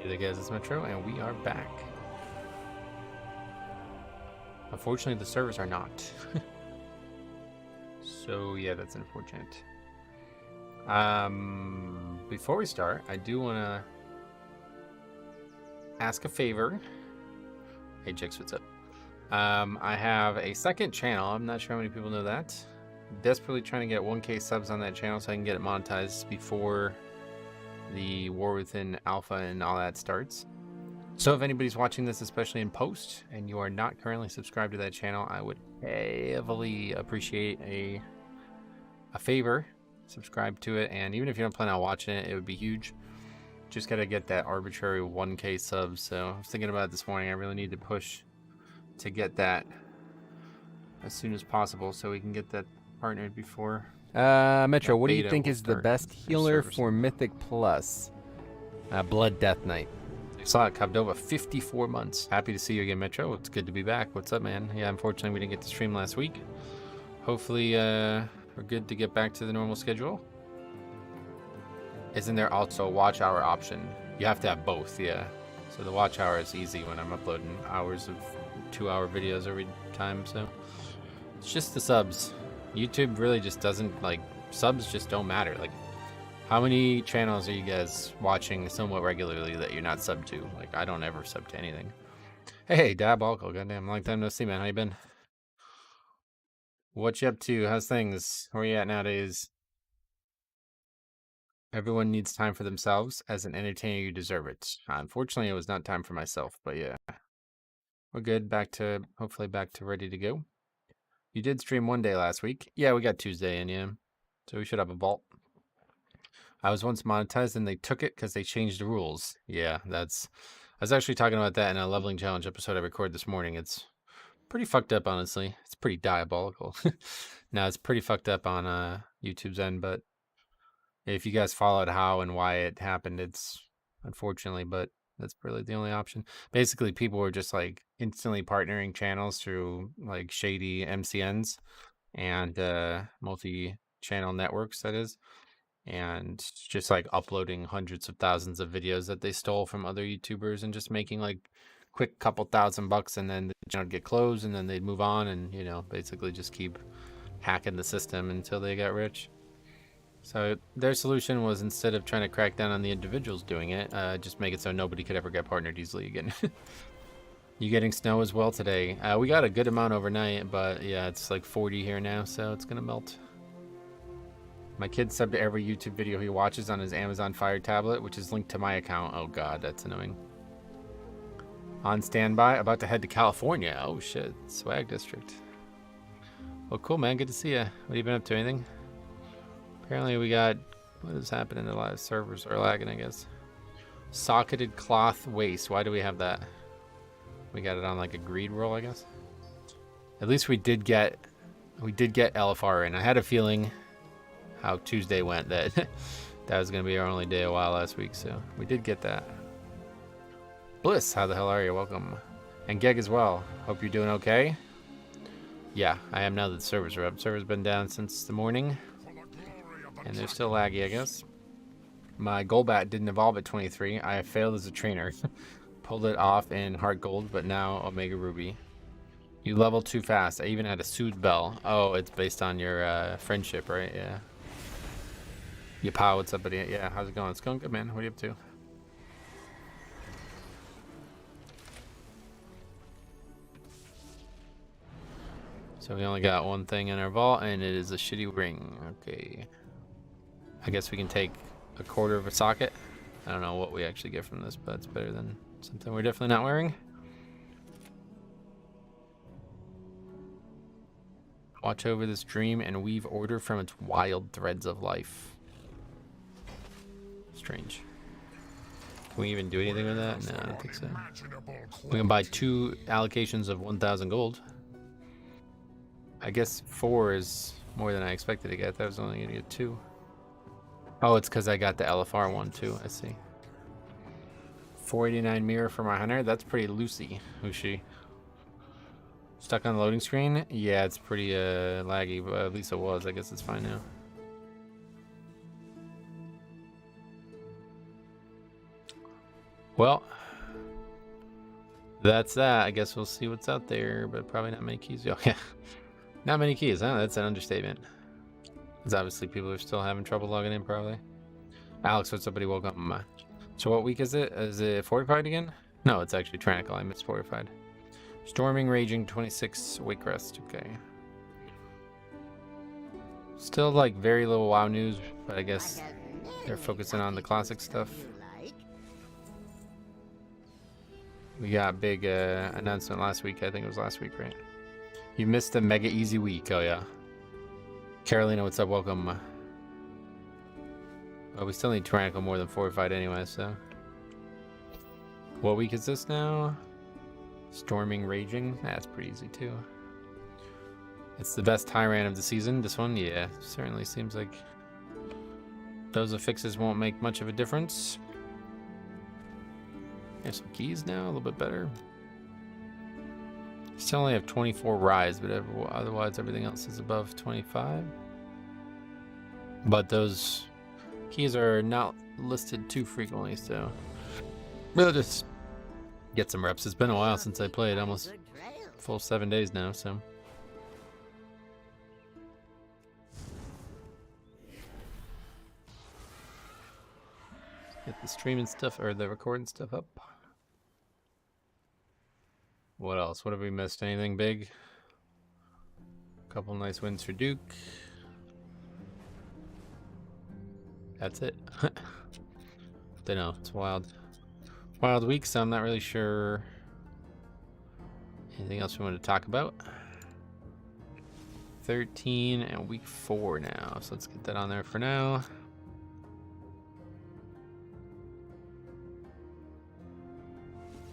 Hey there guys, it's Metro, and we are back. Unfortunately, the servers are not. So yeah, that's unfortunate. Before we start, I do want to ask a favor. Hey Jix, what's up? I have a second channel. I'm not sure how many people know that. Desperately trying to get 1K subs on that channel so I can get it monetized before the War Within Alpha and all that starts. So if anybody's watching this, especially in post, and you are not currently subscribed to that channel, I would heavily appreciate a favor. Subscribe to it, and even if you don't plan on watching it, it would be huge. Just gotta get that arbitrary 1K subs. So I was thinking about it this morning. I really need to push to get that as soon as possible so we can get that partnered before. Metro, what do you think is the best healer for Mythic Plus? Blood Death Knight. I saw it, Cobdova, 54 months. Happy to see you again, Metro. It's good to be back. What's up, man? Yeah, unfortunately, we didn't get to stream last week. Hopefully, we're good to get back to the normal schedule. Isn't there also a watch hour option? You have to have both, yeah. So the watch hour is easy when I'm uploading hours of 2-hour videos every time, so. It's just the subs. YouTube really just doesn't, like, subs just don't matter. Like, how many channels are you guys watching somewhat regularly that you're not subbed to? Like, I don't ever sub to anything. Hey, Diabolical, goddamn, long time no see, man. How you been? What you up to? How's things? Where you at nowadays? Everyone needs time for themselves. As an entertainer, you deserve it. Unfortunately, it was not time for myself, but yeah. We're good. Back to, hopefully back to ready to go. You did stream one day last week. Yeah, we got Tuesday in, yeah. So we should have a vault. I was once monetized and they took it because they changed the rules. Yeah, that's... I was actually talking about that in a leveling challenge episode I recorded this morning. It's pretty fucked up, honestly. It's pretty diabolical. Now, it's pretty fucked up on YouTube's end, but if you guys followed how and why it happened, it's unfortunately, but that's really the only option. Basically, people were just like instantly partnering channels through like shady MCNs and multi-channel networks, that is, and just like uploading hundreds of thousands of videos that they stole from other YouTubers and just making like quick couple $1,000, and then the channel would get closed and then they'd move on and, you know, basically just keep hacking the system until they got rich. So their solution was, instead of trying to crack down on the individuals doing it, just make it so nobody could ever get partnered easily again. You getting snow as well today? We got a good amount overnight, but yeah, it's like 40 here now, so it's gonna melt. My kid subbed to every YouTube video he watches on his Amazon Fire tablet, which is linked to my account. Oh god, that's annoying. On standby, about to head to California. Oh shit, Swag District. Well, cool, man, good to see you. What have you been up to, anything? Apparently we got, what is happening? A lot of servers are lagging, I guess. Socketed cloth waste. Why do we have that? We got it on like a greed roll, I guess. At least we did get LFR in. I had a feeling how Tuesday went that that was gonna be our only day a while last week, so we did get that. Bliss, how the hell are you? Welcome. And Geg as well. Hope you're doing okay. Yeah, I am now that the servers are up. Servers been down since the morning. And they're still laggy, I guess. My Golbat didn't evolve at 23. I failed as a trainer. Pulled it off in Heart Gold, but now Omega Ruby. You level too fast. I even had a Soothe Bell. Oh, it's based on your friendship, right? Yeah. Yapow, what's up, buddy? Yeah, how's it going? It's going good, man. What are you up to? So we only got one thing in our vault, and it is a shitty ring. Okay. I guess we can take a quarter of a socket. I don't know what we actually get from this, but it's better than something we're definitely not wearing. Watch over this dream and weave order from its wild threads of life. Strange. Can we even do anything with that? No, I don't think so. We can buy 2 allocations of 1,000 gold. I guess 4 is more than I expected to get. I thought I was only gonna get 2. Oh, it's because I got the LFR one too. I see. 489 mirror for my hunter. That's pretty loosey. Who's she? Stuck on the loading screen? Yeah, it's pretty laggy, but at least it was. I guess it's fine now. Well, that's that. I guess we'll see what's out there, but probably not many keys. Oh, yeah. Not many keys, huh? That's an understatement. Because obviously people are still having trouble logging in, probably. Alex, what's up, buddy? Welcome. So what week is it? Is it Fortified again? No, it's actually Tyrannical. I missed Fortified. Storming, Raging, 26, Wake Rest. Okay. Still, like, very little WoW news, but I guess they're focusing on the classic stuff. We got a big announcement last week. I think it was last week, right? You missed a mega easy week. Oh, yeah. Carolina, what's up? Welcome. Oh, we still need Tyrannical more than Fortified anyway, so. What week is this now? Storming, Raging. That's pretty easy, too. It's the best Tyrant of the season. This one, yeah, certainly seems like those affixes won't make much of a difference. Have some keys now, a little bit better. Still only have 24 rise, but otherwise everything else is above 25. But those keys are not listed too frequently, so we'll just get some reps. It's been a while since I played, almost full 7 days now, so. Get the streaming stuff, or the recording stuff up. What else? What have we missed? Anything big? A couple nice wins for Duke. That's it. Don't know. It's wild. Wild week, so I'm not really sure anything else we want to talk about. 13 and week 4 now, so let's get that on there for now.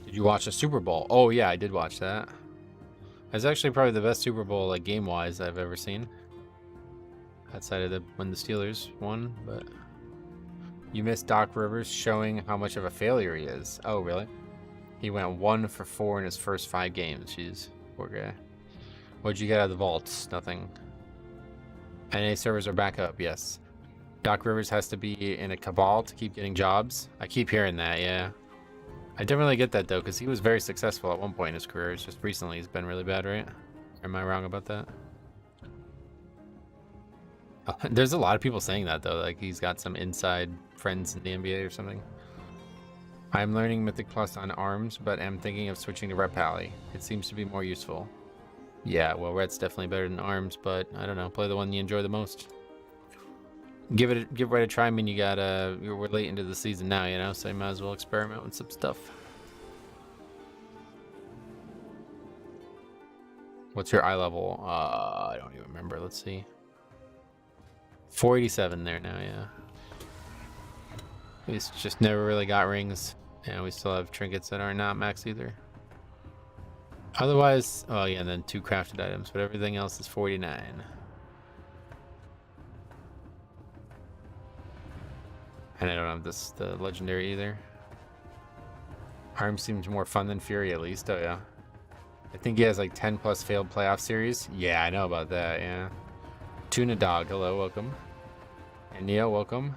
Did you watch the Super Bowl? Oh yeah, I did watch that. It's actually probably the best Super Bowl, like, game-wise, I've ever seen. Outside of when the Steelers won, but you missed Doc Rivers showing how much of a failure he is. Oh, really? He went 1 for 4 in his first 5 games. Jeez, poor guy. What'd you get out of the vaults? Nothing. NA servers are back up, yes. Doc Rivers has to be in a cabal to keep getting jobs. I keep hearing that, yeah. I don't really get that, though, because he was very successful at one point in his career. It's just recently he's been really bad, right? Am I wrong about that? There's a lot of people saying that, though. Like, he's got some inside friends in the NBA or something. I'm learning Mythic Plus on ARMS, but am thinking of switching to Ret Pally. It seems to be more useful. Yeah, well, Ret's definitely better than ARMS, but I don't know. Play the one you enjoy the most. Give Ret a try. I mean, we're late into the season now, you know, so you might as well experiment with some stuff. What's your eye level? I don't even remember. Let's see. 487 there now, yeah. We just never really got rings, and we still have trinkets that are not max either. Otherwise, oh yeah, and then 2 crafted items, but everything else is 49. And I don't have the legendary either. Arm seems more fun than Fury, at least. Oh yeah. I think he has like 10 plus failed playoff series. Yeah, I know about that, yeah. Tuna Dog, hello, welcome. And Neo, welcome.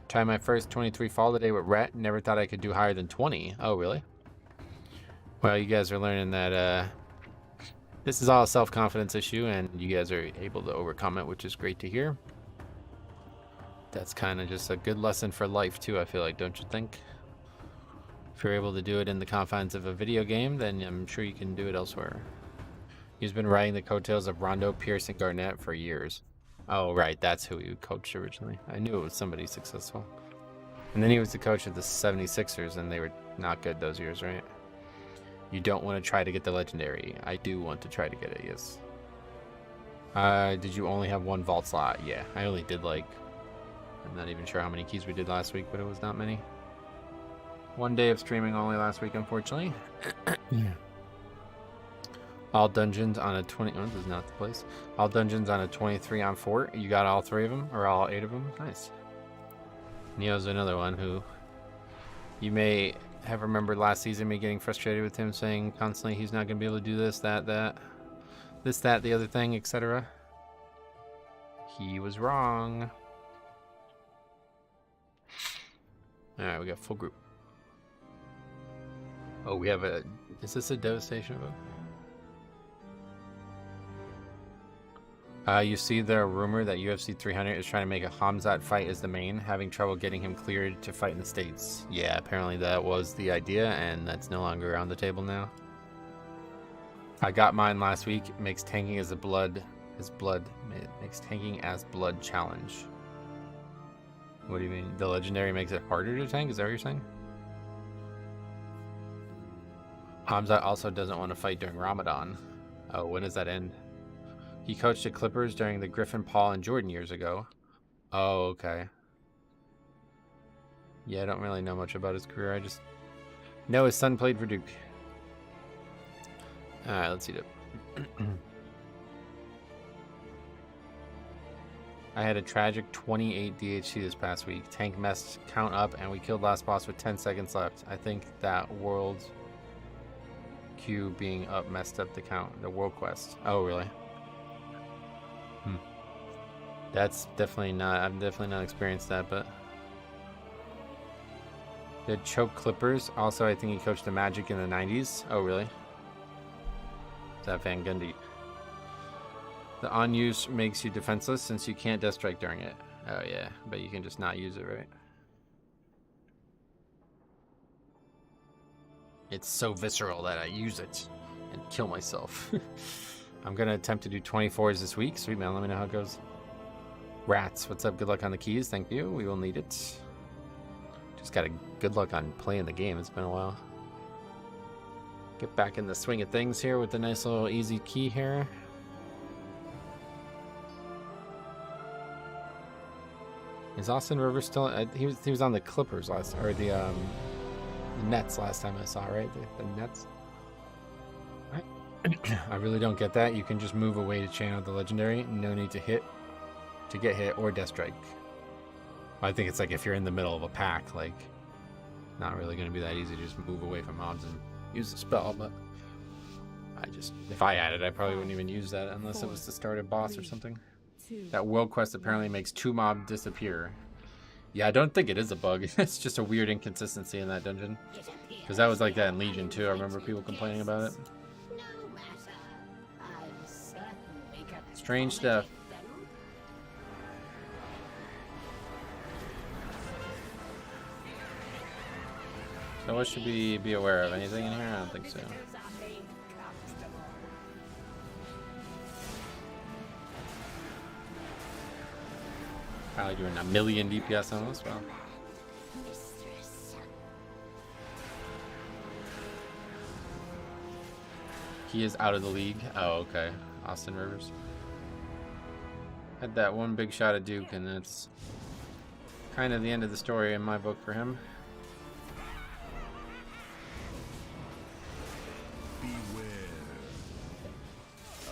Try my first 23 fall today with Ret. Never thought I could do higher than 20. Oh, really? Well, you guys are learning that this is all a self-confidence issue, and you guys are able to overcome it, which is great to hear. That's kind of just a good lesson for life, too, I feel like, don't you think? If you're able to do it in the confines of a video game, then I'm sure you can do it elsewhere. He's been riding the coattails of Rondo, Pierce, and Garnett for years. Oh, right, that's who he coached originally. I knew it was somebody successful. And then he was the coach of the 76ers, and they were not good those years, right? You don't want to try to get the legendary. I do want to try to get it, yes. Did you only have 1 vault slot? Yeah, I only did like... I'm not even sure how many keys we did last week, but it was not many. 1 day of streaming only last week, unfortunately. Yeah. All dungeons on a 20... Oh, this is not the place. All dungeons on a 23 on 4. You got all 3 of them? Or all 8 of them? Nice. Neo's another one who... You may have remembered last season me getting frustrated with him saying constantly he's not going to be able to do this, that, this, that, the other thing, etc. He was wrong. Alright, we got full group. Oh, we have a... Is this a devastation book? You see the rumor that UFC 300 is trying to make a Hamzat fight as the main, having trouble getting him cleared to fight in the States. Yeah, apparently that was the idea, and that's no longer on the table now. I got mine last week. It makes tanking as blood challenge. What do you mean? The legendary makes it harder to tank? Is that what you're saying? Hamzat also doesn't want to fight during Ramadan. Oh, when does that end? He coached the Clippers during the Griffin, Paul, and Jordan years ago. Oh, okay. Yeah, I don't really know much about his career. I just know his son played for Duke. Alright, let's eat it. I had a tragic 28 DHC this past week. Tank messed count up, and we killed last boss with 10 seconds left. I think that world queue being up messed up the count. The world quest. Oh, really? That's definitely not... I've definitely not experienced that, but... Did choke Clippers. Also, I think he coached the Magic in the 90s. Oh, really? Is that Van Gundy? The on-use makes you defenseless since you can't death strike during it. Oh, yeah. But you can just not use it, right? It's so visceral that I use it and kill myself. I'm going to attempt to do 24s this week. Sweet, man. Let me know how it goes. Rats, what's up? Good luck on the keys. Thank you. We will need it. Just got a good luck on playing the game. It's been a while. Get back in the swing of things here with the nice little easy key here. Is Austin Rivers still? He was on the Clippers last, or the Nets last time I saw, right? The Nets. I really don't get that. You can just move away to channel the legendary. No need to get hit or death strike. I think it's like if you're in the middle of a pack, like not really going to be that easy to just move away from mobs and use the spell. But if I had it, I probably wouldn't even use that unless it was to start a boss or something. That world quest apparently makes 2 mobs disappear. Yeah, I don't think it is a bug. It's just a weird inconsistency in that dungeon. Because that was like that in Legion too. I remember people complaining about it. Strange stuff. So what should we be aware of? Anything in here? I don't think so. Probably doing a million DPS on this. Well, he is out of the league. Oh, okay. Austin Rivers had that one big shot at Duke, and that's kind of the end of the story in my book for him. Beware.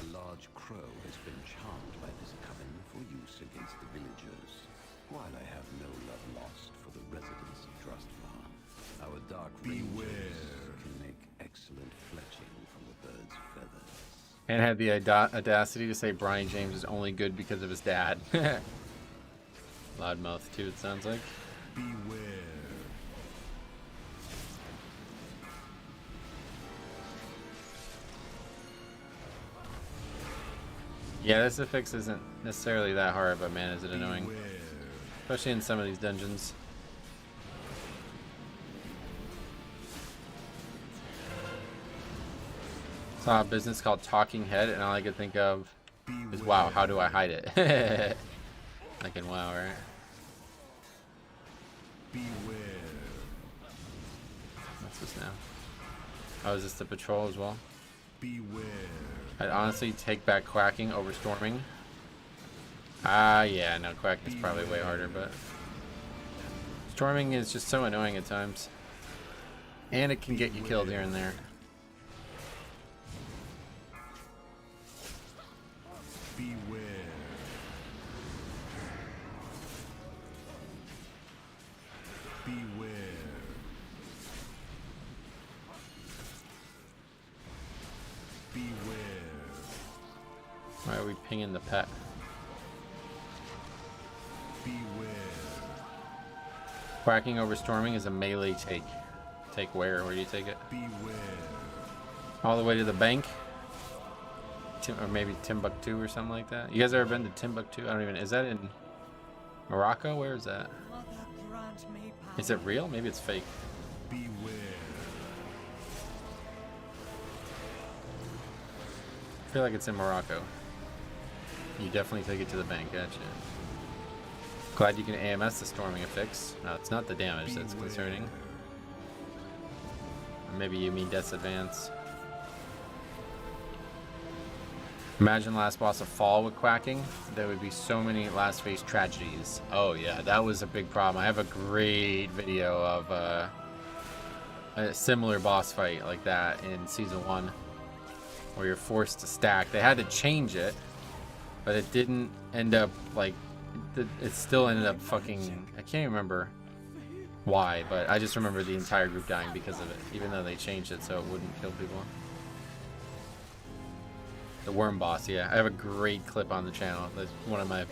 A large crow has been charmed by this coven for use against the villagers. While I have no love lost for the residents of Drustvar, our dark rangers can make excellent fletching from the bird's feathers. And had the audacity to say Bronny James is only good because of his dad. Loudmouth too, it sounds like. Beware. Yeah, this affix isn't necessarily that hard, but man, is it annoying. Especially in some of these dungeons. Saw a business called Talking Head, and all I could think of is, wow, how do I hide it? Like in WoW, right? Beware. What's this now? Oh, is this the patrol as well? Beware. I'd honestly take back quacking over storming. Yeah, no, quacking is probably way harder, but storming is just so annoying at times. And it can get you killed here and there. Beware. Beware. Beware. Why are we pinging the pet? Beware. Quacking over storming is a melee take. Take where? Where do you take it? Beware. All the way to the bank? Or maybe Timbuktu or something like that? You guys ever been to Timbuktu? I don't even... Is that in Morocco? Where is that? Is it real? Maybe it's fake. Beware. I feel like it's in Morocco. You definitely take it to the bank, gotcha. Glad you can AMS the storming affix. No, it's not the damage that's concerning. Or maybe you mean Death's Advance. Imagine last boss of Fall with quacking. There would be so many last phase tragedies. Oh yeah, that was a big problem. I have a great video of a similar boss fight like that in Season 1. Where you're forced to stack. They had to change it, but it didn't end up like... It still ended up fucking... I can't remember why, but I just remember the entire group dying because of it. Even though they changed it so it wouldn't kill people. The worm boss, yeah. I have a great clip on the channel. That's one of my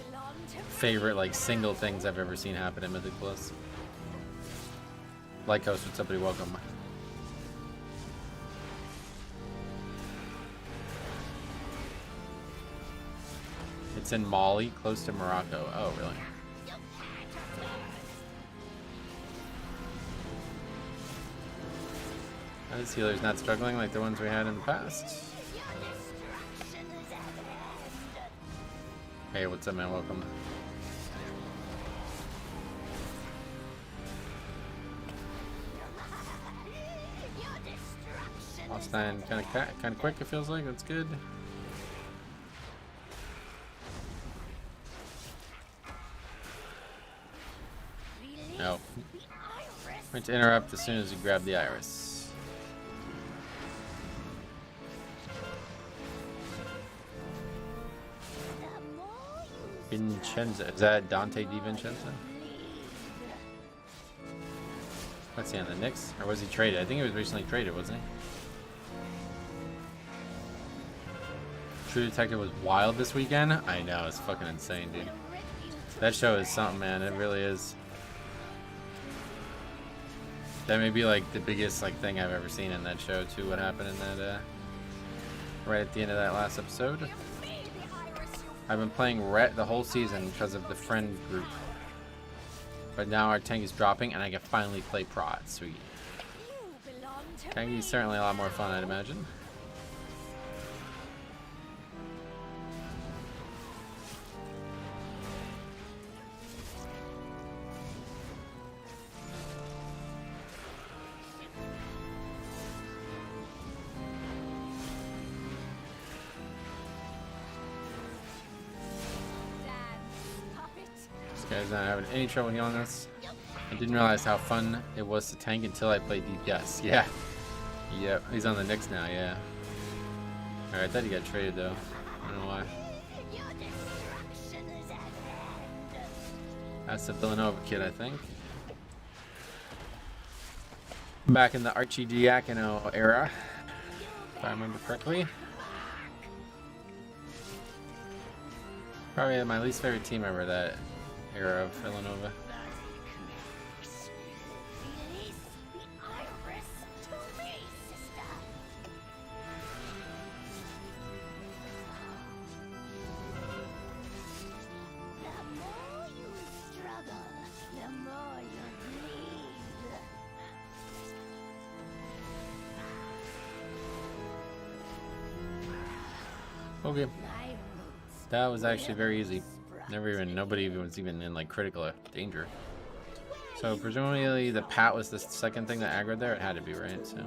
favorite like single things I've ever seen happen in Mythic Plus. Like host, what's up, buddy? Welcome. It's in Mali, close to Morocco. Oh, really? Are these healers not struggling like the ones we had in the past? Hey, what's up, man? Welcome. Lost 9 kind of quick, it feels like. That's good. No. I'm going to interrupt as soon as you grab the iris. Vincenzo. Is that Dante Di Vincenzo? What's he on the Knicks? Or was he traded? I think he was recently traded, wasn't he? True Detective was wild this weekend? I know, it's fucking insane, dude. That show is something, man. It really is. That may be like the biggest like thing I've ever seen in that show too. What happened in that right at the end of that last episode. I've been playing Rhett the whole season because of the friend group. But now our tank is dropping and I can finally play prod. Sweet. Tank is certainly a lot more fun, I'd imagine. Guy's not having any trouble healing us. I didn't realize how fun it was to tank until I played DPS. Yeah. Yep, he's on the Knicks now, yeah. Alright, I thought he got traded though. I don't know why. That's the Villanova kid, I think. Back in the Archidiacono era, if I remember correctly. Probably my least favorite team ever, that era of Villanova. Okay. That was actually very easy. Nobody was even in like critical danger. So presumably the pat was the second thing that aggroed there. It had to be, right? So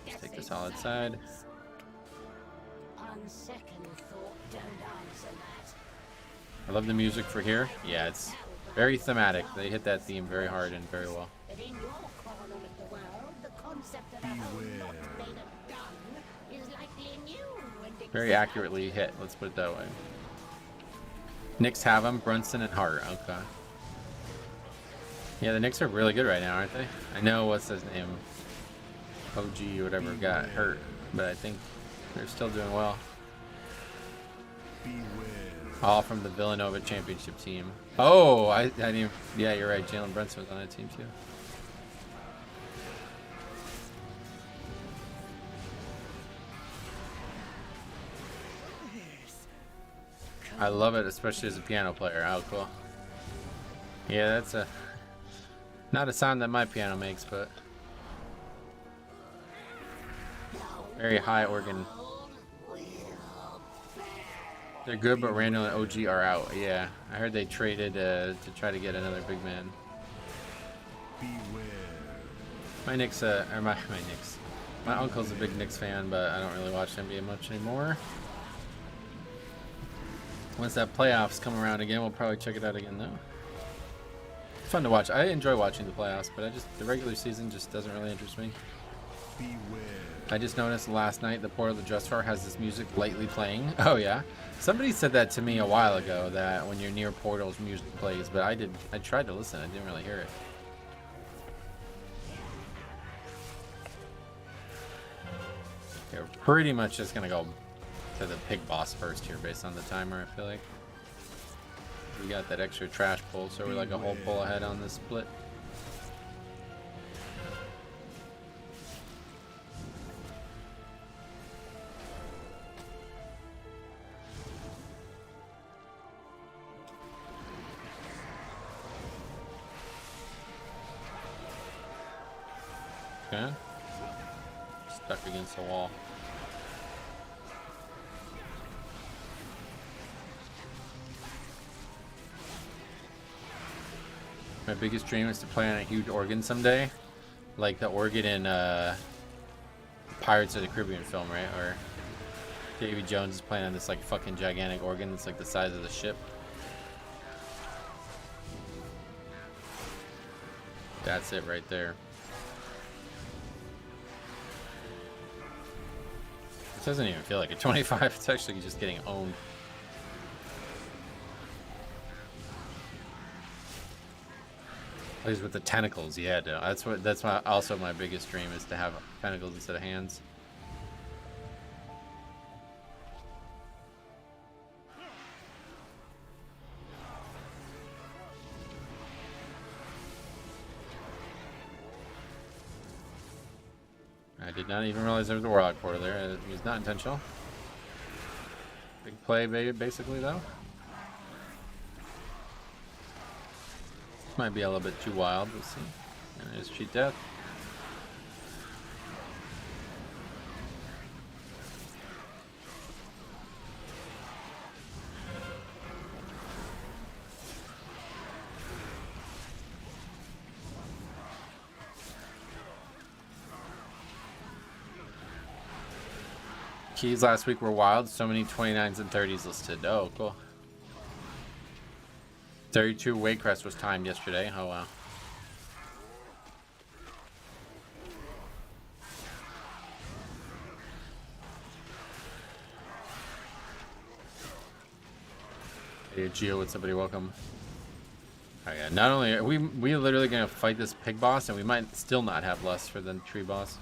let's take the solid side. I love the music for here. Yeah, it's very thematic. They hit that theme very hard and very well. Very accurately hit, let's put it that way. Knicks have them, Brunson and Hart. Okay. Yeah, the Knicks are really good right now, aren't they? I know what's his name, OG or whatever, got hurt, but I think they're still doing well. All from the Villanova championship team. Oh, I didn't even, yeah, you're right. Jalen Brunson was on that team too. I love it, especially as a piano player. Oh, cool. Yeah, that's not a sound that my piano makes, but very high organ. They're good, but Randall and OG are out. Yeah, I heard they traded to try to get another big man. My Knicks, my uncle's a big Knicks fan, but I don't really watch NBA much anymore. Once that playoffs come around again, we'll probably check it out again though. It's fun to watch. I enjoy watching the playoffs, but the regular season just doesn't really interest me. I just noticed last night the Portal to Dress For has this music lightly playing. Oh yeah, somebody said that to me a while ago, that when you're near portals, music plays. But I tried to listen. I didn't really hear it. We're pretty much just gonna go to the pig boss first here, based on the timer. I feel like we got that extra trash pull, so we're like a whole pull ahead on this split. Okay. Stuck against the wall. My biggest dream is to play on a huge organ someday, like the organ in Pirates of the Caribbean film, right? Or Davy Jones is playing on this like fucking gigantic organ that's like the size of the ship. That's it right there. It doesn't even feel like a 25. It's actually just getting owned. Plays with the tentacles. Yeah, that's also my biggest dream, is to have tentacles instead of hands. I did not even realize there was a Warlock portal there. It was not intentional. Big play, basically, though. Might be a little bit too wild. We'll see. And there's cheat death. Keys last week were wild. So many 29s and 30s listed. Oh, cool. 32 Waycrest was timed yesterday. Oh, wow. Hey, Geo, what's up, buddy? Welcome. Oh, yeah. Not only are we literally going to fight this pig boss, and we might still not have lust for the tree boss.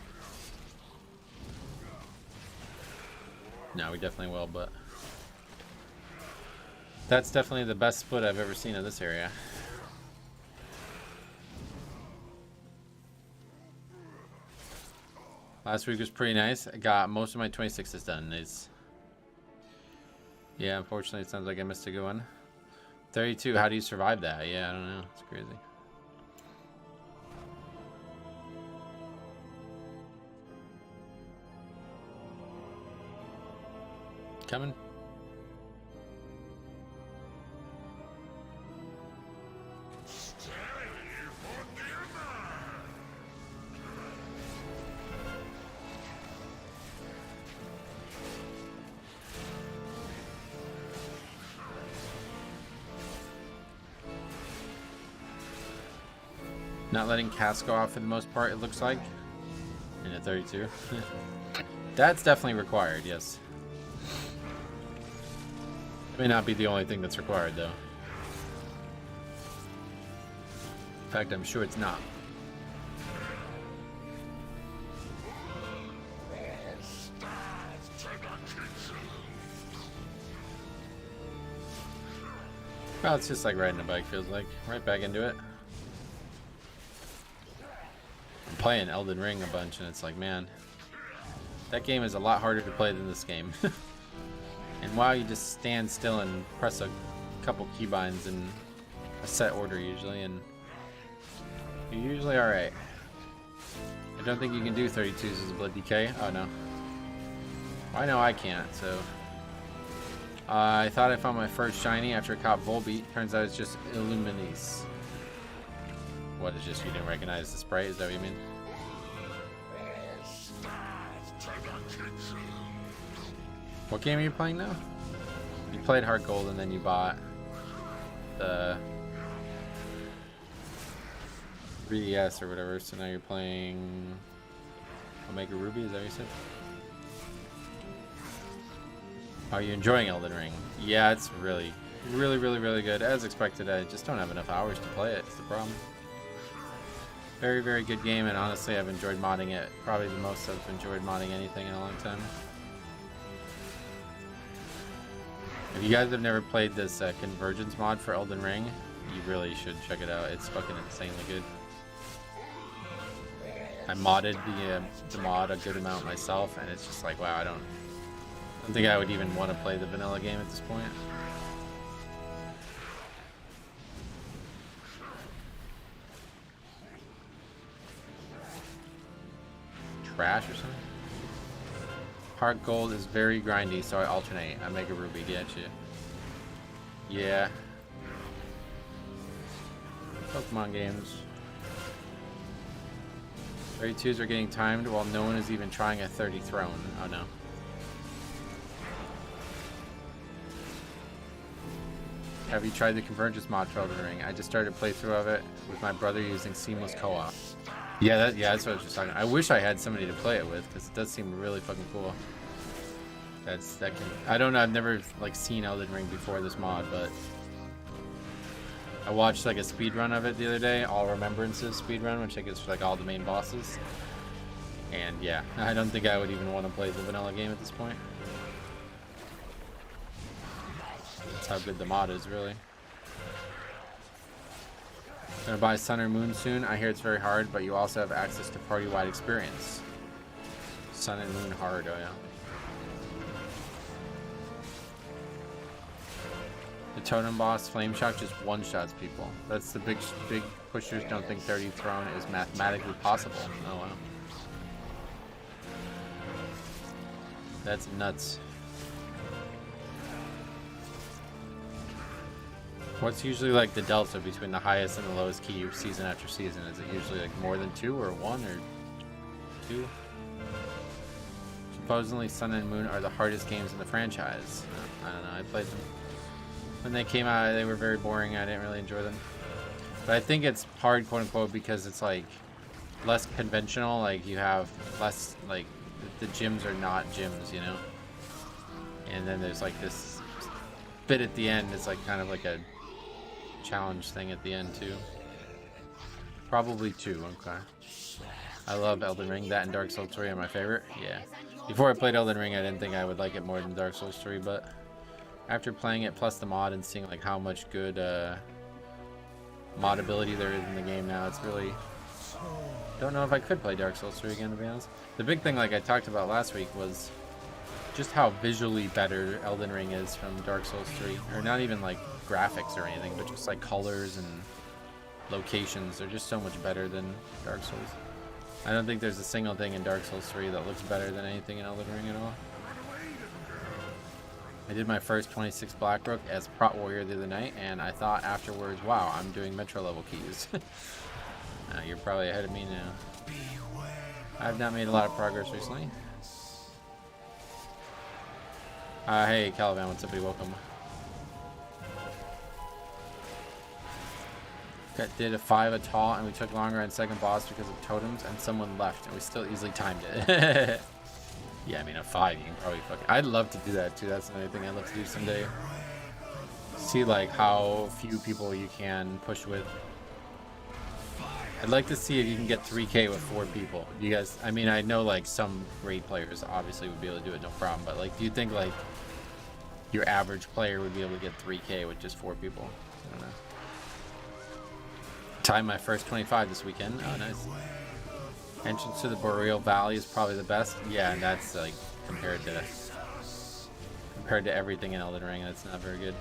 No, we definitely will, but that's definitely the best split I've ever seen of this area. Last week was pretty nice. I got most of my 26s done. Yeah, unfortunately, it sounds like I missed a good one. 32, how do you survive that? Yeah, I don't know. It's crazy. Coming. Not letting cast go off for the most part, it looks like. In a 32. That's definitely required, yes. May not be the only thing that's required, though. In fact, I'm sure it's not. Well, it's just like riding a bike, feels like. Right back into it. I'm playing Elden Ring a bunch, and it's like, man, that game is a lot harder to play than this game. And WoW, you just stand still and press a couple keybinds in a set order usually, and you're usually alright. I don't think you can do 32s as a Blood DK. Oh no. I know I can't, so... I thought I found my first shiny after I caught Volbeat. Turns out it's just Illuminis. What is just you didn't recognize the sprite? Is that what you mean? What game are you playing now? You played Heart Gold and then you bought the 3DS or whatever, so now you're playing Omega Ruby, is that what you said? Are you enjoying Elden Ring? Yeah, it's really good. As expected, I just don't have enough hours to play it, it's the problem. Very good game, and honestly I've enjoyed modding it. Probably the most I've enjoyed modding anything in a long time. If you guys have never played this Convergence mod for Elden Ring, you really should check it out. It's fucking insanely good. I modded the mod a good amount myself, and it's just like, wow, I don't think I would even want to play the vanilla game at this point. Trash or something? Heart Gold is very grindy, so I alternate. I make a Ruby, get you. Yeah. Pokemon games. 32s are getting timed while no one is even trying a 30 throne. Oh no. Have you tried the Convergence mod for Elden Ring? I just started a playthrough of it with my brother using seamless co-op. Yeah, that's what I was just talking about. I wish I had somebody to play it with, because it does seem really fucking cool. I don't know, I've never like seen Elden Ring before this mod, but I watched like a speedrun of it the other day, All Remembrances speedrun, which I guess for like all the main bosses. And yeah, I don't think I would even want to play the vanilla game at this point. That's how good the mod is, really. Gonna buy Sun or Moon soon. I hear it's very hard, but you also have access to party-wide experience. Sun and Moon hard, oh yeah. The totem boss, Flame Shock, just one-shots people. That's the big pushers don't think 30 throne is mathematically possible. Oh wow. That's nuts. What's usually like the delta between the highest and the lowest key season after season? Is it usually like more than 2 or 1 or 2? Supposedly Sun and Moon are the hardest games in the franchise. I don't know, I played them. When they came out, they were very boring. I didn't really enjoy them. But I think it's hard, quote unquote, because it's like less conventional. Like you have less, like the gyms are not gyms, you know? And then there's like this bit at the end. It's like kind of like a challenge thing at the end too. Probably 2, okay. I love Elden Ring. That and Dark Souls 3 are my favorite. Yeah. Before I played Elden Ring, I didn't think I would like it more than Dark Souls 3, but after playing it plus the mod and seeing like how much good modability there is in the game now, it's really... Don't know if I could play Dark Souls 3 again, to be honest. The big thing, like I talked about last week, was just how visually better Elden Ring is from Dark Souls 3. Or not even like graphics or anything, but just like colors and locations. They're just so much better than Dark Souls. I don't think there's a single thing in Dark Souls 3 that looks better than anything in Elden Ring at all. I did my first 26 Blackrook as Prot Warrior the other night, and I thought afterwards, wow, I'm doing Metro level keys. You're probably ahead of me now. I have not made a lot of progress recently. Hey, Caliban, what's up, buddy? Welcome. Did a 5 a tall, and we took longer on second boss because of totems, and someone left, and we still easily timed it. Yeah, I mean, a 5, you can probably fucking... I'd love to do that, too. That's another thing I'd love to do someday. See, like, how few people you can push with. I'd like to see if you can get 3K with 4 people. You guys... I mean, I know, like, some great players obviously would be able to do it, no problem. But, like, do you think, like, your average player would be able to get 3K with just 4 people? I don't know. Timed my first 25 this weekend. Oh, nice. Entrance to the Boreal Valley is probably the best. Yeah, and that's like compared compared to everything in Elden Ring. That's not very good.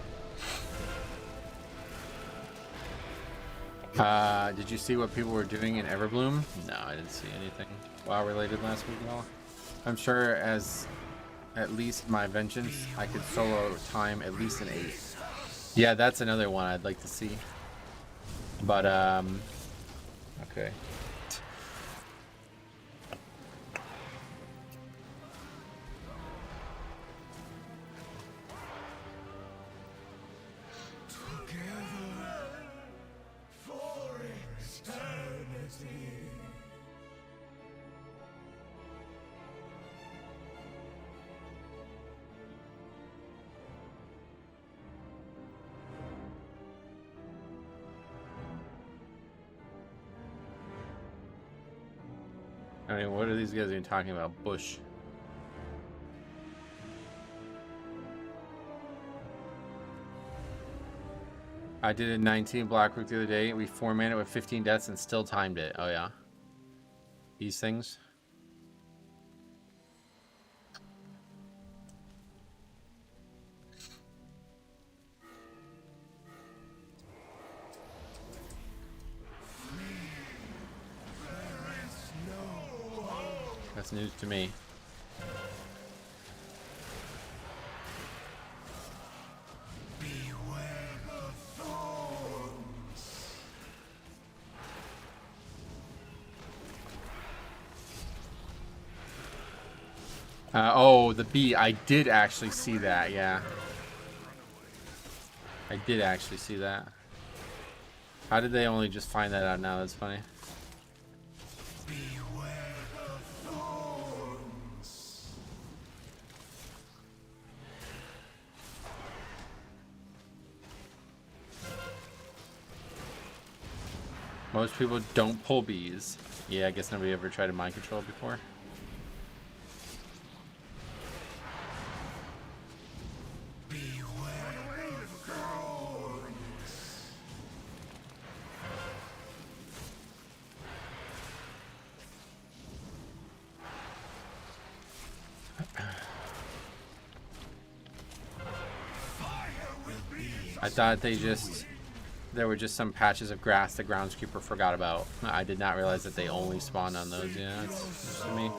Did you see what people were doing in Everbloom? No, I didn't see anything WoW related last week at all. I'm sure as at least my vengeance, I could solo time at least an 8. Yeah, that's another one I'd like to see. But okay. I mean, what are these guys even talking about? Bush. I did a 19 Blackroot the other day. We 4-man it with 15 deaths and still timed it. Oh, yeah. These things. That's news to me. Oh, the bee. I did actually see that, yeah. I did actually see that. How did they only just find that out now? That's funny. Most people don't pull bees. Yeah, I guess nobody ever tried to mind control before. I thought there were just some patches of grass the groundskeeper forgot about. I did not realize that they only spawned on those. Yeah, it's to me.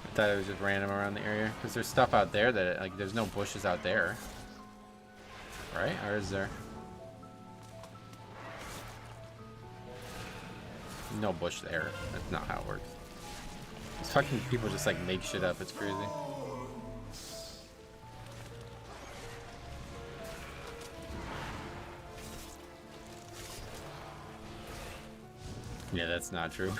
I thought it was just random around the area because there's stuff out there that like there's no bushes out there, right? Or is there? No bush there. That's not how it works. These fucking people just like make shit up. It's crazy. Yeah, that's not true.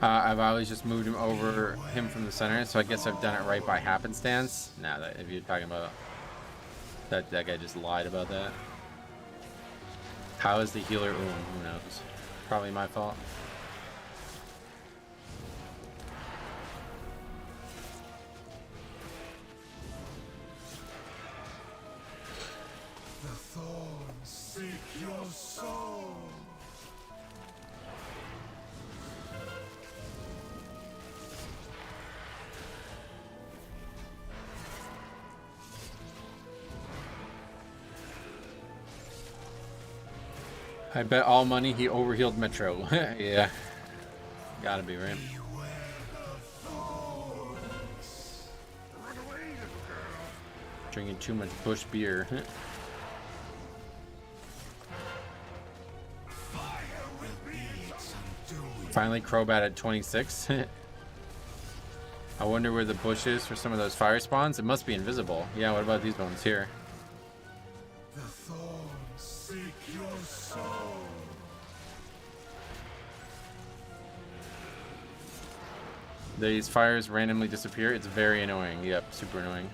I've always just moved him over him from the center, so I guess I've done it right by happenstance. Nah, that if you're talking about that guy just lied about that. How is the healer? Ooh, who knows? Probably my fault. The thorns seek your soul. I bet all money he overhealed Metro. Yeah. Gotta be, right? Drinking too much bush beer. Finally Crobat at 26. I wonder where the bush is for some of those fire spawns. It must be invisible. Yeah, what about these ones here? The thorns seek your soul. These fires randomly disappear. It's very annoying. Yep, super annoying.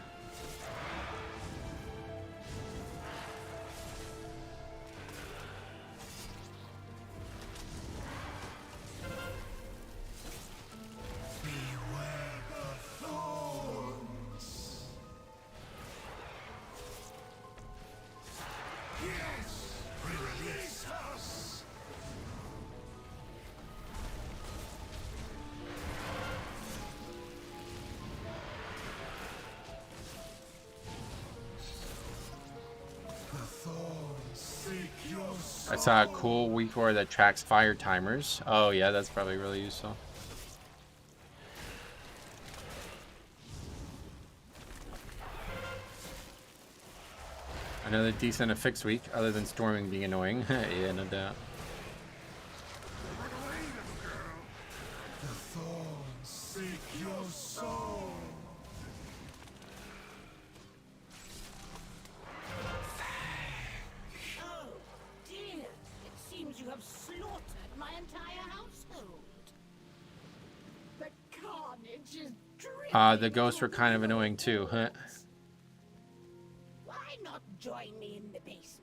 I saw a cool weak aura that tracks fire timers. Oh yeah, that's probably really useful. Another decent affix week, other than storming being annoying. Yeah, no doubt. The thorns seek your soul. Oh dear, it seems you have slaughtered my entire household. The carnage is dripping. The ghosts were kind of annoying too, huh? Why not join me in the basement?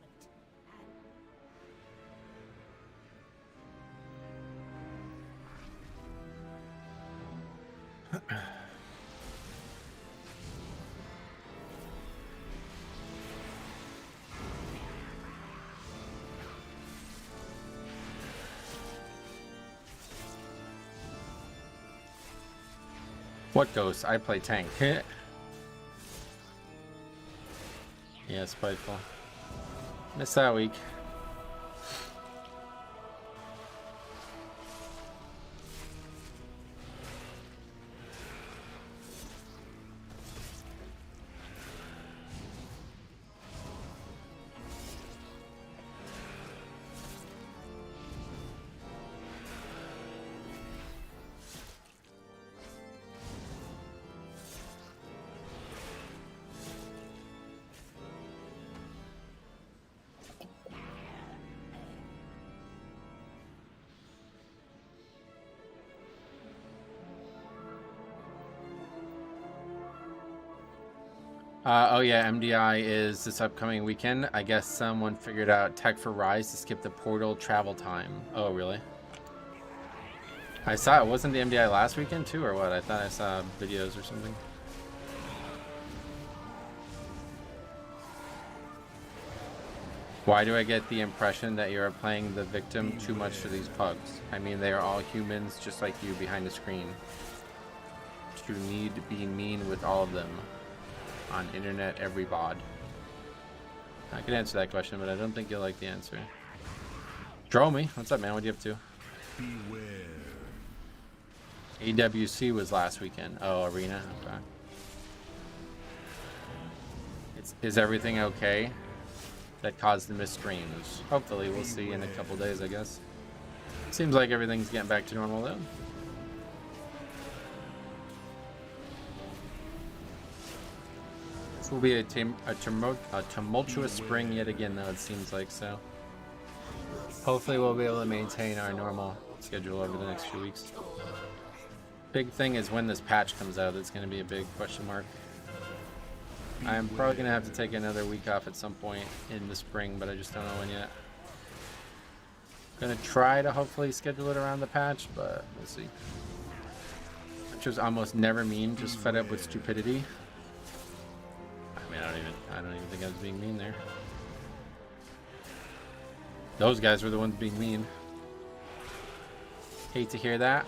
What ghosts? I play tank. Yeah, spiteful. Missed that week. Oh yeah, MDI is this upcoming weekend. I guess someone figured out tech for Rise to skip the portal travel time. Oh really? I saw it. Wasn't the MDI last weekend too, or what? I thought I saw videos or something. Why do I get the impression that you are playing the victim too much to these pugs? I mean, they are all humans just like you behind the screen. You need to be mean with all of them. On internet, every bod. I could answer that question, but I don't think you'll like the answer. Draw me. What's up, man? What are you up to? Beware. AWC was last weekend. Oh, Arena. Okay. Is everything okay? That caused the missed streams. Hopefully, we'll see in a couple days, I guess. Seems like everything's getting back to normal, though. Will be a tumultuous spring yet again, though, it seems like. So hopefully we'll be able to maintain our normal schedule over the next few weeks. Big thing is when this patch comes out. It's going to be a big question mark. I'm probably going to have to take another week off at some point in the spring, but I just don't know when yet. Going to try to hopefully schedule it around the patch, but we'll see. Which was almost never mean, just fed up with stupidity. I mean, I don't even think I was being mean there. Those guys were the ones being mean. Hate to hear that.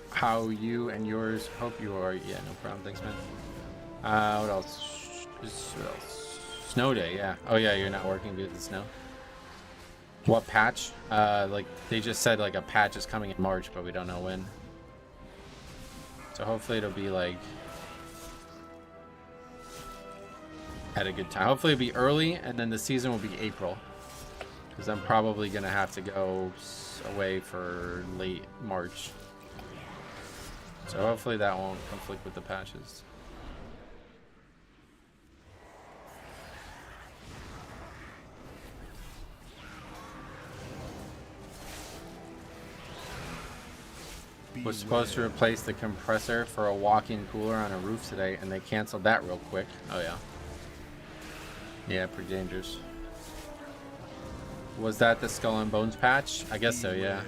How you and yours, hope you are. Yeah, no problem. Thanks, man. What else? What else? Snow day, yeah. Oh yeah, you're not working due to the snow. What patch? Like they just said like a patch is coming in March, but we don't know when. So hopefully it'll be like at a good time. Hopefully it'll be early, and then the season will be April, because I'm probably gonna have to go away for late March. So hopefully that won't conflict with the patches. Was supposed to replace the compressor for a walk-in cooler on a roof today, and they canceled that real quick. Oh yeah. Yeah, pretty dangerous. Was that the Skull and Bones patch? I guess so, yeah.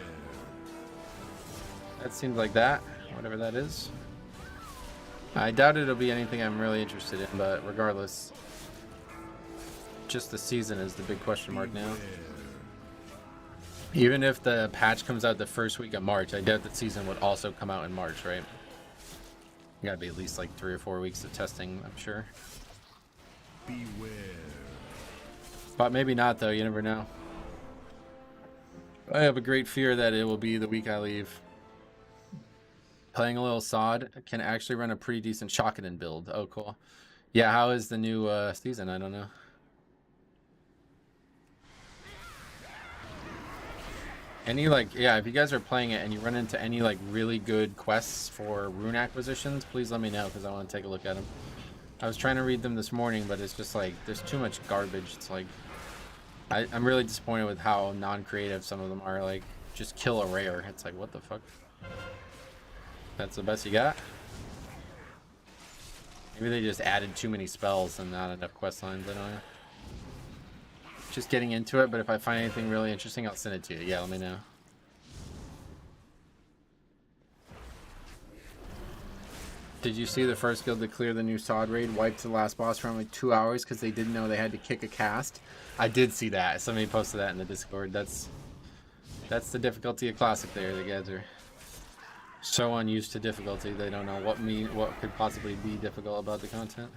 That seems like that, whatever that is. I doubt it'll be anything I'm really interested in, but regardless, just the season is the big question mark now. Even if the patch comes out the first week of March, I doubt the season would also come out in March, right? You gotta be at least like 3 or 4 weeks of testing, I'm sure. Beware. But maybe not, though. You never know. I have a great fear that it will be the week I leave. Playing a little sod can actually run a pretty decent Shockedin build. Oh, cool. Yeah, how is the new season? I don't know. Any, like, yeah, if you guys are playing it and you run into any, like, really good quests for rune acquisitions, please let me know, because I want to take a look at them. I was trying to read them this morning, but it's just, like, there's too much garbage. It's, like, I'm really disappointed with how non-creative some of them are. Like, just kill a rare. It's like, what the fuck? That's the best you got? Maybe they just added too many spells and not enough quest lines. I don't know. Just getting into it, but if I find anything really interesting, I'll send it to you. Yeah, let me know. Did you see the first guild to clear the new sod raid wiped the last boss for only 2 hours because they didn't know they had to kick a cast? I did see that. Somebody posted that in the Discord. That's the difficulty of Classic there. The guys are so unused to difficulty, they don't know what could possibly be difficult about the content.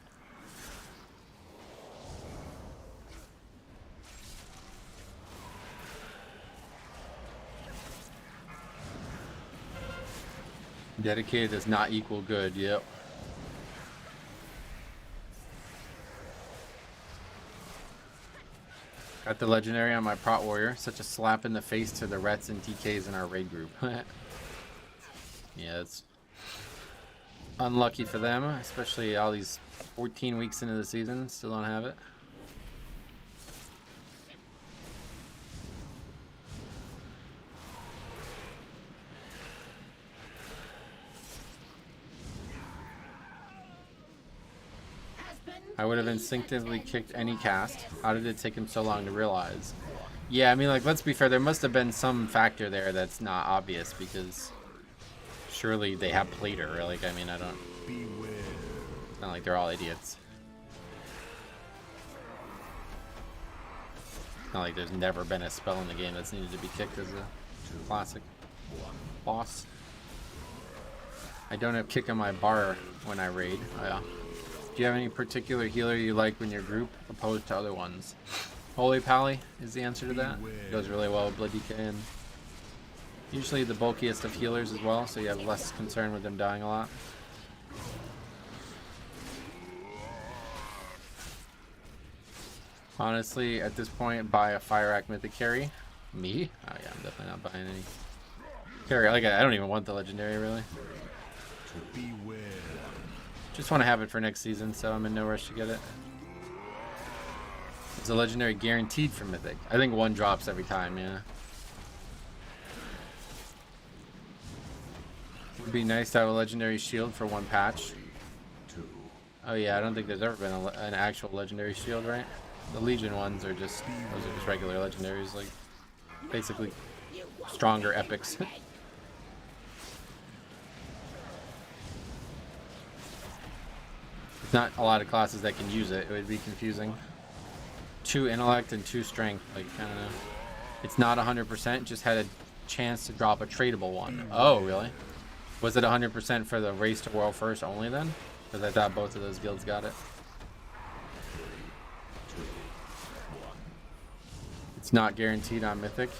Dedicated does not equal good. Yep. Got the legendary on my prot warrior. Such a slap in the face to the Rets and TKs in our raid group. Yeah, it's unlucky for them, especially all these 14 weeks into the season. Still don't have it. I would have instinctively kicked any cast. How did it take him so long to realize? Yeah, I mean, like, let's be fair. There must have been some factor there that's not obvious, because surely they have played her. Like, I mean, I don't... It's not like they're all idiots. It's not like there's never been a spell in the game that's needed to be kicked as a classic boss. I don't have kick on my bar when I raid. Oh, yeah. Do you have any particular healer you like when your group opposed to other ones? Holy Pally is the answer to that. Goes really well with Blood DK and usually the bulkiest of healers as well, so you have less concern with them dying a lot. Honestly, at this point, buy a Fire Act Mythic carry. Me? Oh yeah, I'm definitely not buying any carry. Like, I don't even want the legendary really. Just want to have it for next season, so I'm in no rush to get it. Is a legendary guaranteed for Mythic? I think one drops every time, yeah. Would be nice to have a legendary shield for one patch. Oh yeah, I don't think there's ever been an actual legendary shield, right? The Legion ones are just, those are just regular legendaries, like basically stronger epics. Not a lot of classes that can use it. It would be confusing. 2 intellect and 2 strength. Like, I don't know. It's not 100%. Just had a chance to drop a tradable one. Oh, really? Was it 100% for the race to world first only then? Because I thought both of those guilds got it. It's not guaranteed on Mythic.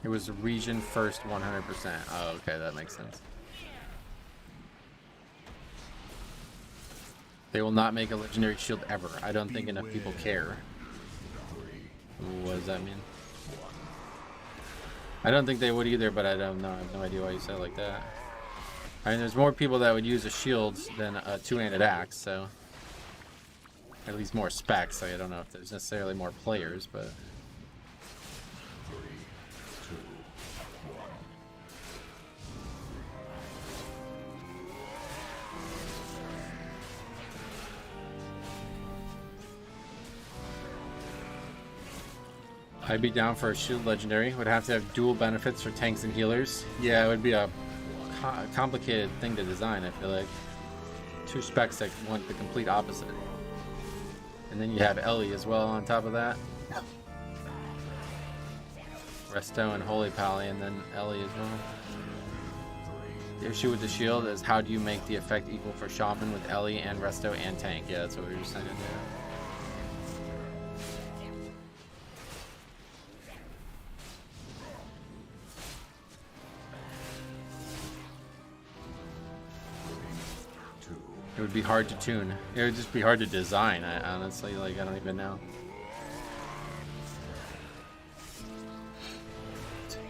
It was region first 100%. Oh, okay. That makes sense. They will not make a legendary shield ever. I don't think enough people care. What does that mean? I don't think they would either, but I don't know. I have no idea why you said it like that. I mean, there's more people that would use a shield than a two-handed axe, so... At least more specs, so I don't know if there's necessarily more players, but... I'd be down for a shield legendary. Would have to have dual benefits for tanks and healers. Yeah, it would be a complicated thing to design, I feel like. 2 specs that want the complete opposite. And then you have Ellie as well on top of that. Resto and Holy Pally, and then Ellie as well. The issue with the shield is how do you make the effect equal for Shaman with Ellie and Resto and tank? Yeah, that's what we were just saying. It would be hard to tune. It would just be hard to design. I honestly, like, I don't even know.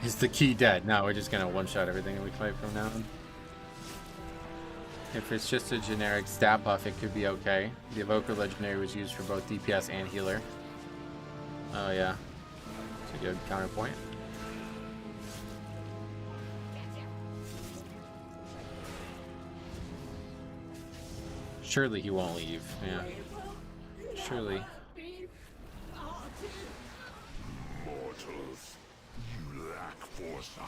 Is the key dead? No, we're just gonna one-shot everything that we fight from now on. If it's just a generic stat buff, it could be okay. The Evoker Legendary was used for both DPS and healer. Oh yeah, it's a good counterpoint. Surely he won't leave. Yeah. Surely. Mortals, you lack foresight.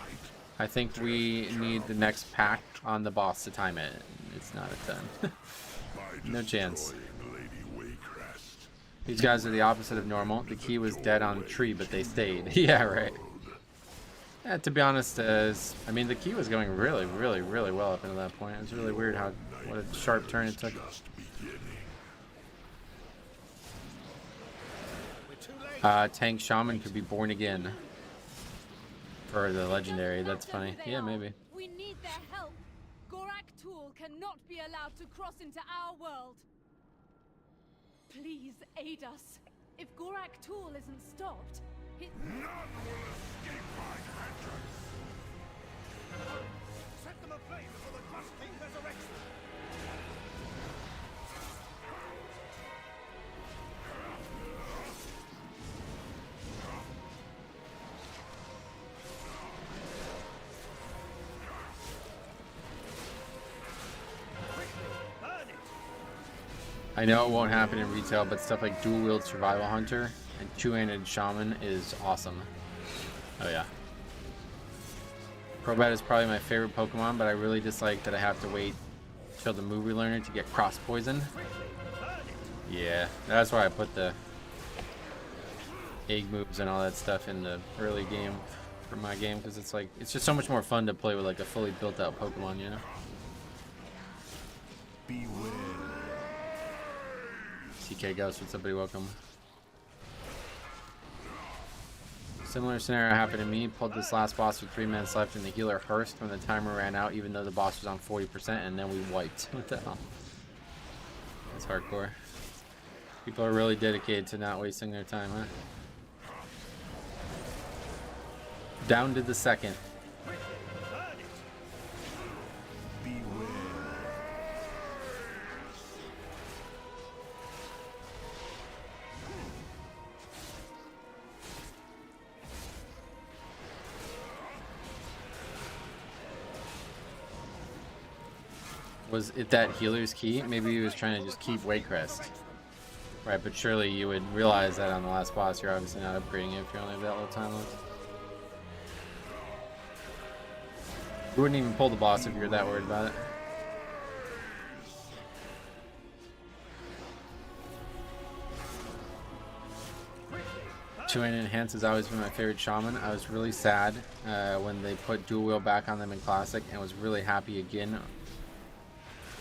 I think we need the next pack on the boss to time it. It's not a ton. No chance. These guys are the opposite of normal. The key was dead on a tree, but they stayed. Yeah, right. Yeah, to be honest, I mean, the key was going really, really, really well up until that point. It was really weird how what a sharp turn it took. Tank Shaman could be born again for the legendary. That's funny. Yeah, maybe. We need their help. Gorak Tool cannot be allowed to cross into our world. Please aid us. If Gorak Tool isn't stopped, it... None will escape my vengeance. Set them aflame before the Trust King resurrects them. I know it won't happen in retail, but stuff like dual wield survival hunter and two-handed shaman is awesome. Oh yeah. Crobat is probably my favorite Pokemon, but I really dislike that I have to wait till the movie learner to get cross poison. Yeah, that's why I put the egg moves and all that stuff in the early game for my game, because it's like it's just so much more fun to play with like a fully built out Pokemon, you know? Beware. TK Ghost, what's up, buddy? Welcome. Similar scenario happened to me. Pulled this last boss with 3 minutes left and the healer hearsed when the timer ran out, even though the boss was on 40%, and then we wiped. What the hell? That's hardcore. People are really dedicated to not wasting their time, huh? Down to the second. Was it that healer's key? Maybe he was trying to just keep Waycrest. Right, but surely you would realize that on the last boss you're obviously not upgrading it if you only have that little time left. You wouldn't even pull the boss if you're that worried about it. Two-handed enhance has always been my favorite shaman. I was really sad when they put dual wheel back on them in classic, and was really happy again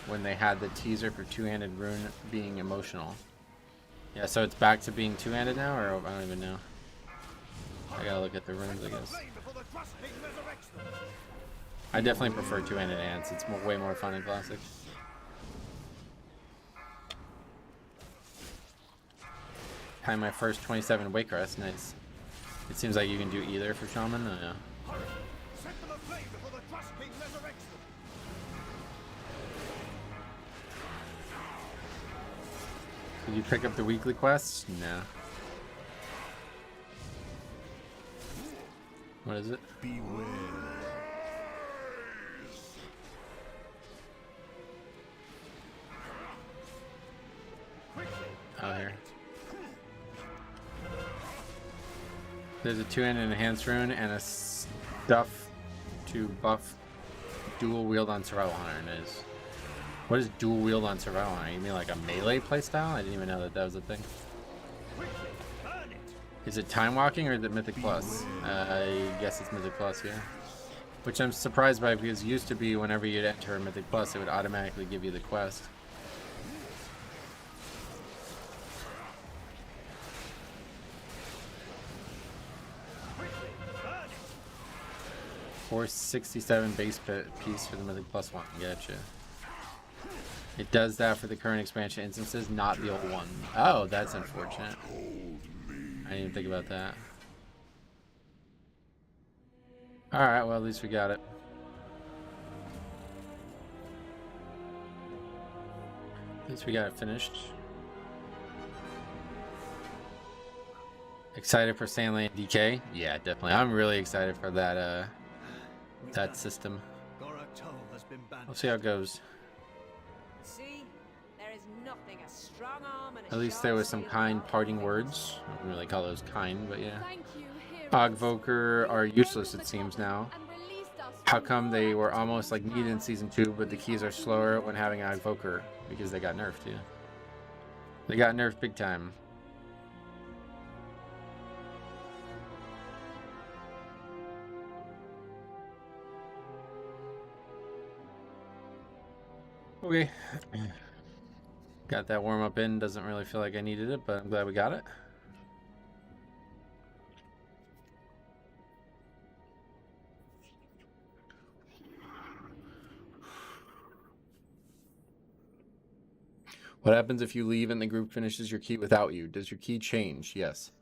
when they had the teaser for two-handed rune being emotional. Yeah, so it's back to being two-handed now, or I don't even know. I gotta look at the runes, I guess. I definitely prefer two-handed ants. It's way more fun in classic. Time my first 27 Waycrest, nice. It seems like you can do either for shaman. Oh, yeah. Set them aflame before the Trust King resurrects them. Did you pick up the weekly quests? No. What is it? Beware. Oh, here. There's a two-handed enhanced rune and a stuff to buff dual wield on survival hunter. It is. What is dual wield on survival hunter? You mean like a melee playstyle? I didn't even know that that was a thing. Is it time walking or is it Mythic Plus? I guess it's Mythic Plus, yeah. Which I'm surprised by because it used to be whenever you'd enter a Mythic Plus, it would automatically give you the quest. $467 base piece for the Mythic Plus one. Gotcha. It does that for the current expansion instances, not the old one. Oh, that's unfortunate. I didn't even think about that. Alright, well, at least we got it. At least we got it finished. Excited for Sandland DK? Yeah, definitely. I'm really excited for that that system. We'll see how it goes. See, there is nothing a strong arm and a At least there was some kind parting words. I wouldn't really call those kind, but yeah. Thank you, heroes. Ogvoker are useless, it seems now. How come they were almost like needed in Season 2, but the keys are slower when having Ogvoker? Because they got nerfed, yeah. They got nerfed big time. Okay. Got that warm up in. Doesn't really feel like I needed it, but I'm glad we got it. What happens if you leave and the group finishes your key without you? Does your key change? Yes.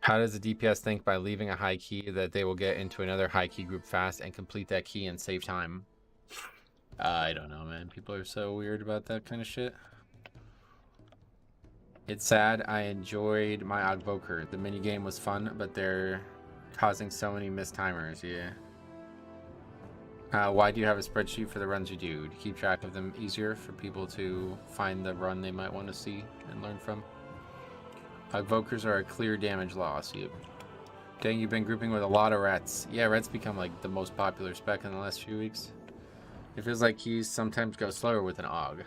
How does the DPS think by leaving a high key that they will get into another high key group fast and complete that key and save time? I don't know, man. People are so weird about that kind of shit. It's sad. I enjoyed my Ogvoker. The minigame was fun, but they're causing so many missed timers, yeah. Why do you have a spreadsheet for the runs you do? To keep track of them easier for people to find the run they might want to see and learn from. Ogvokers are a clear damage loss. Yep. Dang, you've been grouping with a lot of rats. Yeah, rats become like the most popular spec in the last few weeks. It feels like keys sometimes go slower with an Og.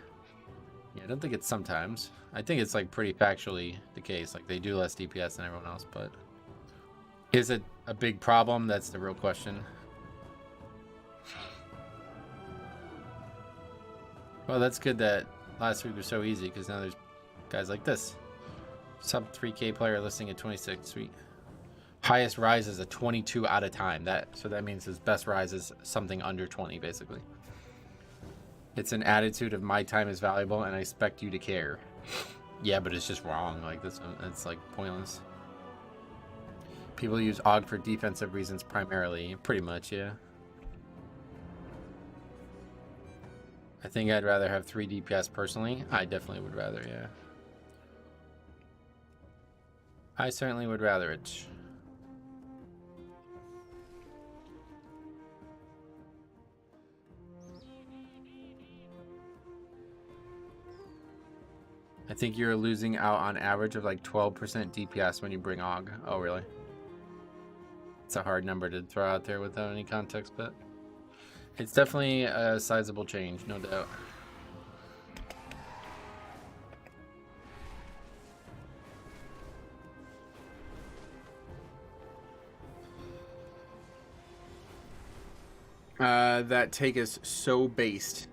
Yeah, I don't think it's sometimes. I think it's like pretty factually the case. Like they do less DPS than everyone else, but is it a big problem? That's the real question. Well, that's good that last week was so easy because now there's guys like this. Sub 3K player listing at 26. Sweet. Highest rise is a 22 out of time. So that means his best rise is something under 20, basically. It's an attitude of my time is valuable and I expect you to care. Yeah, but it's just wrong. Like this, it's like pointless. People use Og for defensive reasons primarily. Pretty much, yeah. I think I'd rather have 3 DPS personally. I definitely would rather, yeah. I certainly would rather it. I think you're losing out on average of like 12% DPS when you bring Og. Oh, really? It's a hard number to throw out there without any context, but it's definitely a sizable change, no doubt. That take is so based.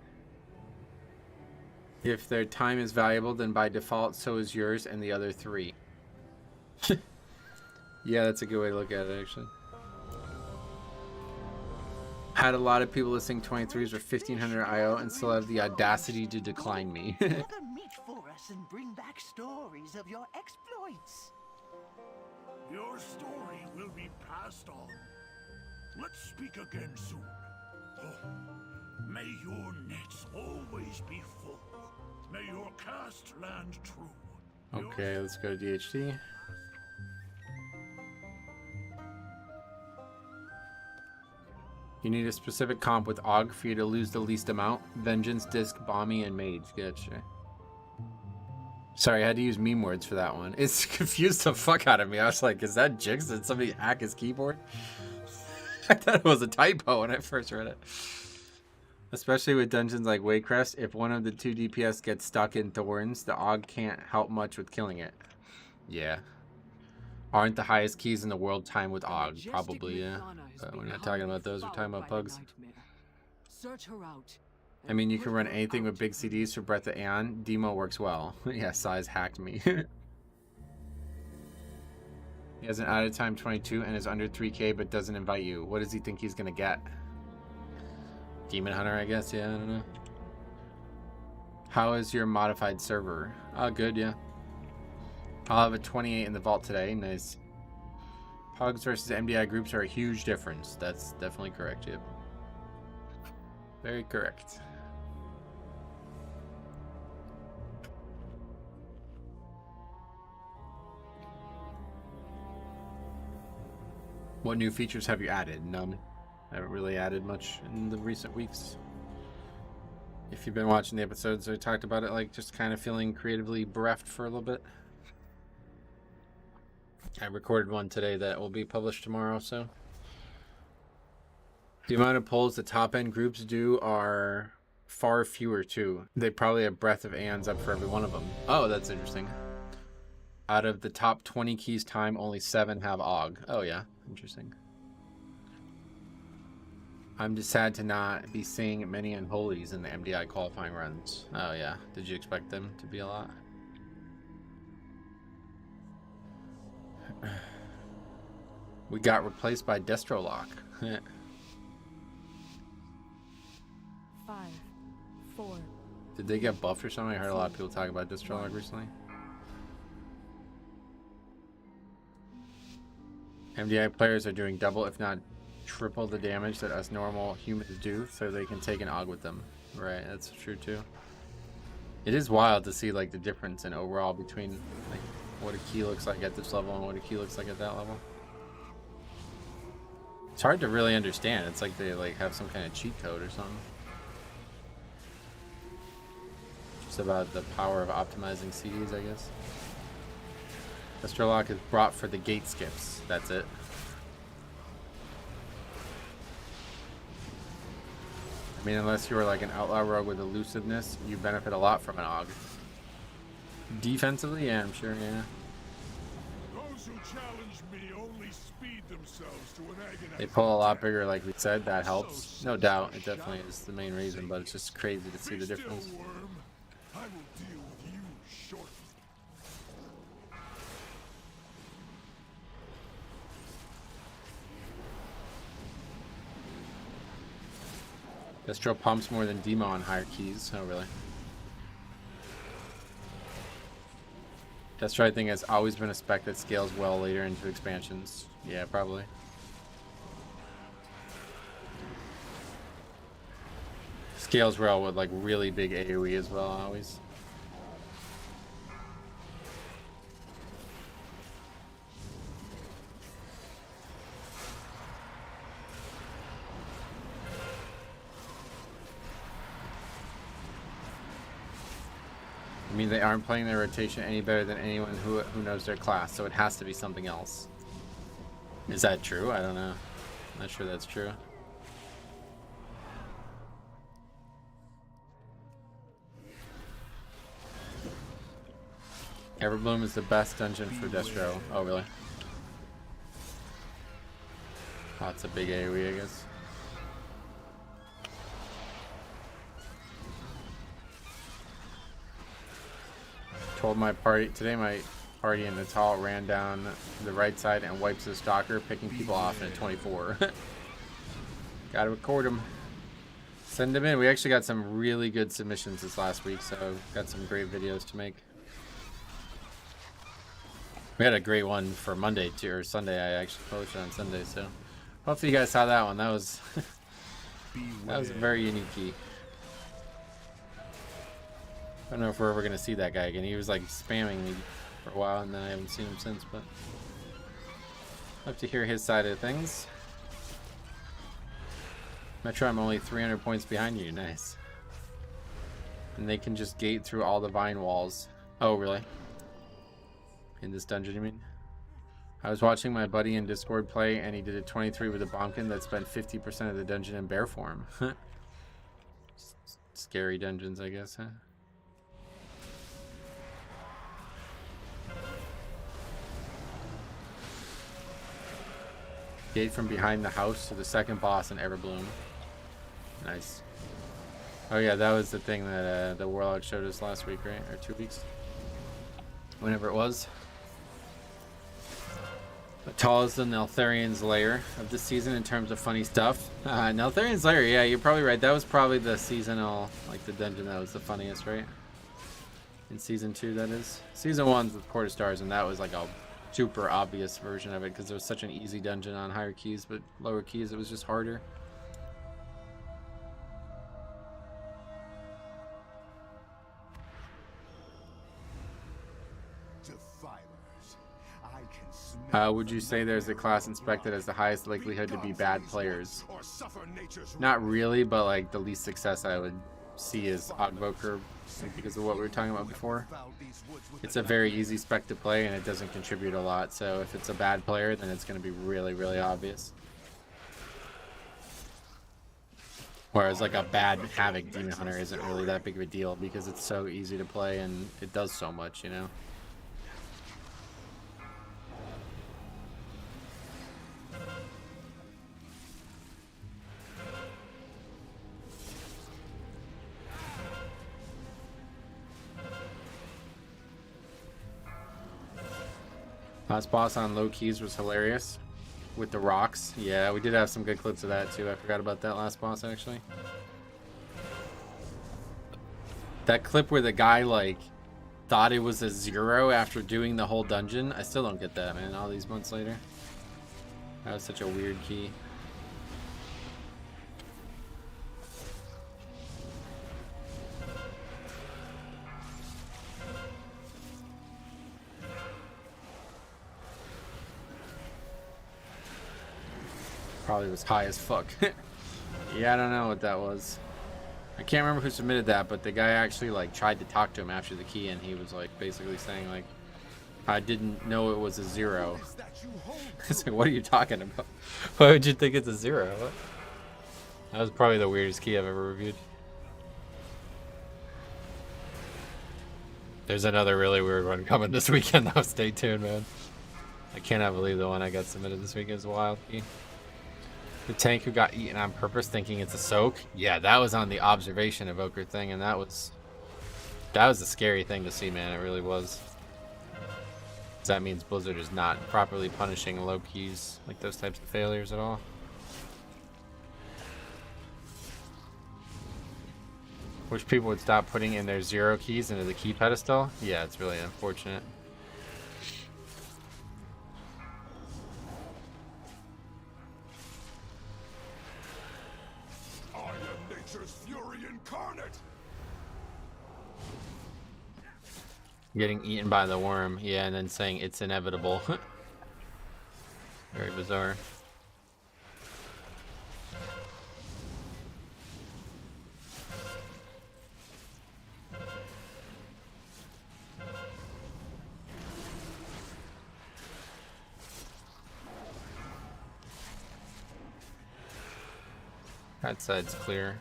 If their time is valuable, then by default, so is yours and the other 3. Yeah, that's a good way to look at it, actually. Had a lot of people listing 23s with 1500 IO and still have the audacity to decline me. Meet for us and bring back stories of your exploits. Your story will be passed on. Let's speak again soon. Oh, may your nets always be full. May your cast land true. Okay, let's go to DHT. You need a specific comp with Og for you to lose the least amount. Vengeance, Disc, Bomby, and Mage. Gotcha. Sorry, I had to use meme words for that one. It's confused the fuck out of me. I was like, is that Jix? Did somebody hack his keyboard? I thought it was a typo when I first read it. Especially with dungeons like Waycrest, if one of the 2 DPS gets stuck in Thorns, the Og can't help much with killing it. Yeah. Aren't the highest keys in the world timed with Og? Probably, yeah. But we're not talking about those, we're talking about pugs. Search her out. I mean, you can run anything with big CDs for Breath of Aeon. Demo works well. Yeah, Size hacked me. He has an added time 22 and is under 3K but doesn't invite you. What does he think he's gonna get? Demon Hunter, I guess. Yeah, I don't know. How is your modified server? Oh, good, yeah. I'll have a 28 in the vault today. Nice. Pugs versus MDI groups are a huge difference. That's definitely correct, yep. Very correct. What new features have you added? None. I haven't really added much in the recent weeks. If you've been watching the episodes, I talked about it, like just kind of feeling creatively bereft for a little bit. I recorded one today that will be published tomorrow, so. The amount of polls the top end groups do are far fewer too. They probably have Breath of Aeons up for every one of them. Oh, that's interesting. Out of the top 20 keys time, only 7 have Og. Oh yeah, interesting. I'm just sad to not be seeing many unholies in the MDI qualifying runs. Oh yeah, did you expect them to be a lot? We got replaced by Destrolock. 5, 4. Did they get buffed or something? I heard a lot of people talk about Destrolock recently. MDI players are doing double, if not triple, the damage that us normal humans do, so they can take an Og with them. Right, that's true too. It is wild to see like the difference in overall between like what a key looks like at this level and what a key looks like at that level. It's hard to really understand. It's like they like have some kind of cheat code or something. Just about the power of optimizing CDs, I guess. Destrolock is brought for the gate skips. That's it. I mean, unless you were like an outlaw rogue with elusiveness, you benefit a lot from an Og. Defensively, yeah, I'm sure, yeah. Those who challenge me only speed themselves to an agonizing They pull a lot bigger, like we said. That helps. No doubt. It definitely is the main reason, but it's just crazy to see the difference. I will deal with you shortly. Destro pumps more than Demo on higher keys. Oh, really? Destro, I think, has always been a spec that scales well later into expansions. Yeah, probably. Scales well with like really big AoE as well, always. I mean, they aren't playing their rotation any better than anyone who knows their class, so it has to be something else. Is that true? I don't know. I'm not sure that's true. Everbloom is the best dungeon for Destro. Oh, really? Oh, it's a big AoE, I guess. Told my party today, my party in Natal ran down the right side and wipes the stalker, picking people off in a 24. Gotta record them. Send them in. We actually got some really good submissions this last week, so got some great videos to make. We had a great one for Monday too, or Sunday. I actually posted on Sunday, so hopefully you guys saw that one. That was that was a very unique key. I don't know if we're ever gonna see that guy again. He was like spamming me for a while, and then I haven't seen him since. But love to hear his side of things. Metro, I'm only 300 points behind you. Nice. And they can just gate through all the vine walls. Oh, really? In this dungeon, you mean? I was watching my buddy in Discord play, and he did a 23 with a Bonkin that spent 50% of the dungeon in bear form. Scary dungeons, I guess, huh? Gate from behind the house to the second boss in Everbloom. Nice. Oh yeah, that was the thing that the Warlock showed us last week, right? Or 2 weeks? Whenever it was. Tallest than Neltharian's Lair of the season in terms of funny stuff. Neltharian's Lair, yeah, you're probably right. That was probably the seasonal, like the dungeon that was the funniest, right? In season 2, that is. Season 1's with Port of Stars, and that was like a super obvious version of it because it was such an easy dungeon on higher keys, but lower keys it was just harder. Would you say there's a class inspected as the highest likelihood to be bad players? Not really, but like the least success I would see is Ogvoker, because of what we were talking about before. It's a very easy spec to play and it doesn't contribute a lot, so if it's a bad player then it's going to be really, really obvious. Whereas like a bad Havoc Demon Hunter isn't really that big of a deal because it's so easy to play and it does so much, you know? Last boss on low keys was hilarious with the rocks. Yeah, we did have some good clips of that too. I forgot about that last boss actually. That clip where the guy like thought it was a 0 after doing the whole dungeon. I still don't get that, man, all these months later. That was such a weird key. Probably was high as fuck. Yeah, I don't know what that was. I can't remember who submitted that, but the guy actually like tried to talk to him after the key, and he was like basically saying like, I didn't know it was a 0. It's like, what are you talking about? Why would you think it's a 0? What? That was probably the weirdest key I've ever reviewed. There's another really weird one coming this weekend though. Stay tuned, man. I cannot believe the one I got submitted this weekend is a wild key. The tank who got eaten on purpose thinking it's a soak. Yeah, that was on the observation evoker thing, and that was a scary thing to see, man. It really was. That means Blizzard is not properly punishing low keys, like those types of failures at all. Wish people would stop putting in their 0 keys into the key pedestal. Yeah, it's really unfortunate. Getting eaten by the worm, yeah, and then saying it's inevitable. Very bizarre. That side's clear.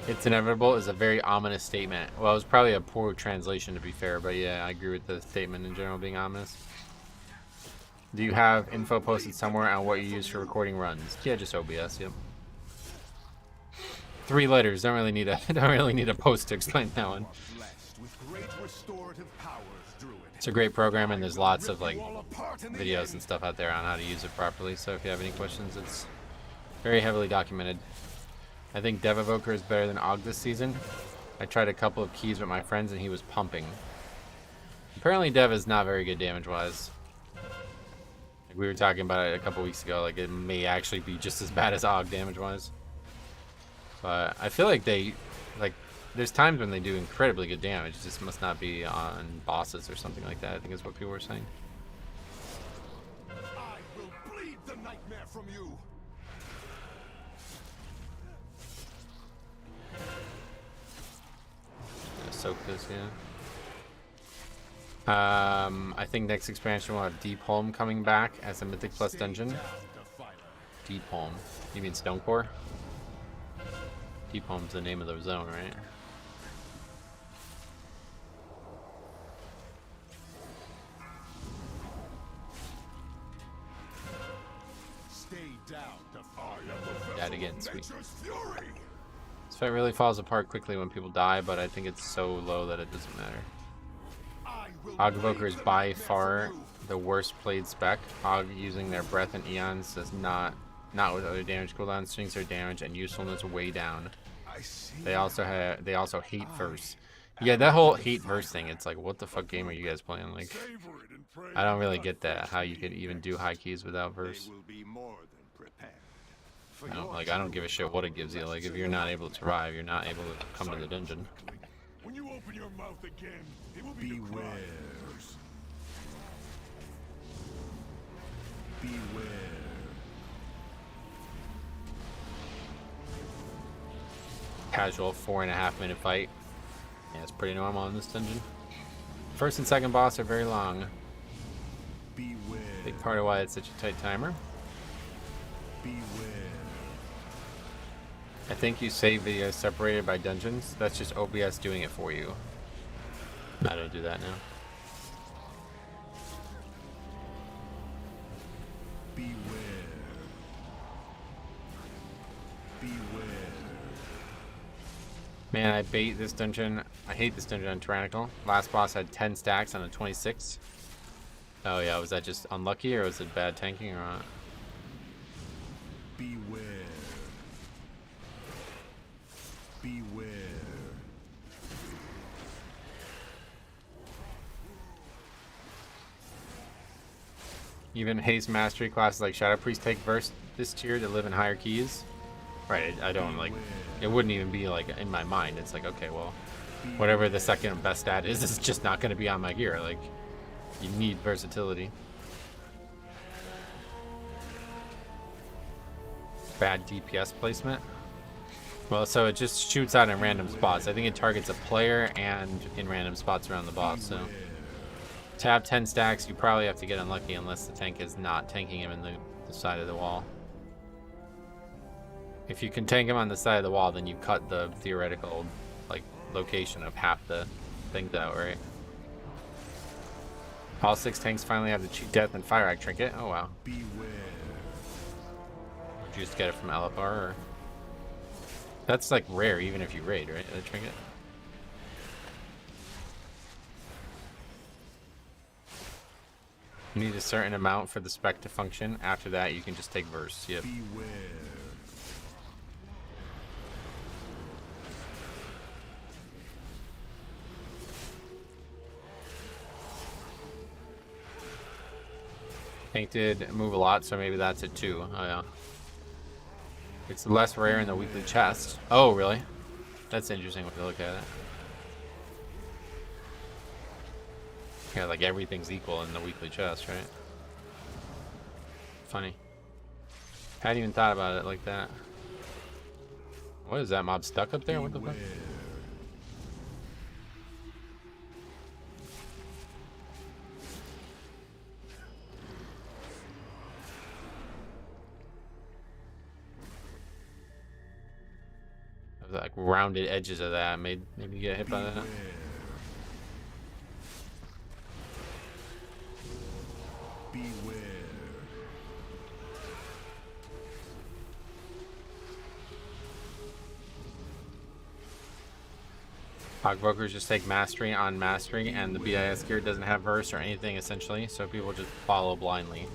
It's inevitable is a very ominous statement. Well, it was probably a poor translation to be fair, but yeah, I agree with the statement in general being ominous. Do you have info posted somewhere on what you use for recording runs? Yeah, just OBS, yep. 3 letters, don't really need a post to explain that one. It's a great program and there's lots of like videos and stuff out there on how to use it properly, so if you have any questions, it's very heavily documented. I think Dev Evoker is better than Og this season. I tried a couple of keys with my friends and he was pumping. Apparently Dev is not very good damage-wise. Like we were talking about it a couple weeks ago, like it may actually be just as bad as Og damage-wise. But I feel like there's times when they do incredibly good damage. It just must not be on bosses or something like that, I think is what people were saying. I will bleed the nightmare from you. Soak this, yeah. I think next expansion will have Deep Home coming back as a Mythic Plus dungeon. Deep Home. You mean Stonecore? Deep Home's the name of the zone, right? Stay down, That again, sweet. This fight really falls apart quickly when people die, but I think it's so low that it doesn't matter. Og Evoker is by far the worst played spec. Og using their breath and eons does not with other damage cooldowns, swings their damage and usefulness way down. They also hate verse. Yeah, that whole hate verse thing, it's like, what the fuck game are you guys playing? Like, I don't really get that, how you could even do high keys without verse. No, like, I don't give a shit what it gives you. Like, if you're not able to survive, you're not able to come to the dungeon. When you open your mouth again, it will be beware. Beware. Casual 4.5 minute fight. Yeah, it's pretty normal in this dungeon. First and second boss are very long. Beware. Big part of why it's such a tight timer. Beware. I think you save videos separated by dungeons. That's just OBS doing it for you. I don't do that now. Beware. Beware. Man, I bait this dungeon. I hate this dungeon on Tyrannical. Last boss had 10 stacks on a 26. Oh yeah, was that just unlucky or was it bad tanking or not? Beware. Beware. Even haste mastery classes like Shadow Priest take verse this tier to live in higher keys. Right, I don't like, it wouldn't even be like in my mind. It's like, okay, well, whatever the second best stat is just not going to be on my gear. Like, you need versatility. Bad DPS placement. Well, so it just shoots out in random spots. I think it targets a player and in random spots around the boss. So to have 10 stacks, you probably have to get unlucky unless the tank is not tanking him in the side of the wall. If you can tank him on the side of the wall, then you cut the theoretical like location of half the things out, right? All 6 tanks finally have the cheat death and fire act trinket. Oh wow. Beware. Did you just get it from LFR or? That's like rare even if you raid, right? The trinket. You need a certain amount for the spec to function. After that, you can just take verse. Yep. Beware. Tank did move a lot, so maybe that's it too. Oh yeah. It's less rare in the weekly chest. Oh really? That's interesting way to look at it. Yeah, like everything's equal in the weekly chest, right? Funny. Hadn't even thought about it like that. What is that mob stuck up there? What the fuck? Like rounded edges of that made me get hit by that. Beware. Hogvokers just take mastery on mastery, and the BIS gear doesn't have verse or anything essentially, so people just follow blindly.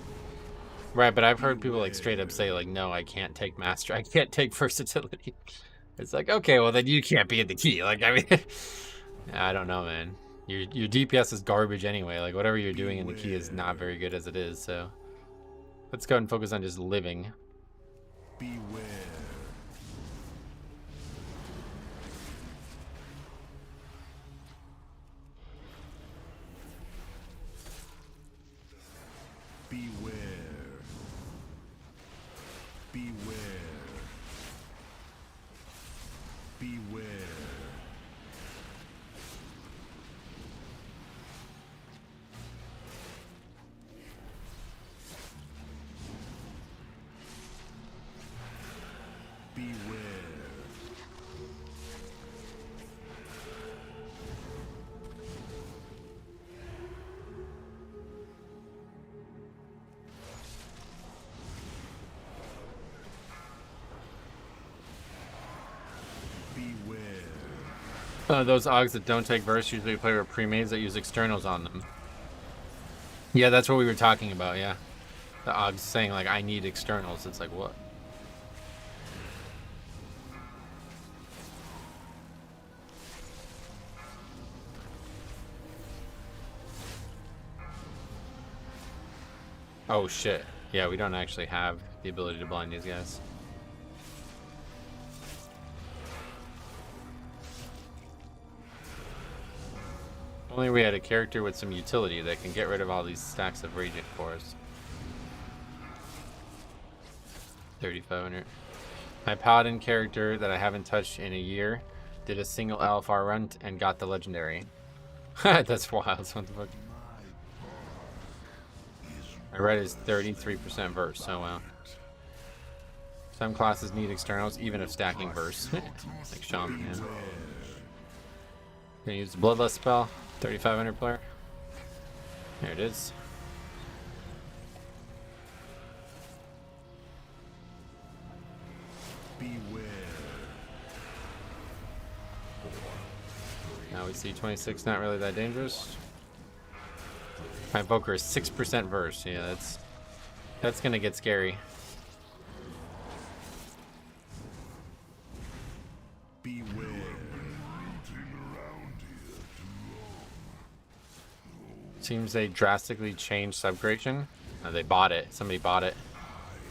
Right, but I've heard people like straight up say like, no, I can't take mastery, I can't take versatility. It's like, okay, well then you can't be in the key. Like, I mean, I don't know, man. Your DPS is garbage anyway. Like, whatever you're doing in the key is not very good as it is, so. Let's go ahead and focus on just living. Beware. Beware. Beware. Beware. Beware. Those Augs that don't take verse usually play with pre-mades that use externals on them. Yeah, that's what we were talking about, yeah. The Og's saying, like, I need externals. It's like, what? Oh, shit. Yeah, we don't actually have the ability to blind these guys. Only we had a character with some utility that can get rid of all these stacks of Radiant for us. 3,500. My Paladin character that I haven't touched in a year did a single LFR run and got the legendary. That's wild. What the fuck? I read his 33% verse, so wow. Some classes need externals, even if stacking verse. Like Shaman, yeah. Gonna use the Bloodlust spell. 3,500 player. There it is. Beware. Now we see 26, not really that dangerous. My Invoker is 6% verse. Yeah, that's gonna get scary. Beware. Seems they drastically changed subcreation. They bought it. Somebody bought it.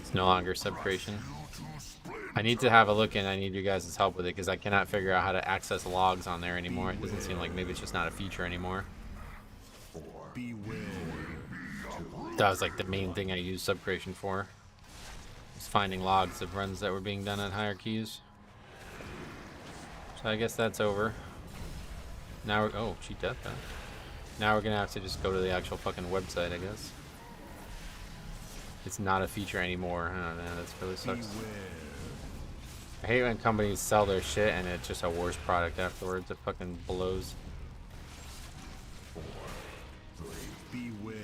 It's no longer subcreation. I need to have a look and I need you guys' help with it because I cannot figure out how to access logs on there anymore. It doesn't seem like maybe it's just not a feature anymore. That was like the main thing I used subcreation for. Was finding logs of runs that were being done at higher keys. So I guess that's over. Now we're, oh, cheat death, huh? Now we're gonna have to just go to the actual fucking website, I guess. It's not a feature anymore. Oh man, that's really sucks. I hate when companies sell their shit and it's just a worse product afterwards. It fucking blows. 4, 3, beware.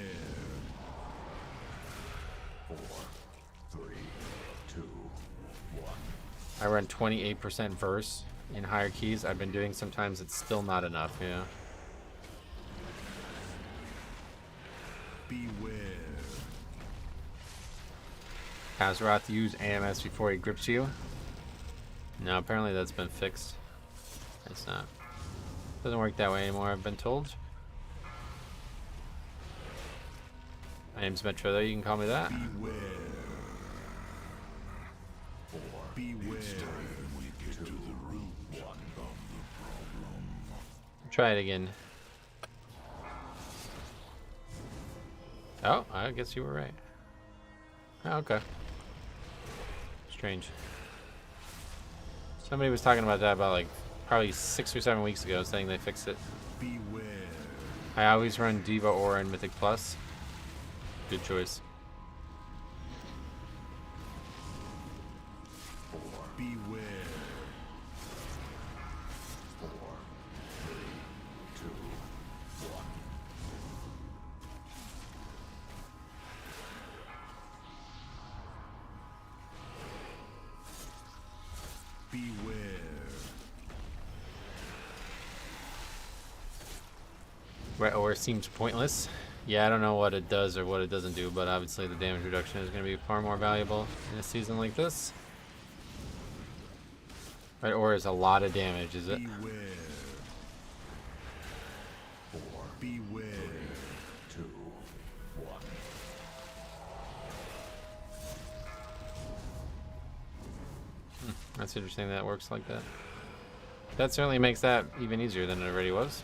4, 3, 2, 1. I run 28% verse in higher keys. I've been doing sometimes it's still not enough, yeah. Beware. Azeroth use AMS before he grips you. No, apparently that's been fixed. It's not. Doesn't work that way anymore, I've been told. My name's Metro though, you can call me that. Beware. 4, beware. We get to the root of the problem. Try it again. Oh, I guess you were right. Oh, okay. Strange. Somebody was talking about that about like probably 6 or 7 weeks ago, saying they fixed it. Beware. I always run Diva Aura and Mythic Plus. Good choice. 4, beware. 4, 3, 2, 1. Beware. Red Ore seems pointless. Yeah, I don't know what it does or what it doesn't do, but obviously the damage reduction is going to be far more valuable in a season like this. Red Ore is a lot of damage, is it? Beware. 4, beware. 2, 1. That's interesting that it works like that. That certainly makes that even easier than it already was.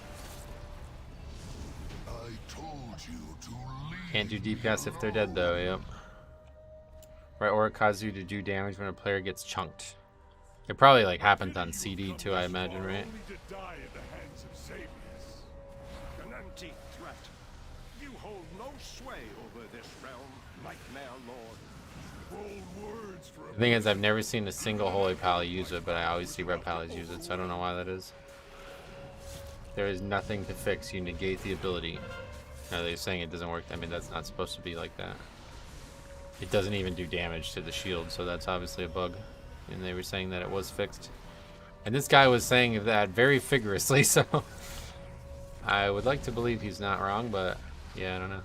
I told you to leave. Can't do DPS if they're dead though, yep. Right, or it causes you to do damage when a player gets chunked. It probably like happens on CD too, I imagine, right? Only to die at the hands of Saviors. An empty threat. You hold no sway over this realm, Nightmare Lord. Bold words for The thing is, I've never seen a single Holy Pally use it, but I always see Red Pallies use it, so I don't know why that is. There is nothing to fix, you negate the ability. Now they're saying it doesn't work, I mean that's not supposed to be like that. It doesn't even do damage to the shield, so that's obviously a bug. And they were saying that it was fixed. And this guy was saying that very vigorously, so I would like to believe he's not wrong, but yeah, I don't know.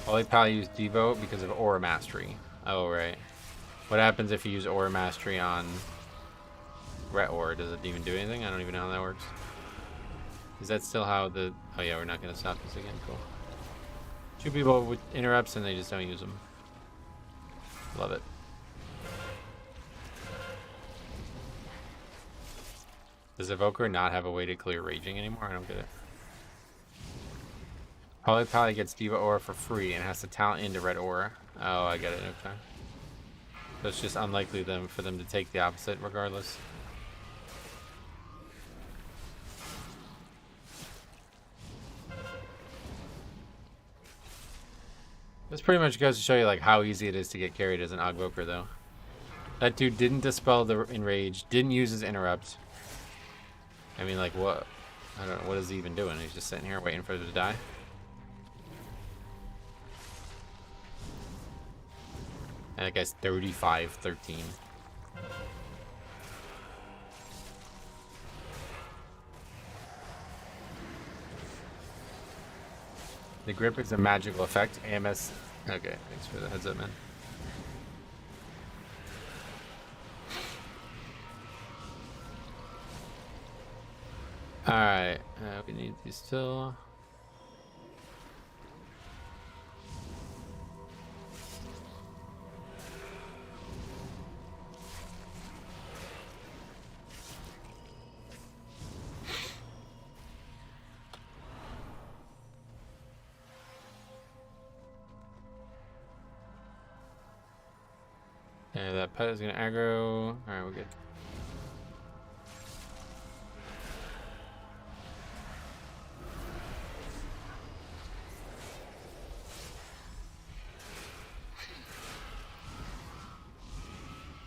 Holy Pal used Devo because of Aura Mastery. Oh, right. What happens if you use Aura Mastery on Ret Aura? Does it even do anything? I don't even know how that works. Is that still how the... Oh yeah, we're not going to stop this again. Cool. Two people with interrupts and they just don't use them. Love it. Does Evoker not have a way to clear Raging anymore? I don't get it. Holy Pally gets Diva Aura for free and has to talent into Red Aura. Oh, I get it. Okay. So it's just unlikely for them to take the opposite regardless. This pretty much goes to show you like how easy it is to get carried as an Ogvoker though. That dude didn't dispel the enrage, didn't use his interrupt. I mean, like, what? I don't know. What is he even doing? He's just sitting here waiting for it to die. And that guy's 35-13. The grip is a magical effect. AMS. Okay, thanks for the heads up, man. Alright, we need these still. Yeah, that pet is gonna aggro. Alright, we're good.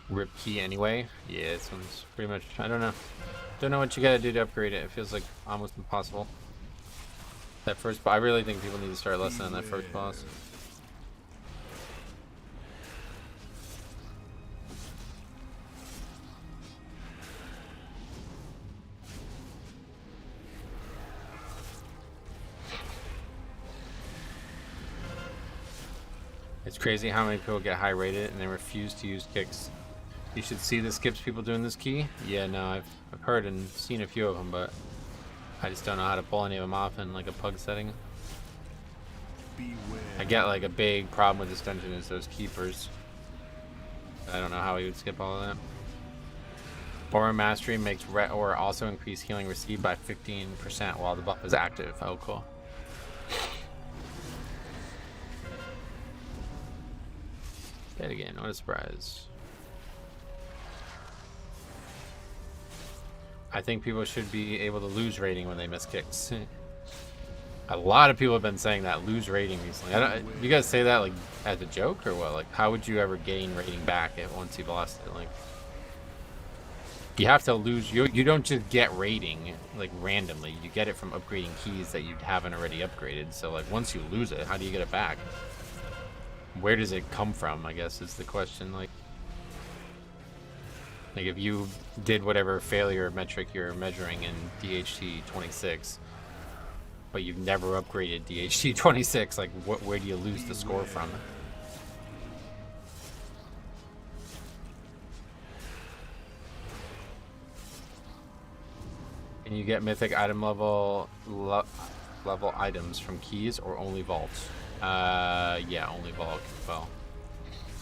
Rip key anyway. Yeah, this one's pretty much, I don't know. Don't know what you gotta do to upgrade it. It feels like almost impossible. That first boss, I really think people need to start lessening that first boss. It's crazy how many people get high rated and they refuse to use kicks. You should see the skips people doing this key. Yeah, no, I've heard and seen a few of them, but I just don't know how to pull any of them off in like a pug setting. I get like a big problem with this dungeon is those keepers. I don't know how he would skip all of that. Aura Mastery makes Ret Aura also increase healing received by 15% while the buff is active. Oh, cool. Dead again, what a surprise. I think people should be able to lose rating when they miss kicks. A lot of people have been saying that, lose rating recently. You guys say that like as a joke or what? Like, how would you ever gain rating back once you've lost it? Like, you have to lose. You don't just get rating like randomly. You get it from upgrading keys that you haven't already upgraded. So like once you lose it, how do you get it back? Where does it come from, I guess, is the question. Like if you did whatever failure metric you're measuring in DHT 26, but you've never upgraded DHT 26, like where do you lose the score from? Can you get mythic item level items from keys or only vaults? Yeah, only vault. Well,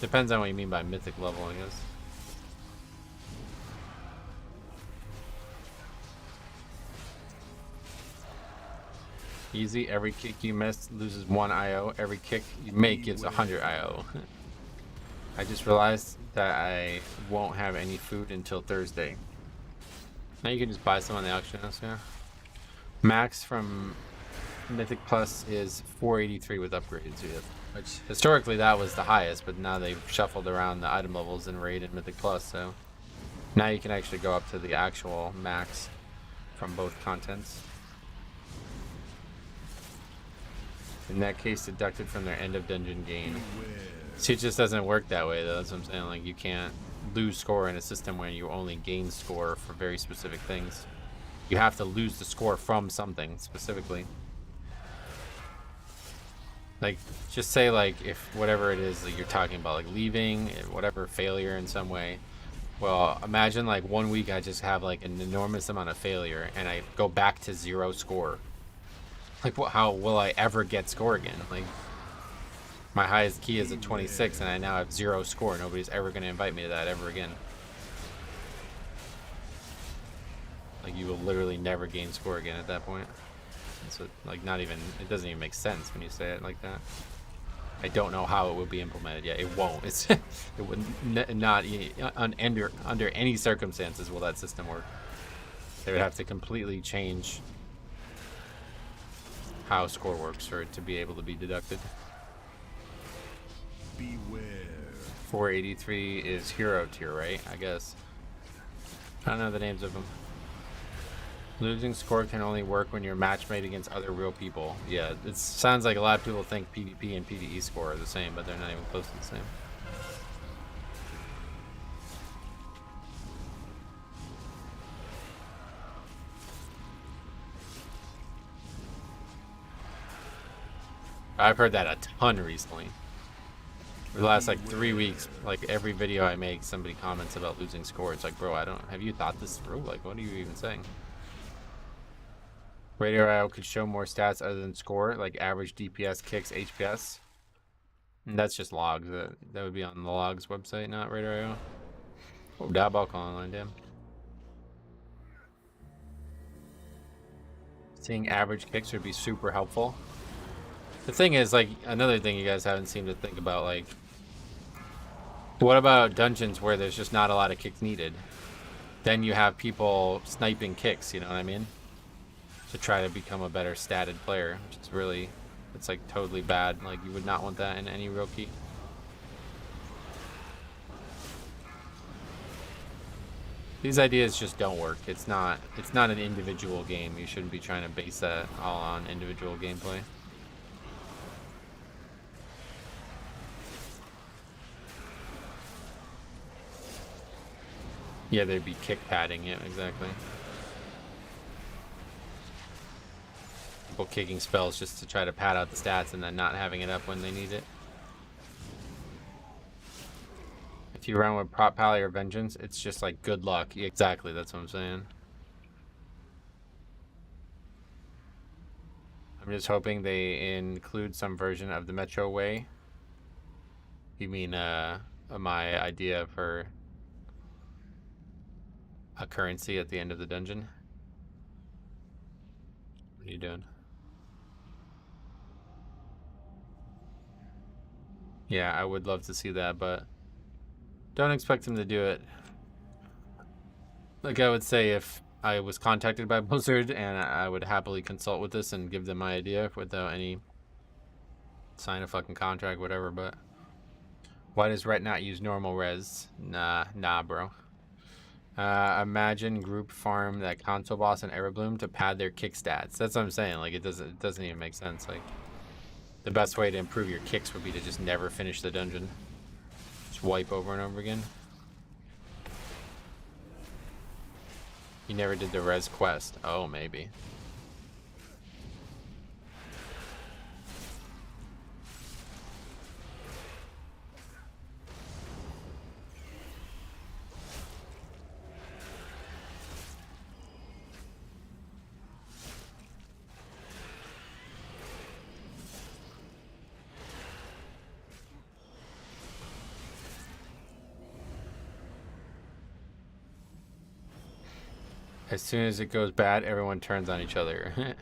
depends on what you mean by mythic level, I guess. Easy. Every kick you miss loses 1 IO. Every kick you make gives 100 IO. I just realized that I won't have any food until Thursday. Now you can just buy some on the auction house, yeah. Max from Mythic Plus is 483 with upgrades, yeah. Which historically that was the highest, but now they've shuffled around the item levels in Raid and Mythic Plus, so now you can actually go up to the actual max from both contents. In that case, deducted from their end of dungeon gain. See, it just doesn't work that way, though. That's what I'm saying. Like, you can't lose score in a system where you only gain score for very specific things. You have to lose the score from something specifically. Like, just say, like, if whatever it is that you're talking about, like leaving, whatever, failure in some way. Well, imagine like 1 week I just have like an enormous amount of failure and I go back to 0 score. Like, how will I ever get score again? Like, my highest key is a 26 and I now have 0 score. Nobody's ever going to invite me to that ever again. Like, you will literally never gain score again at that point. So, like, not even, it doesn't even make sense when you say it like that. I don't know how it will be implemented yet. It won't. It's it would not under any circumstances will that system work. They would have to completely change how score works for it to be able to be deducted. Beware. 483 is hero tier, right? I guess. I don't know the names of them. Losing score can only work when you're matchmade against other real people. Yeah, it sounds like a lot of people think PvP and PvE score are the same, but they're not even close to the same. I've heard that a ton recently. For the last like 3 weeks, like every video I make, somebody comments about losing score. It's like, bro, have you thought this through? Like, what are you even saying? Radio IO could show more stats other than score, like average DPS, kicks, HPS. And that's just logs. That would be on the logs website, not Radio IO. Oh, Diabolical Online, damn. Seeing average kicks would be super helpful. The thing is, like, another thing you guys haven't seemed to think about, like, what about dungeons where there's just not a lot of kicks needed? Then you have people sniping kicks, you know what I mean? To try to become a better statted player, which is really, it's like totally bad. Like, you would not want that in any real key. These ideas just don't work. It's not an individual game. You shouldn't be trying to base that all on individual gameplay. Yeah, they'd be kick padding, yeah, exactly. People kicking spells just to try to pad out the stats and then not having it up when they need it. If you run with Prop Pally or Vengeance, it's just like good luck. Yeah, exactly, that's what I'm saying. I'm just hoping they include some version of the Metro Way. You mean my idea for a currency at the end of the dungeon? What are you doing? Yeah, I would love to see that, but don't expect him to do it. Like I would say, if I was contacted by Blizzard, and I would happily consult with this and give them my idea without any sign a fucking contract, whatever, but why does Ret not use normal res? Nah, bro. Imagine group farm that console boss and Everbloom to pad their kick stats. That's what I'm saying. Like, it doesn't even make sense. Like, the best way to improve your kicks would be to just never finish the dungeon. Just wipe over and over again. You never did the res quest. Oh, maybe. As soon as it goes bad, everyone turns on each other.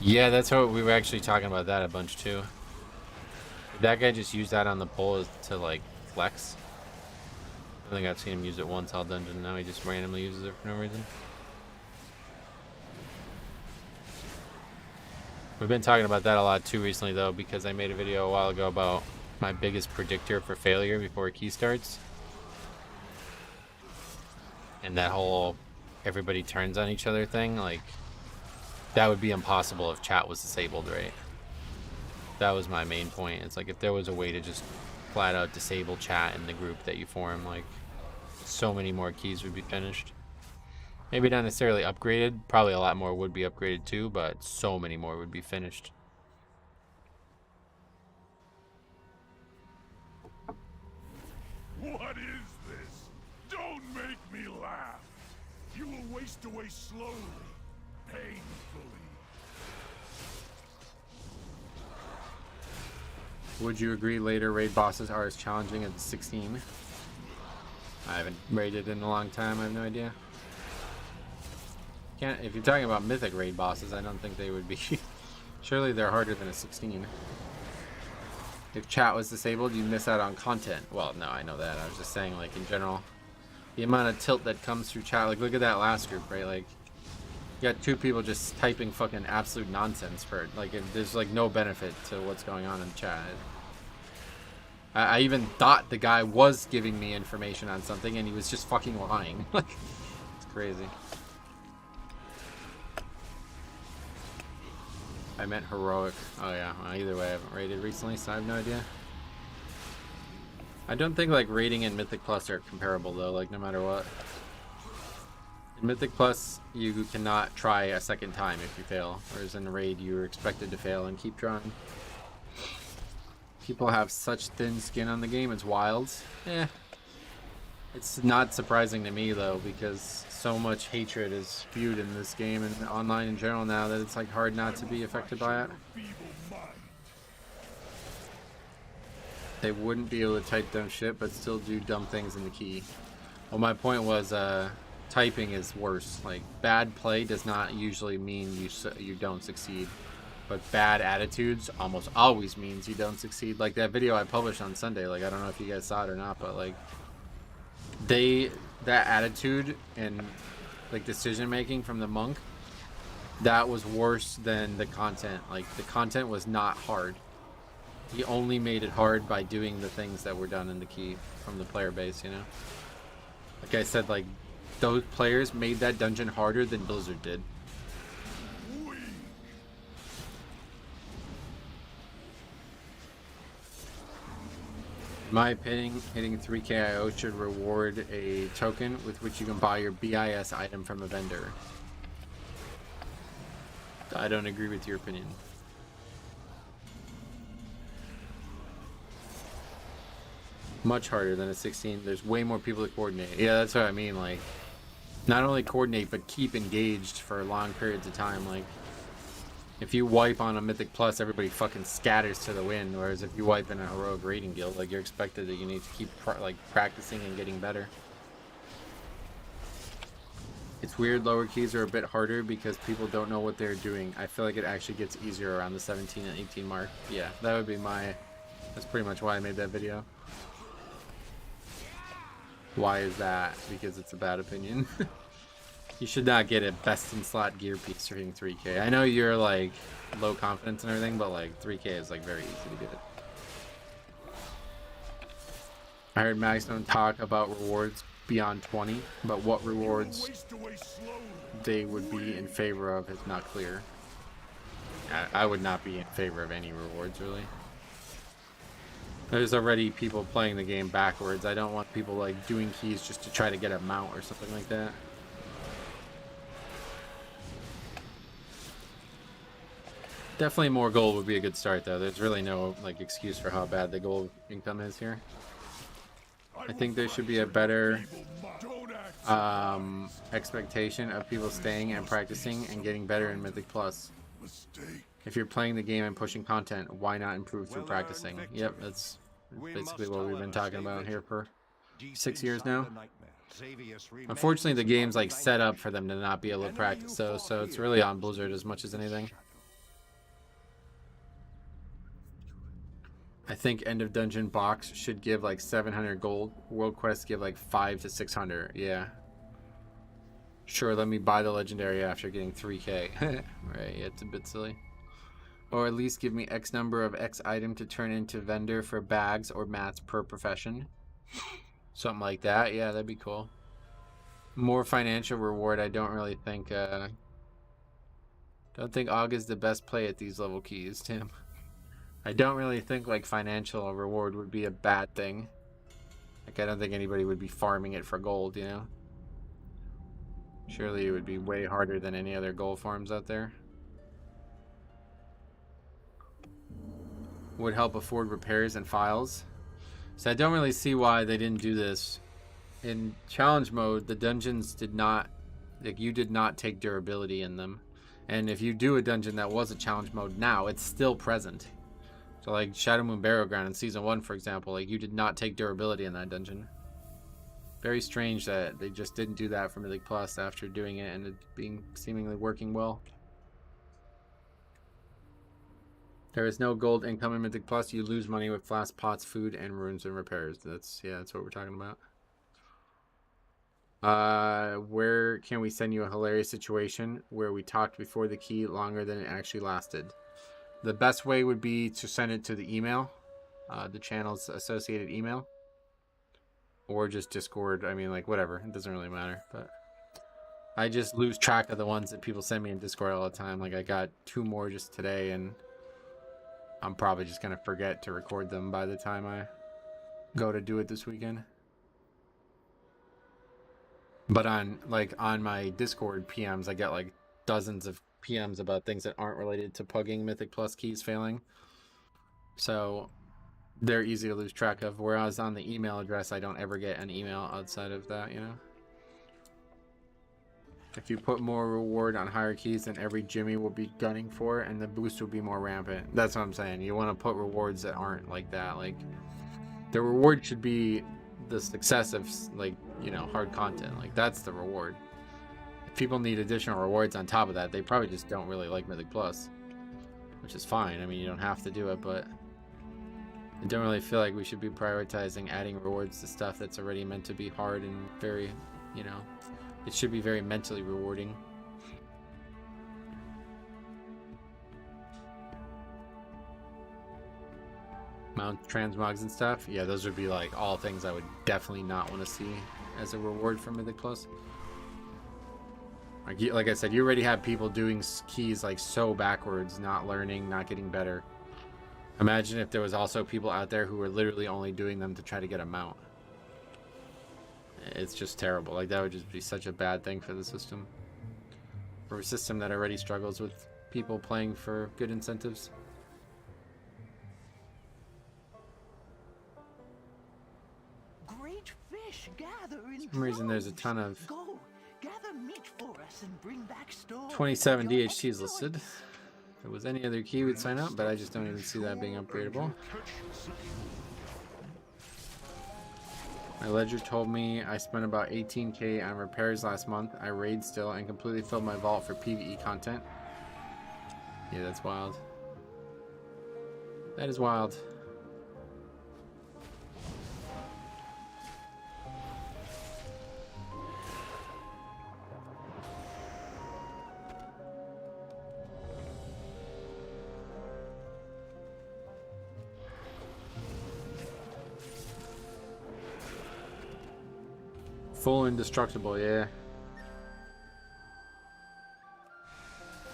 Yeah, that's what we were actually talking about that a bunch too. Did that guy just use that on the pole to like flex? I think I've seen him use it once all dungeon. Now he just randomly uses it for no reason. We've been talking about that a lot too recently though, because I made a video a while ago about my biggest predictor for failure before a key starts. And that whole everybody turns on each other thing, like, that would be impossible if chat was disabled, right? That was my main point. It's like, if there was a way to just flat out disable chat in the group that you form, like, so many more keys would be finished. Maybe not necessarily upgraded, probably a lot more would be upgraded too, but so many more would be finished. What is this? Don't make me laugh. You will waste away slowly, painfully. Would you agree later raid bosses are as challenging as the 16? I haven't raided in a long time, I have no idea. Can't, if you're talking about mythic raid bosses, I don't think they would be. Surely they're harder than a 16. If chat was disabled, you miss out on content. Well, no, I know that. I was just saying, like, in general. The amount of tilt that comes through chat. Like, look at that last group, right? Like, you got 2 people just typing fucking absolute nonsense for, like, there's, like, no benefit to what's going on in chat. I even thought the guy was giving me information on something, and he was just fucking lying. Like, it's crazy. I meant heroic. Oh yeah, well, either way I haven't raided recently, so I have no idea. I don't think like raiding and Mythic Plus are comparable though, like no matter what. In Mythic Plus, you cannot try a second time if you fail, whereas in raid you're expected to fail and keep trying. People have such thin skin on the game, it's wild. It's not surprising to me though, because so much hatred is spewed in this game and online in general now that it's like hard not to be affected by it. They wouldn't be able to type dumb shit but still do dumb things in the key. Well, my point was typing is worse. Like bad play does not usually mean you don't succeed, but bad attitudes almost always means you don't succeed. Like that video I published on Sunday, like I don't know if you guys saw it or not, but like that attitude and like decision making from the monk, that was worse than the content. Like the content was not hard. He only made it hard by doing the things that were done in the key from the player base, you know? Like I said, like those players made that dungeon harder than Blizzard did. In my opinion, hitting 3k IO should reward a token with which you can buy your BIS item from a vendor. I don't agree with your opinion. Much harder than a 16. There's way more people to coordinate. Yeah, that's what I mean. Like, not only coordinate, but keep engaged for long periods of time. Like, if you wipe on a Mythic Plus, everybody fucking scatters to the wind. Whereas if you wipe in a heroic raiding guild, like you're expected that you need to keep practicing and getting better. It's weird lower keys are a bit harder because people don't know what they're doing. I feel like it actually gets easier around the 17 and 18 mark. Yeah, that would be my... That's pretty much why I made that video. Why is that? Because it's a bad opinion. You should not get a best in slot gear piece for hitting 3k. I know you're like low confidence and everything, but like 3k is like very easy to get. I heard Maximum talk about rewards beyond 20, but what rewards they would be in favor of is not clear. I would not be in favor of any rewards really. There's already people playing the game backwards. I don't want people like doing keys just to try to get a mount or something like that. Definitely more gold would be a good start though. There's really no like excuse for how bad the gold income is here. I think there should be a better expectation of people staying and practicing and getting better in Mythic Plus. If you're playing the game and pushing content, why not improve through practicing? Yep, that's basically what we've been talking about here for 6 years now. Unfortunately, the game's like set up for them to not be able to practice, so it's really on Blizzard as much as anything. I think end of dungeon box should give like 700 gold. World quests give like 500 to 600. Yeah. Sure, let me buy the legendary after getting 3k. Right, yeah, it's a bit silly. Or at least give me X number of X item to turn into vendor for bags or mats per profession. Something like that. Yeah, that'd be cool. More financial reward. I don't really think don't think AUG is the best play at these level keys, Tim. I don't really think like financial reward would be a bad thing. Like I don't think anybody would be farming it for gold, you know? Surely it would be way harder than any other gold farms out there. Would help afford repairs and files. So I don't really see why they didn't do this. In challenge mode, the dungeons did not, like, you did not take durability in them. And if you do a dungeon that was a challenge mode now, it's still present. So like Shadow Moon Burial Ground in Season 1, for example, like you did not take durability in that dungeon. Very strange that they just didn't do that for Mythic Plus after doing it and it being seemingly working well. There is no gold income in Mythic Plus. You lose money with flask pots, food, and runes and repairs. That's what we're talking about. Where can we send you a hilarious situation where we talked before the key longer than it actually lasted? The best way would be to send it to the email, the channel's associated email, or just Discord. I mean, like, whatever. It doesn't really matter, but I just lose track of the ones that people send me in Discord all the time. Like, I got 2 more just today, and I'm probably just gonna forget to record them by the time I go to do it this weekend. But on my Discord PMs, I get like dozens of PMs about things that aren't related to pugging Mythic Plus keys failing. So they're easy to lose track of. Whereas on the email address, I don't ever get an email outside of that, you know? If you put more reward on higher keys, then every Jimmy will be gunning for it and the boost will be more rampant. That's what I'm saying. You want to put rewards that aren't like that. Like, the reward should be the success of, like, you know, hard content. Like, that's the reward. If people need additional rewards on top of that, they probably just don't really like Mythic Plus, which is fine. I mean, you don't have to do it, but I don't really feel like we should be prioritizing adding rewards to stuff that's already meant to be hard and very, you know, it should be very mentally rewarding. Mount transmogs and stuff, yeah, those would be like all things I would definitely not want to see as a reward from Mythic Plus. Like I said, you already have people doing keys like so backwards, not learning, not getting better. Imagine if there was also people out there who were literally only doing them to try to get a mount. It's just terrible. Like, that would just be such a bad thing for the system. For a system that already struggles with people playing for good incentives. Great fish gather in For some reason, there's a ton of Go, gather meat for us and bring back stories 27 of your DHTs listed. If it was any other key, we'd sign up, but I just don't even see that being upgradable. My ledger told me I spent about 18k on repairs last month. I raid still and completely filled my vault for PvE content. Yeah, that's wild. That is wild. Full indestructible, yeah.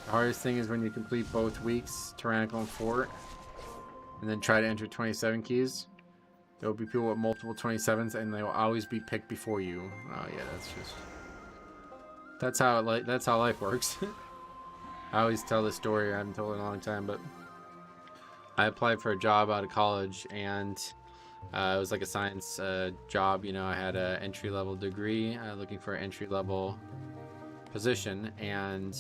The hardest thing is when you complete both weeks, Tyrannical and Fort, and then try to enter 27 keys. There will be people with multiple 27s, and they will always be picked before you. Oh yeah, that's how life works. I always tell this story. I haven't told it in a long time, but I applied for a job out of college, and it was like a science job. You know, I had an entry-level degree, looking for an entry-level position, and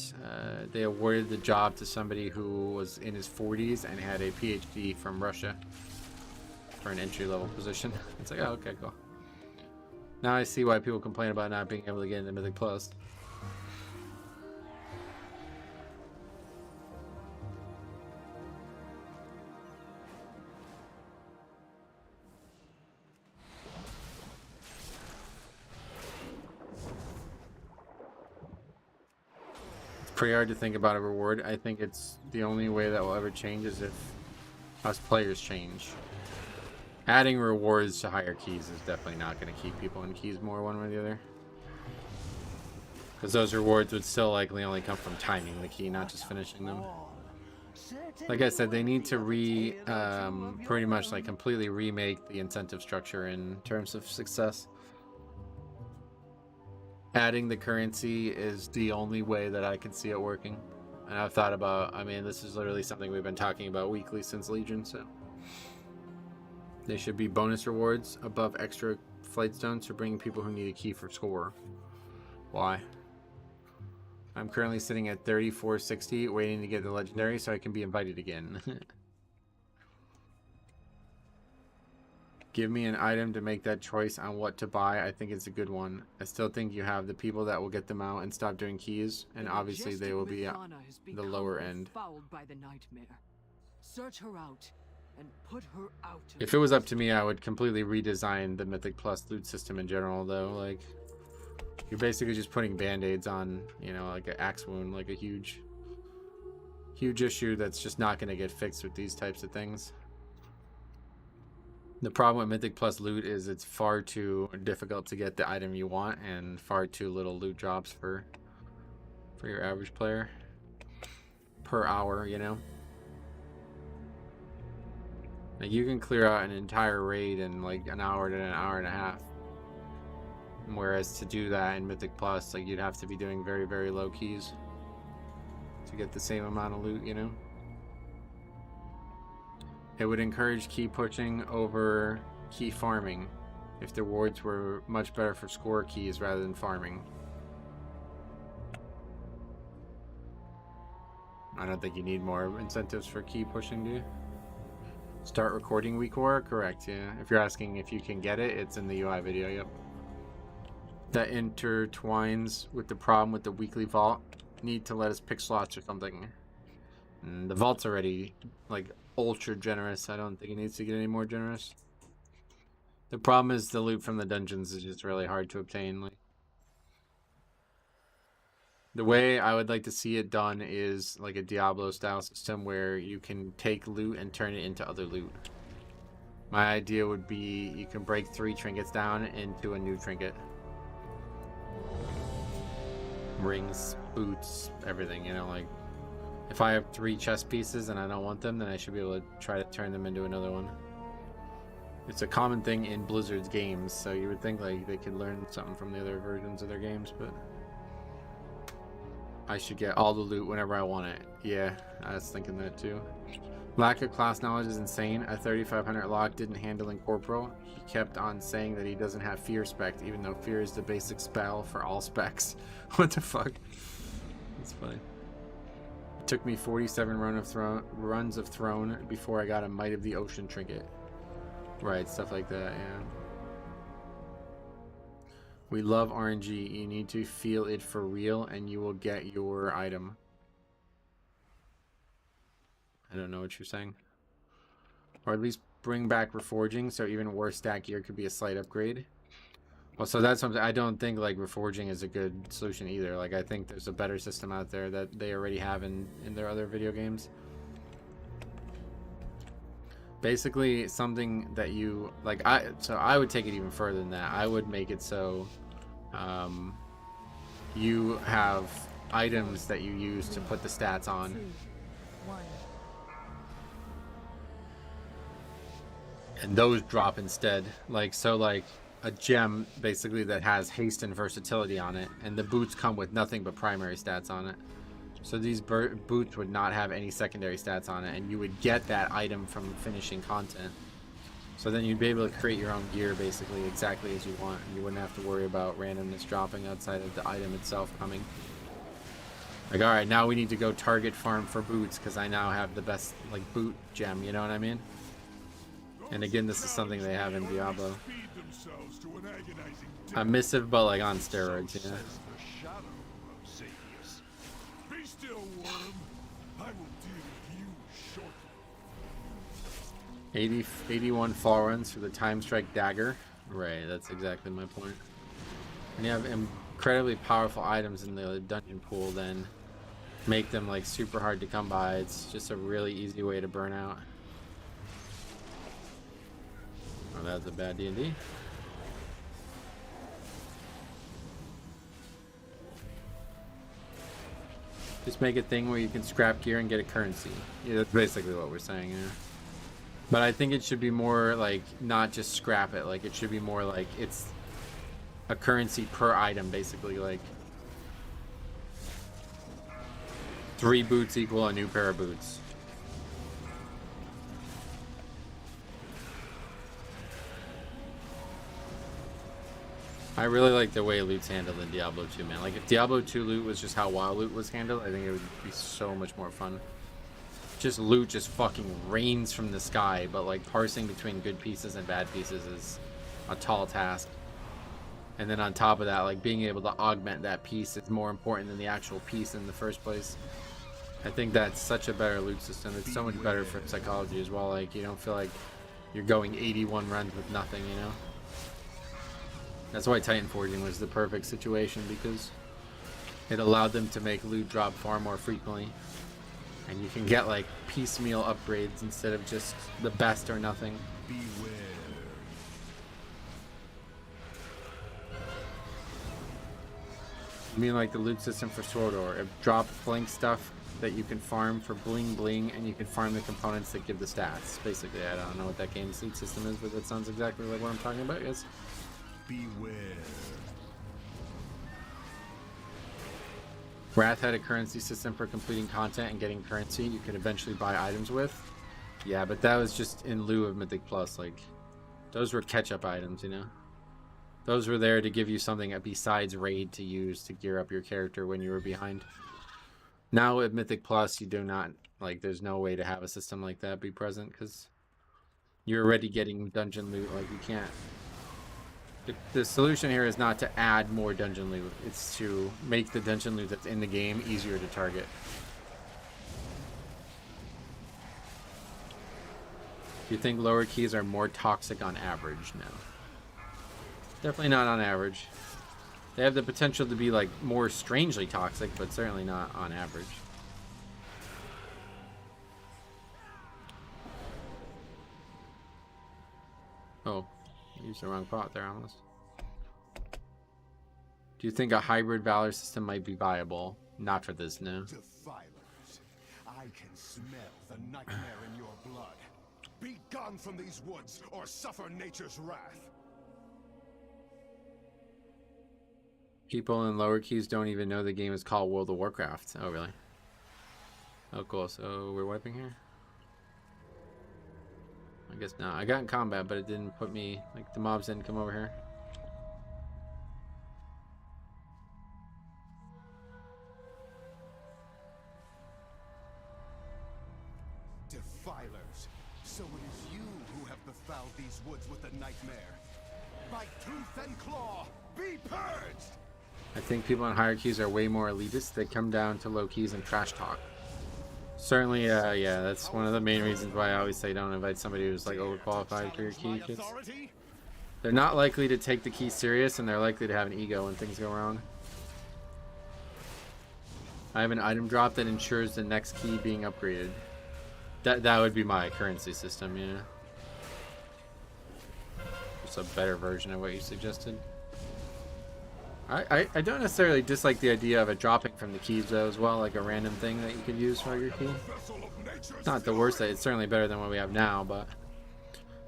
they awarded the job to somebody who was in his 40s and had a PhD from Russia for an entry-level position. It's like, oh, okay, cool. Now I see why people complain about not being able to get into Mythic Plus. Pretty hard to think about a reward. I think it's the only way that will ever change is if us players change. Adding rewards to higher keys is definitely not going to keep people in keys more one way or the other. Because those rewards would still likely only come from timing the key, not just finishing them. Like I said, they need to pretty much like completely remake the incentive structure in terms of success. Adding the currency is the only way that I can see it working. And I've thought about, I mean, this is literally something we've been talking about weekly since Legion, so. They should be bonus rewards above extra flight stones for bringing people who need a key for score. Why? I'm currently sitting at 3460 waiting to get the legendary so I can be invited again. Give me an item to make that choice on what to buy. I think it's a good one. I still think you have the people that will get them out and stop doing keys, and obviously they will be at the lower end. By the nightmare. Search her out and put her out. If it was up to me, I would completely redesign the Mythic Plus loot system in general, though. Like, you're basically just putting band-aids on, you know, like an axe wound, like a huge issue that's just not going to get fixed with these types of things. The problem with Mythic Plus loot is it's far too difficult to get the item you want and far too little loot drops for your average player per hour, you know? Like, you can clear out an entire raid in like an hour to an hour and a half. Whereas to do that in Mythic Plus, like, you'd have to be doing very, very low keys to get the same amount of loot, you know? It would encourage key pushing over key farming if the rewards were much better for score keys rather than farming. I don't think you need more incentives for key pushing, do you? Start recording week 4? Correct, yeah. If you're asking if you can get it, it's in the UI video, yep. That intertwines with the problem with the weekly vault. Need to let us pick slots or something. And the vault's already, like, ultra generous. I don't think it needs to get any more generous. The problem is the loot from the dungeons is just really hard to obtain. Like, the way I would like to see it done is like a Diablo style system where you can take loot and turn it into other loot. My idea would be you can break 3 trinkets down into a new trinket. Rings, boots, everything, you know, like, if I have 3 chest pieces and I don't want them, then I should be able to try to turn them into another one. It's a common thing in Blizzard's games, so you would think like they could learn something from the other versions of their games, but I should get all the loot whenever I want it. Yeah, I was thinking that too. Lack of class knowledge is insane. A 3500 lock didn't handle in Corporal. He kept on saying that he doesn't have Fear spec, even though Fear is the basic spell for all specs. What the fuck? That's funny. It took me 47 runs of Throne before I got a Might of the Ocean trinket. Right, stuff like that, yeah. We love RNG. You need to feel it for real and you will get your item. I don't know what you're saying. Or at least bring back reforging, so even worse stat gear could be a slight upgrade. Well, so that's something I don't think like reforging is a good solution either. Like, I think there's a better system out there that they already have in their other video games. Basically, something that you like. So I would take it even further than that. I would make it so you have items that you use to put the stats on. And those drop instead. Like, so like a gem basically that has haste and versatility on it, and the boots come with nothing but primary stats on it. So these boots would not have any secondary stats on it, and you would get that item from finishing content. So then you'd be able to create your own gear basically exactly as you want. You wouldn't have to worry about randomness dropping outside of the item itself coming. Like, alright, now we need to go target farm for boots because I now have the best like boot gem, you know what I mean? And again, this is something they have in Diablo. A missive, but like on steroids, yeah. 81 fall runs for the Time Strike Dagger. Right, that's exactly my point. And you have incredibly powerful items in the dungeon pool, then make them like super hard to come by. It's just a really easy way to burn out. Oh, that was a bad D&D. Just make a thing where you can scrap gear and get a currency. Yeah, that's basically what we're saying, yeah. But I think it should be more like, not just scrap it, like it should be more like it's a currency per item, basically. Like 3 boots equal a new pair of boots. I really like the way loot's handled in Diablo 2, man. Like, if Diablo 2 loot was just how WoW loot was handled, I think it would be so much more fun. Just loot just fucking rains from the sky, but like parsing between good pieces and bad pieces is a tall task. And then on top of that, like being able to augment that piece is more important than the actual piece in the first place. I think that's such a better loot system. It's so much better for psychology as well. Like, you don't feel like you're going 81 runs with nothing, you know? That's why Titan Forging was the perfect situation, because it allowed them to make loot drop far more frequently. And you can get like piecemeal upgrades instead of just the best or nothing. Beware. I mean, like the loot system for Swordor. It dropped blank stuff that you can farm for bling bling, and you can farm the components that give the stats. Basically, I don't know what that game's loot system is, but that sounds exactly like what I'm talking about. Yes. Beware. Wrath had a currency system for completing content and getting currency you could eventually buy items with. Yeah, but that was just in lieu of Mythic Plus. Like, those were catch-up items, you know? Those were there to give you something besides raid to use to gear up your character when you were behind. Now with Mythic Plus, you do not, like, there's no way to have a system like that be present, because you're already getting dungeon loot. Like, you can't. The solution here is not to add more dungeon loot. It's to make the dungeon loot that's in the game easier to target. Do you think lower keys are more toxic on average? No. Definitely not on average. They have the potential to be like more strangely toxic, but certainly not on average. Oh. Used the wrong pot there almost. Do you think a hybrid Valor system might be viable? Not for this, no. Defilers, I can smell the nightmare in your blood. Be gone from these woods or suffer nature's wrath. People in lower keys don't even know the game is called World of Warcraft. Oh, really? Oh, cool. So we're wiping here? I guess not. I got in combat, but it didn't put me, like, the mobs didn't come over here. Defilers, so it is you who have befouled these woods with the nightmare. By tooth and claw, be purged! I think people on higher keys are way more elitist. They come down to low keys and trash talk. Certainly, yeah, that's one of the main reasons why I always say don't invite somebody who's like overqualified for your key. They're not likely to take the key serious, and they're likely to have an ego when things go wrong. I have an item drop that ensures the next key being upgraded. That would be my currency system, yeah. Just a better version of what you suggested. I don't necessarily dislike the idea of it dropping from the keys though as well, like a random thing that you could use for your key. It's not the worst, it's certainly better than what we have now, but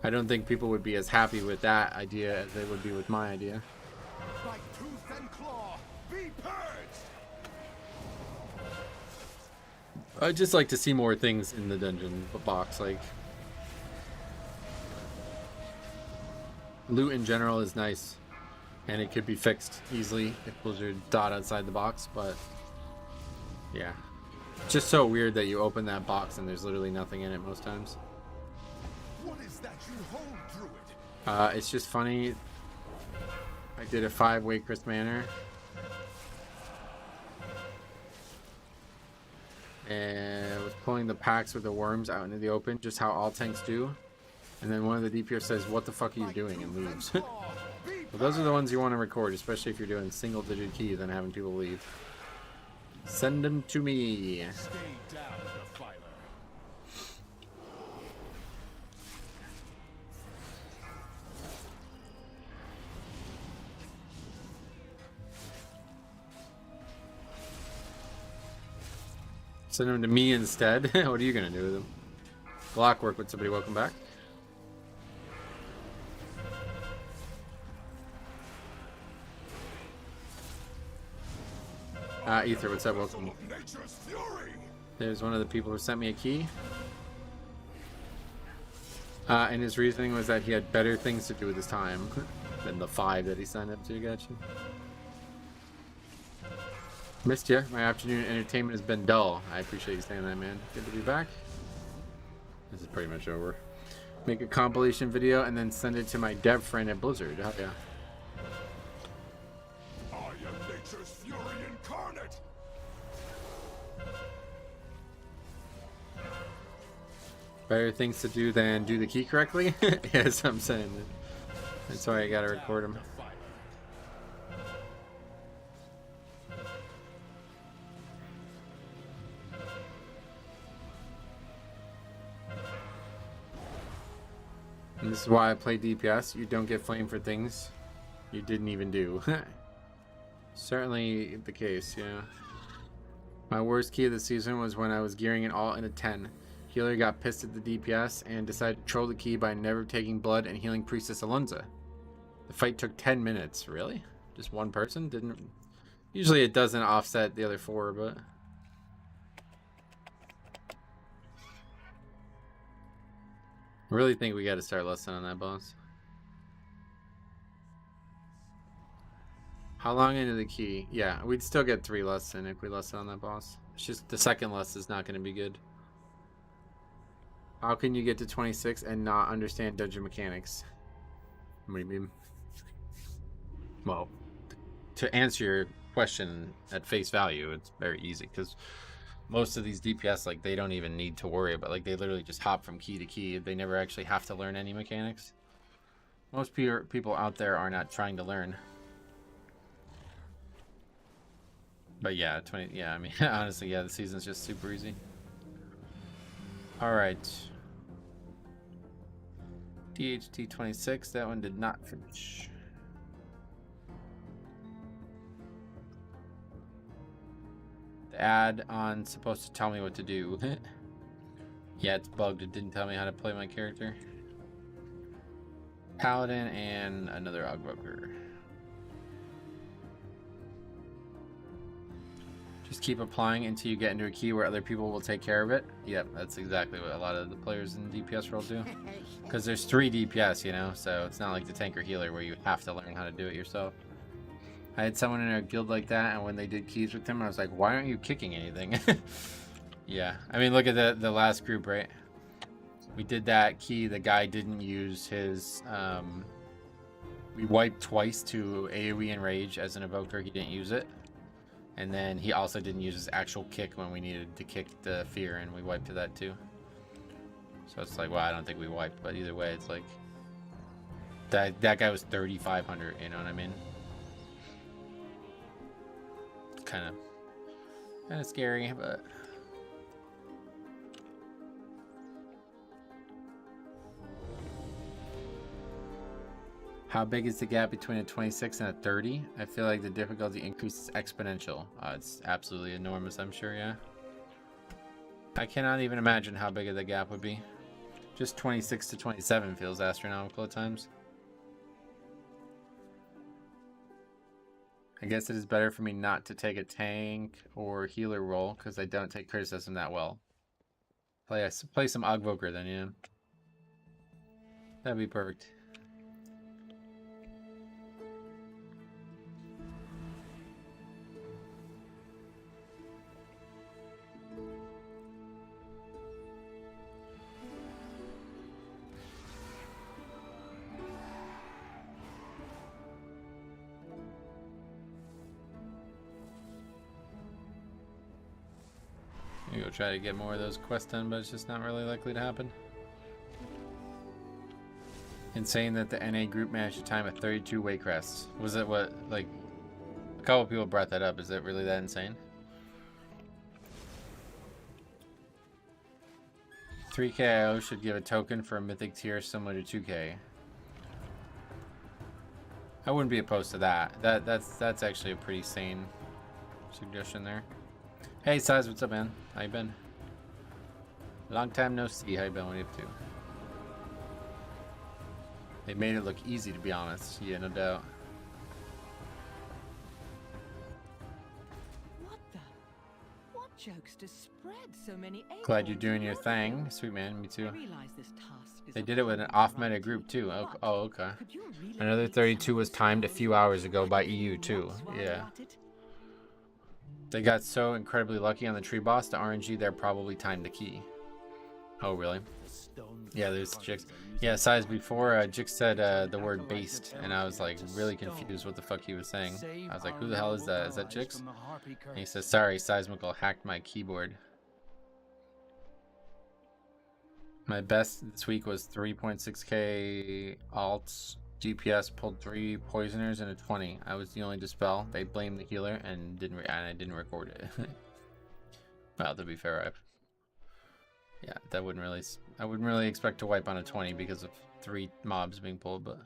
I don't think people would be as happy with that idea as they would be with my idea. By tooth and claw, be purged! I'd just like to see more things in the dungeon box, like loot in general is nice. And it could be fixed easily if Blizzard thought outside the box, but yeah. It's just so weird that you open that box and there's literally nothing in it most times. What is that you hold through it? It's just funny. I did a 5 Wakehurst Manor. And I was pulling the packs with the worms out into the open, just how all tanks do. And then one of the DPS says, "What the fuck are you doing?" and leaves. Well, those are the ones you want to record, especially if you're doing single-digit keys and having people leave. Send them to me. Stay down, Defiler. Send them to me instead. What are you gonna do with them? Blockwork with somebody. Welcome back. Ether, what's up? Welcome. There's one of the people who sent me a key. And his reasoning was that he had better things to do with his time. than the 5 that he signed up to. Gotcha. Missed you. My afternoon entertainment has been dull. I appreciate you saying that, man. Good to be back. This is pretty much over. Make a compilation video and then send it to my dev friend at Blizzard. Oh, yeah. I am nature's fury incarnate. Better things to do than do the key correctly? Yes, I'm saying that. That's why I gotta record them. And this is why I play DPS. You don't get flamed for things you didn't even do. Certainly the case, yeah. My worst key of the season was when I was gearing it all in a 10. Healer got pissed at the DPS and decided to troll the key by never taking blood and healing Priestess Alonza. The fight took 10 minutes. Really? Just one person? Didn't... Usually it doesn't offset the other 4, but... I really think we got to start lesson on that boss. How long into the key? Yeah, we'd still get 3 lesson if we lesson on that boss. It's just the second lesson is not going to be good. How can you get to 26 and not understand dungeon mechanics? What do you mean? Well, to answer your question at face value, it's very easy because most of these DPS, like, they don't even need to worry about, like, they literally just hop from key to key. They never actually have to learn any mechanics. Most people out there are not trying to learn. But yeah, I mean, honestly, yeah, the season's just super easy. All right. DHT 26, that one did not finish. The add-on supposed to tell me what to do. Yeah, it's bugged. It didn't tell me how to play my character. Paladin and another Ogvoker. Just keep applying until you get into a key where other people will take care of it. Yep, that's exactly what a lot of the players in the DPS world do. Because there's 3 DPS, you know, so it's not like the tank or healer where you have to learn how to do it yourself. I had someone in our guild like that, and when they did keys with him, I was like, why aren't you kicking anything? Yeah, I mean, look at the last group, right? We did that key, the guy didn't use his... we wiped twice to AoE Enrage as an evoker, he didn't use it. And then he also didn't use his actual kick when we needed to kick the fear, and we wiped to that too. So it's like, well, I don't think we wiped, but either way, it's like... That guy was 3,500, you know what I mean? It's kind of scary, but... How big is the gap between a 26 and a 30? I feel like the difficulty increase is exponential. It's absolutely enormous, I'm sure, yeah. I cannot even imagine how big of the gap would be. Just 26 to 27 feels astronomical at times. I guess it is better for me not to take a tank or healer role because I don't take criticism that well. Play some Ogvoker then, yeah. That'd be perfect. Go try to get more of those quests done, but it's just not really likely to happen. Insane that the NA group managed to time a 32 weight crests. Was it what, like, a couple people brought that up. Is it really that insane? 3KO should give a token for a mythic tier similar to 2K. I wouldn't be opposed to that. That's actually a pretty sane suggestion there. Hey, Size, what's up, man? How you been? Long time no see. How you been? What are you up to? They made it look easy, to be honest. Yeah, no doubt. What the? What jokes to spread so many Glad you're doing your thing. Sweet man, me too. I realize this task is They a did it with an off-meta group too. Oh, okay. Could you really Another make 32 was someone timed a suppose few hours ago that by you EU too. nuts while Yeah. you're at it? They got so incredibly lucky on the tree boss, the RNG there probably timed the key. Oh, really? Yeah, there's Jix. Yeah, Size, before Jix said the word based, and I was like really confused what the fuck he was saying. I was like, who the hell is that? Is that Jix? And he says, sorry, Seismical hacked my keyboard. My best this week was 3.6k alts. DPS pulled 3 poisoners and a 20. I was the only dispel. They blamed the healer and I didn't record it. Well, to be fair, yeah, I wouldn't really expect to wipe on a 20 because of 3 mobs being pulled, but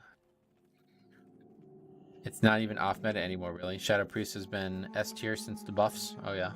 it's not even off meta anymore, really. Shadow Priest has been S tier since the buffs. Oh yeah.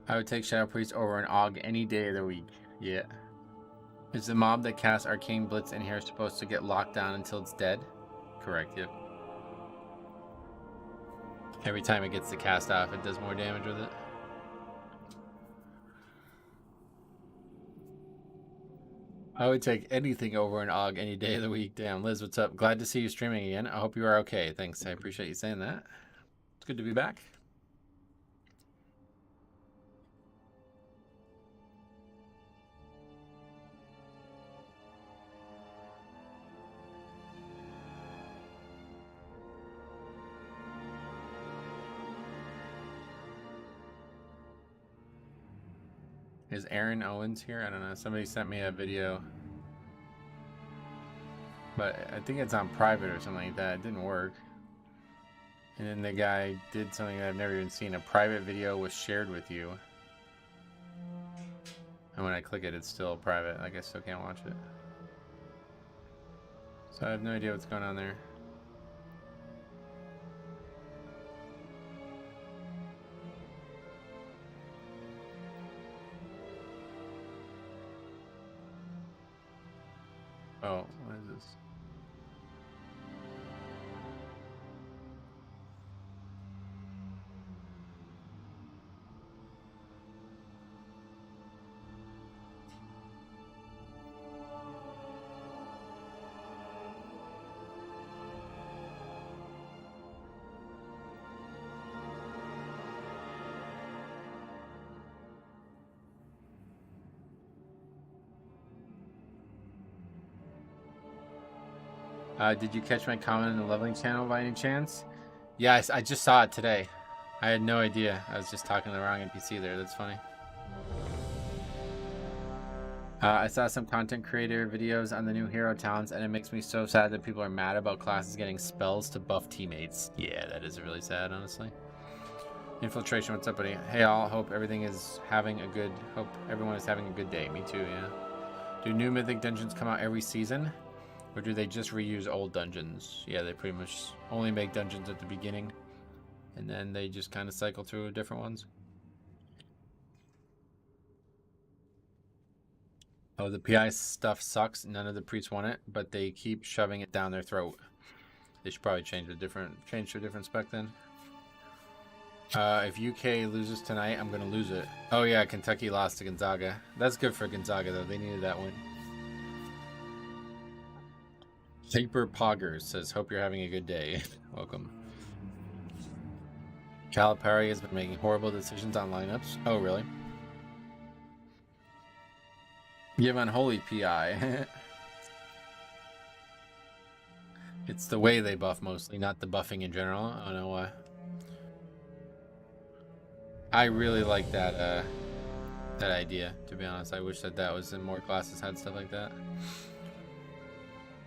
I would take Shadow Priest over an AUG any day of the week. Yeah. Is the mob that casts Arcane Blitz in here supposed to get locked down until it's dead? Correct, yep. Every time it gets the cast off, it does more damage with it. I would take anything over an AUG any day of the week. Damn, Liz, what's up? Glad to see you streaming again. I hope you are okay. Thanks, I appreciate you saying that. It's good to be back. Is Aaron Owens here? I don't know. Somebody sent me a video. But I think it's on private or something like that. It didn't work. And then the guy did something that I've never even seen. A private video was shared with you. And when I click it, it's still private. Like I still can't watch it. So I have no idea what's going on there. Oh, what is this? Did you catch my comment in the leveling channel by any chance? Yeah, I just saw it today. I had no idea. I was just talking to the wrong NPC there. That's funny. I saw some content creator videos on the new hero talents, and it makes me so sad that people are mad about classes getting spells to buff teammates. Yeah, that is really sad, honestly. Infiltration, what's up, buddy? Hey, all. Hope everyone is having a good day. Me too, yeah. Do new Mythic dungeons come out every season? Or do they just reuse old dungeons? Yeah, they pretty much only make dungeons at the beginning. And then they just kind of cycle through different ones. Oh, the PI stuff sucks. None of the priests want it, but they keep shoving it down their throat. They should probably change to a different spec then. If UK loses tonight, I'm going to lose it. Oh yeah, Kentucky lost to Gonzaga. That's good for Gonzaga though. They needed that win. Hyper Poggers says, hope you're having a good day. Welcome. Calipari has been making horrible decisions on lineups. Oh, really? Give unholy PI. It's the way they buff mostly, not the buffing in general. I don't know why. I really like that that idea, to be honest. I wish that that was in more classes had stuff like that.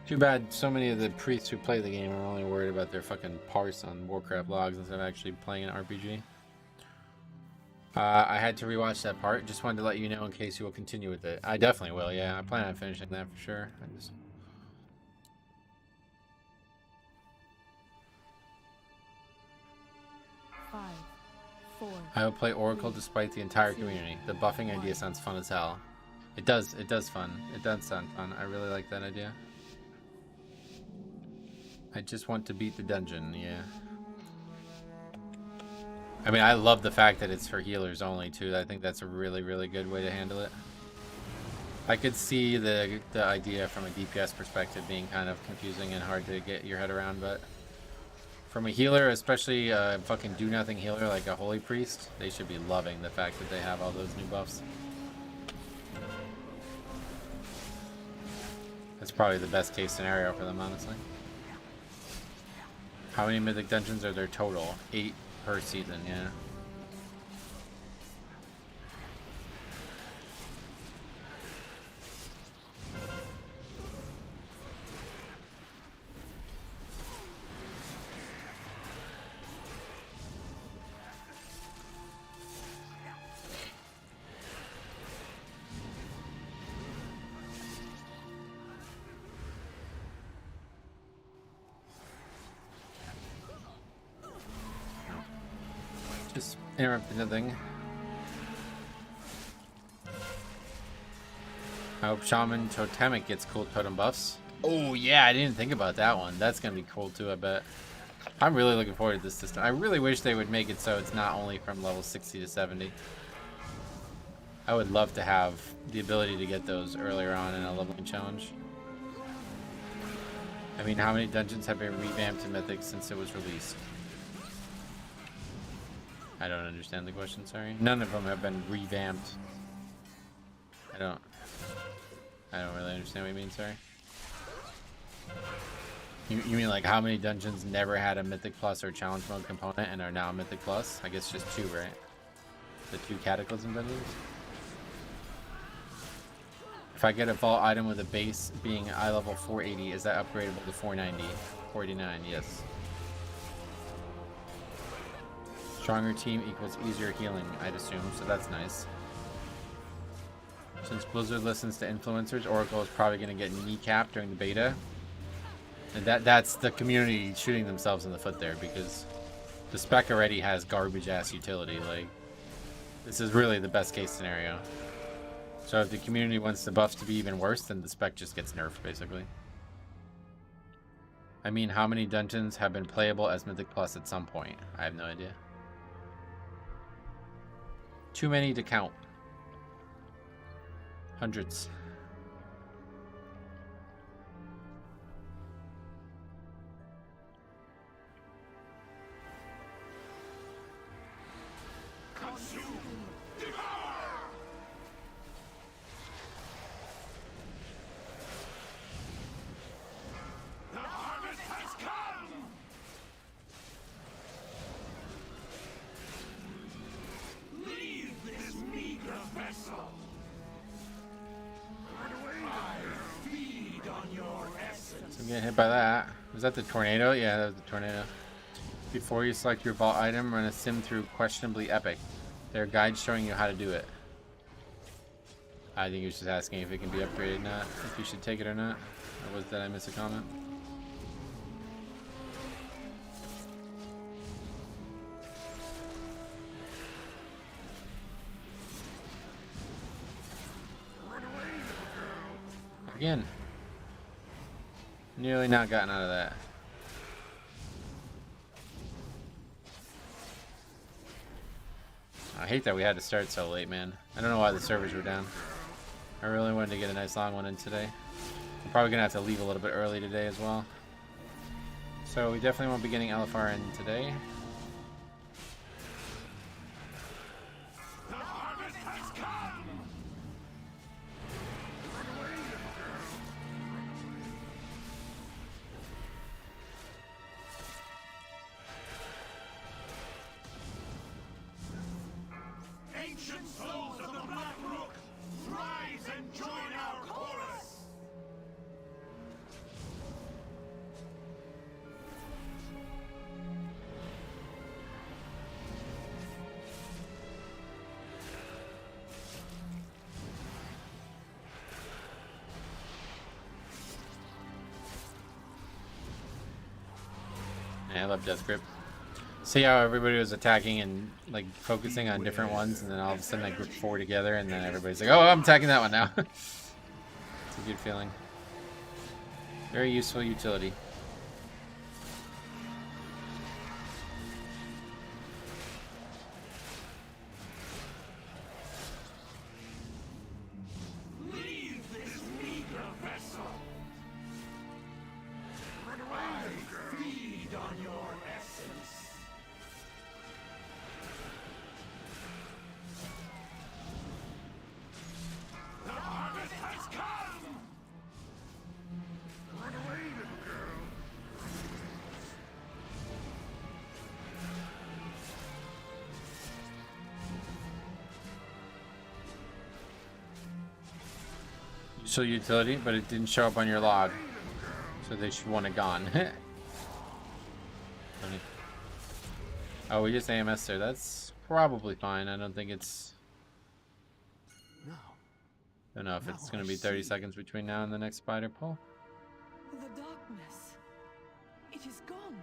Too bad so many of the priests who play the game are only worried about their fucking parse on Warcraft logs instead of actually playing an RPG. I had to rewatch that part. Just wanted to let you know in case you will continue with it. I definitely will, yeah. I plan on finishing that for sure. I will play Oracle despite the entire community. The buffing idea sounds fun as hell. It does fun. It does sound fun. I really like that idea. I just want to beat the dungeon, yeah. I mean, I love the fact that it's for healers only, too. I think that's a really, really good way to handle it. I could see the idea from a DPS perspective being kind of confusing and hard to get your head around, but from a healer, especially a fucking do-nothing healer like a Holy Priest, they should be loving the fact that they have all those new buffs. That's probably the best case scenario for them, honestly. How many Mythic Dungeons are there total? 8 per season, yeah. Just interrupting nothing. I hope Shaman Totemic gets cool totem buffs. Oh yeah, I didn't think about that one. That's gonna be cool too, I bet. I'm really looking forward to this system. I really wish they would make it so it's not only from level 60 to 70. I would love to have the ability to get those earlier on in a leveling challenge. I mean, how many dungeons have been revamped to Mythic since it was released? I don't understand the question, sorry. None of them have been revamped. I don't really understand what you mean, sorry. You mean like how many dungeons never had a Mythic Plus or Challenge Mode component and are now Mythic Plus? I guess just 2, right? The 2 Cataclysm dungeons? If I get a vault item with a base being eye level 480, is that upgradable to 490? 489, yes. Stronger team equals easier healing, I'd assume, so that's nice. Since Blizzard listens to influencers, Oracle is probably going to get kneecapped during the beta. And that's the community shooting themselves in the foot there, because the spec already has garbage-ass utility. Like, this is really the best case scenario. So if the community wants the buffs to be even worse, then the spec just gets nerfed, basically. I mean, how many dungeons have been playable as Mythic Plus at some point? I have no idea. Too many to count. Hundreds. Getting hit by that. Was that the tornado? Yeah, that was the tornado. Before you select your vault item, run a sim through Questionably Epic. There are guides showing you how to do it. I think he was just asking if it can be upgraded or not, if you should take it or not. Or was that I miss a comment? Again. Nearly not gotten out of that. I hate that we had to start so late, man. I don't know why the servers were down. I really wanted to get a nice long one in today. I'm probably going to have to leave a little bit early today as well. So we definitely won't be getting LFR in today. Yeah, I love Death Grip. See how everybody was attacking and like focusing on different ones, and then all of a sudden they group 4 together, and then everybody's like, "Oh, I'm attacking that one now." It's a good feeling. Very useful utility. Leave this meager vessel. I feed on your essence. The harvest has come. Run away, little girl. Useful utility, but it didn't show up on your log, so they should want it gone. Funny. Oh, we just AMS there. That's probably fine. I don't think it's. No. Don't know if it's going to be 30 seconds between now and the next spider pull. The darkness. It is gone.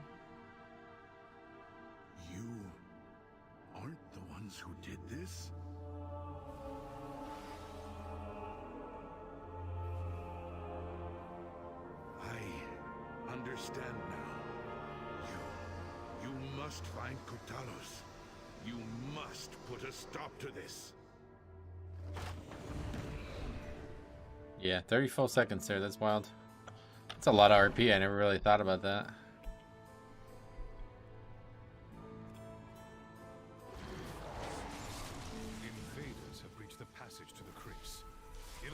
You aren't the ones who did this? I understand now. You must find Kutalos. You must put a stop to this. Yeah, 30 full seconds there. That's wild. That's a lot of RP. I never really thought about that. Invaders have reached the passage to the crypts.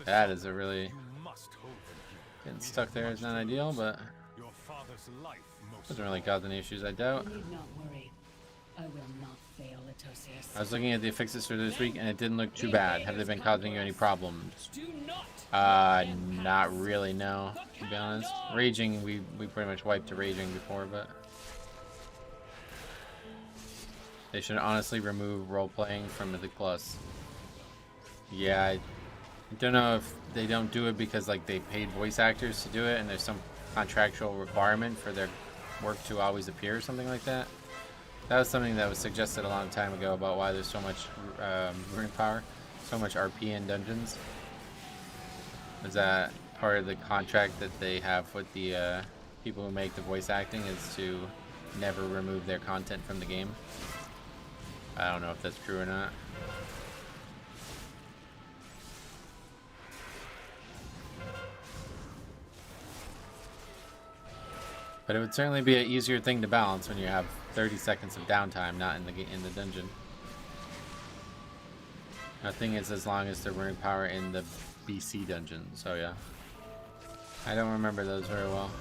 That is a really. You must hold them here. Getting stuck there is not ideal, but Your father's life most doesn't really cause any issues, I doubt. You need not worry. I will not fail, Atosius. I was looking at the fixes for this week, and it didn't look too bad. Have they been causing you any problems? Not really, no, to be honest. Raging, we pretty much wiped to Raging before, but they should honestly remove role-playing from Mythic Plus. Yeah, I don't know if they don't do it because like they paid voice actors to do it, and there's some contractual requirement for their work to always appear or something like that. That was something that was suggested a long time ago about why there's so much rune power, so much RP in dungeons. Is that part of the contract that they have with the people who make the voice acting is to never remove their content from the game? I don't know if that's true or not. But it would certainly be an easier thing to balance when you have 30 seconds of downtime, not in the dungeon. Nothing is as long as the rune power in the BC dungeon. So yeah, I don't remember those very well.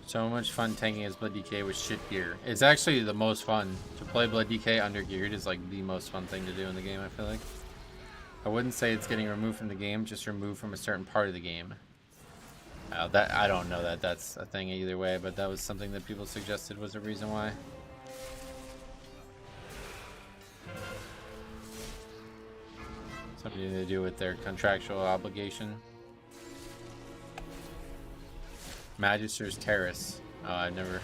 So much fun tanking as Blood DK with shit gear. It's actually the most fun. To play Blood DK under geared is like the most fun thing to do in the game, I feel like. I wouldn't say it's getting removed from the game, just removed from a certain part of the game. That I don't know that that's a thing either way, but that was something that people suggested was a reason why. Something to do with their contractual obligation. Magister's Terrace. Oh, I've never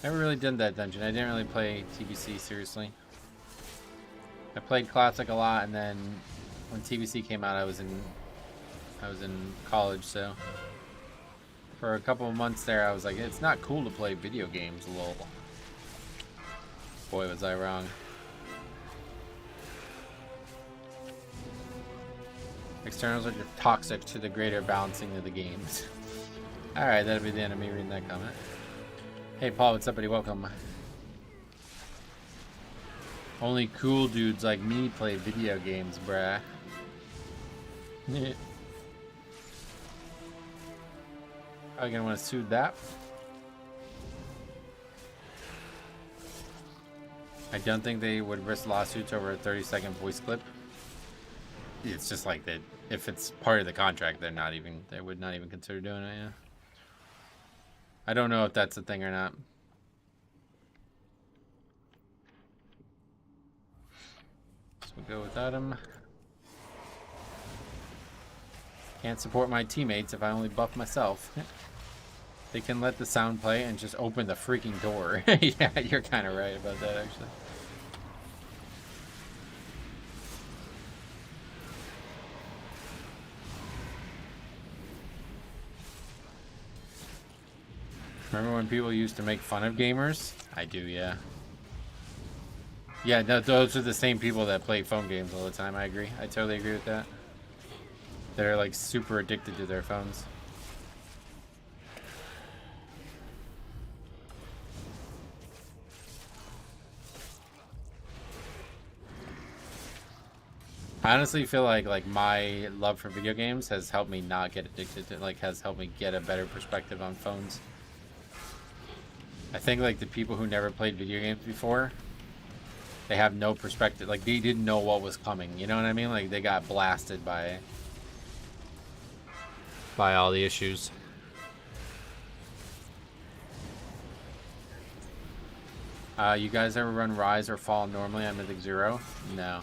really done that dungeon. I didn't really play TBC seriously. I played Classic a lot, and then when TBC came out, I was in college, so for a couple of months there, I was like, it's not cool to play video games, lol. Boy, was I wrong. Externals are just toxic to the greater balancing of the games. Alright, that'll be the end of me reading that comment. Hey Paul, what's up buddy? Welcome. Only cool dudes like me play video games, bruh. Probably gonna want to sue that. I don't think they would risk lawsuits over a 30-second voice clip. It's just like that. If it's part of the contract, they would not even consider doing it. Yeah. I don't know if that's a thing or not. So we'll go without him. Can't support my teammates if I only buff myself. They can let the sound play and just open the freaking door. Yeah, you're kind of right about that, actually. Remember when people used to make fun of gamers? I do, yeah. Yeah, no, those are the same people that play phone games all the time. I agree. I totally agree with that. They're like super addicted to their phones. I honestly feel like my love for video games has helped me not get addicted to, like, has helped me get a better perspective on phones. I think like the people who never played video games before, they have no perspective. Like they didn't know what was coming. You know what I mean? Like they got blasted by all the issues. You guys ever run Rise or Fall normally on Mythic 0? No.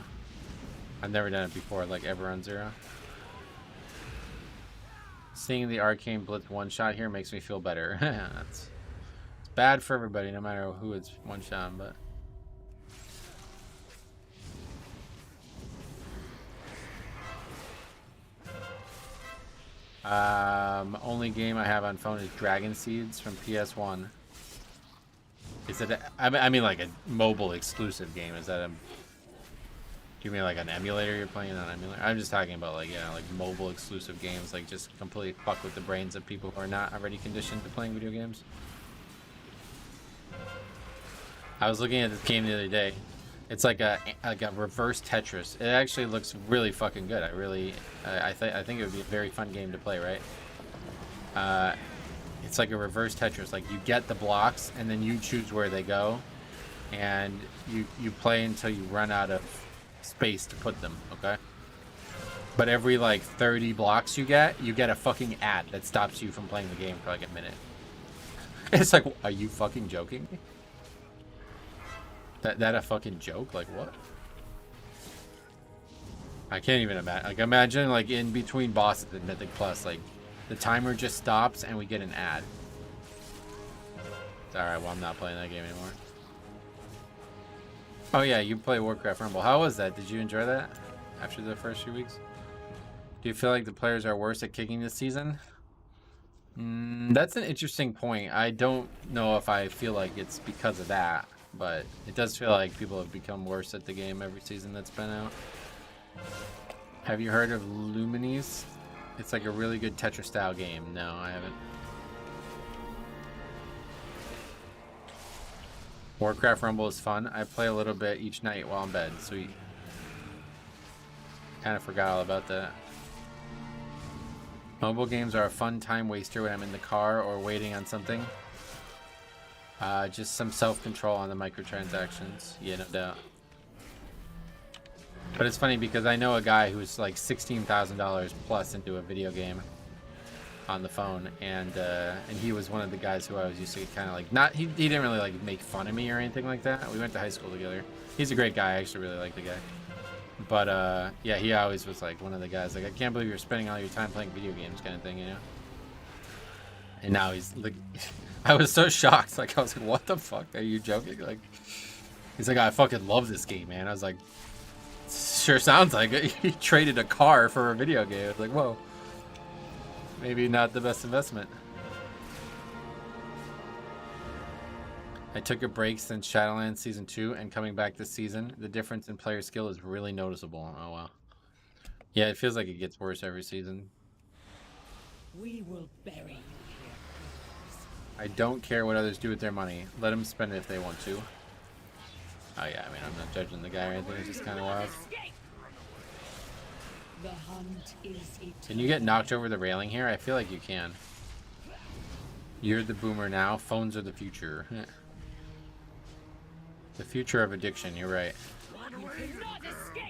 I've never done it before, like ever on 0. Seeing the Arcane Blitz one-shot here makes me feel better. It's bad for everybody, no matter who it's one-shot, but... Only game I have on phone is Dragon Seeds from PS1. Is it I mean like a mobile exclusive game? Is that a... Do you mean like an emulator you're playing on emulator? I'm just talking about like, yeah, like mobile exclusive games, like just completely fuck with the brains of people who are not already conditioned to playing video games. I was looking at this game the other day. It's like a reverse Tetris. It actually looks really fucking good. I think it would be a very fun game to play, right? It's like a reverse Tetris. Like you get the blocks and then you choose where they go, and you play until you run out of space to put them. Okay. But every like 30 blocks you get a fucking ad that stops you from playing the game for like a minute. It's like, are you fucking joking me? That a fucking joke? Like what? I can't even imagine. Like imagine like in between bosses in Mythic Plus, like the timer just stops and we get an ad. All right, well I'm not playing that game anymore. Oh yeah, you play Warcraft Rumble. How was that? Did you enjoy that after the first few weeks? Do you feel like the players are worse at kicking this season? That's an interesting point. I don't know if I feel like it's because of that, but it does feel like people have become worse at the game every season that's been out. Have you heard of Lumines? It's like a really good Tetris style game. No, I haven't. Warcraft Rumble is fun. I play a little bit each night while in bed. Sweet. Kind of forgot all about that. Mobile games are a fun time waster when I'm in the car or waiting on something. Just some self-control on the microtransactions. Yeah, no doubt. But it's funny because I know a guy who's like $16,000 plus into a video game on the phone, and he was one of the guys who I was used to kind of like, not, he didn't really like make fun of me or anything like that. We went to high school together. He's a great guy. I actually really like the guy. But yeah, he always was like one of the guys like, I can't believe you're spending all your time playing video games kind of thing, you know? And now he's like, I was so shocked. Like, I was like, what the fuck? Are you joking? Like, he's like, I fucking love this game, man. I was like, sure sounds like it. He traded a car for a video game. I was like, whoa. Maybe not the best investment. I took a break since Shadowlands Season 2 and coming back this season. The difference in player skill is really noticeable. Oh, wow. Yeah, it feels like it gets worse every season. We will bury you. I don't care what others do with their money. Let them spend it if they want to. Oh yeah, I mean, I'm not judging the guy or anything. It's just kind of wild. The hunt is eternal. Can you get knocked over the railing here? I feel like you can. You're the boomer now. Phones are the future. The future of addiction. You're right.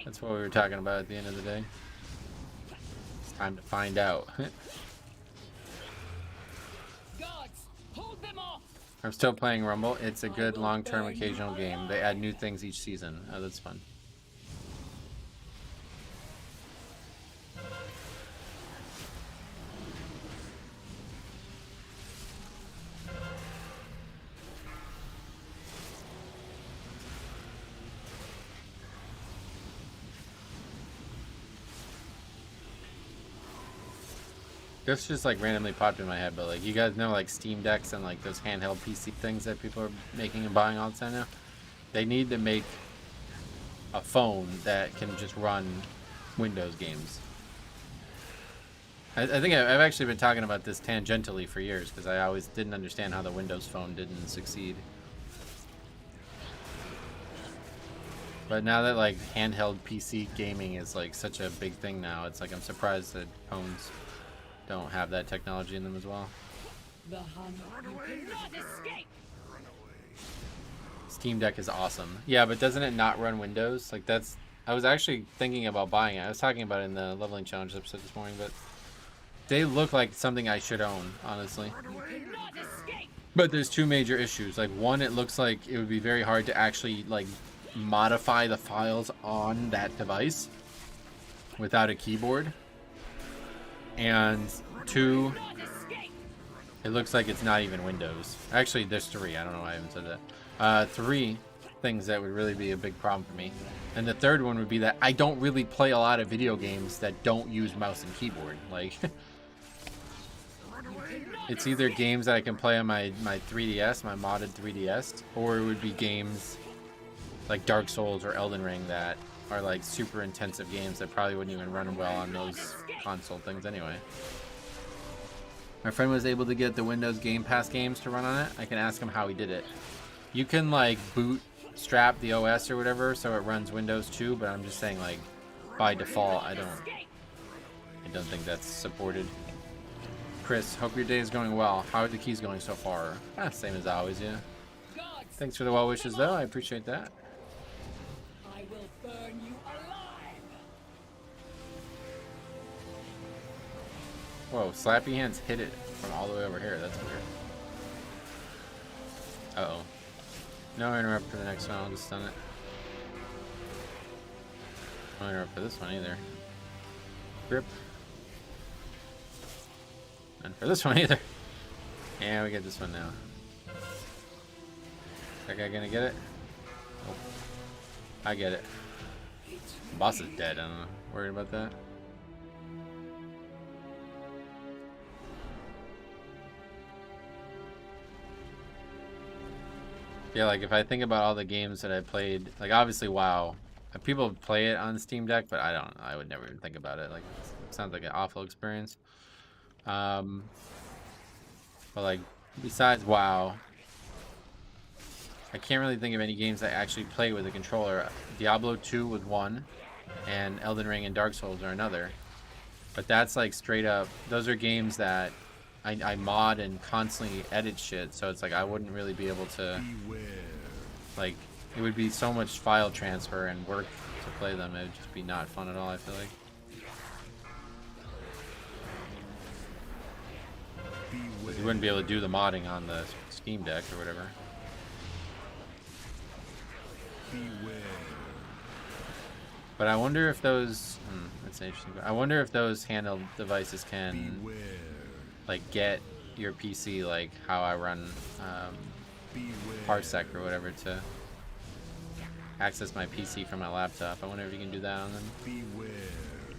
That's what we were talking about at the end of the day. It's time to find out. Guards, hold them I'm still playing Rumble. It's a good long-term occasional game. They add new things each season. Oh, that's fun. This just like randomly popped in my head, but like you guys know like Steam Decks and like those handheld PC things that people are making and buying all the time now? They need to make a phone that can just run Windows games. I think I've actually been talking about this tangentially for years because I always didn't understand how the Windows Phone didn't succeed. But now that like handheld PC gaming is like such a big thing now, it's like I'm surprised that phones don't have that technology in them as well. The hunt cannot escape. Steam Deck is awesome. Yeah, but doesn't it not run Windows? Like that's... I was actually thinking about buying it. I was talking about it in the Leveling Challenge episode this morning, but they look like something I should own, honestly. But there's two major issues. Like one, it looks like it would be very hard to actually like modify the files on that device without a keyboard. And two, it looks like it's not even Windows. Actually, there's three. I don't know why I haven't said that. Three things that would really be a big problem for me. And the third one would be that I don't really play a lot of video games that don't use mouse and keyboard. Like, it's either games that I can play on my 3DS, my modded 3DS, or it would be games like Dark Souls or Elden Ring that are like super intensive games that probably wouldn't even run well on those console things anyway. My friend was able to get the Windows Game Pass games to run on it. I can ask him how he did it. You can like bootstrap the OS or whatever so it runs Windows too, but I'm just saying like by default I don't think that's supported. Chris, hope your day is going well. How are the keys going so far? Same as always, yeah. Thanks for the well wishes though, I appreciate that. I will burn you alive. Whoa, Slappy Hands hit it from all the way over here. That's weird. Uh-oh. No interrupt for the next one. I'll just stun it. No interrupt for this one either. Grip. And for this one either. Yeah, we get this one now. That guy gonna get it? Oh. I get it. Boss is dead. I don't know. Worried about that? Yeah, like if I think about all the games that I played, like obviously WoW, people play it on Steam Deck, but I would never even think about it. Like it sounds like an awful experience. But like besides WoW, I can't really think of any games I actually play with a controller. Diablo 2 was one, and Elden Ring and Dark Souls are another. But that's like straight up, those are games that I mod and constantly edit shit, so it's like I wouldn't really be able to, like, it would be so much file transfer and work to play them. It would just be not fun at all, I feel like. You wouldn't be able to do the modding on the Steam Deck or whatever. But I wonder if those, that's interesting. I wonder if those handheld devices can like get your PC, like how I run Parsec or whatever, to access my PC from my laptop. I wonder if you can do that on them.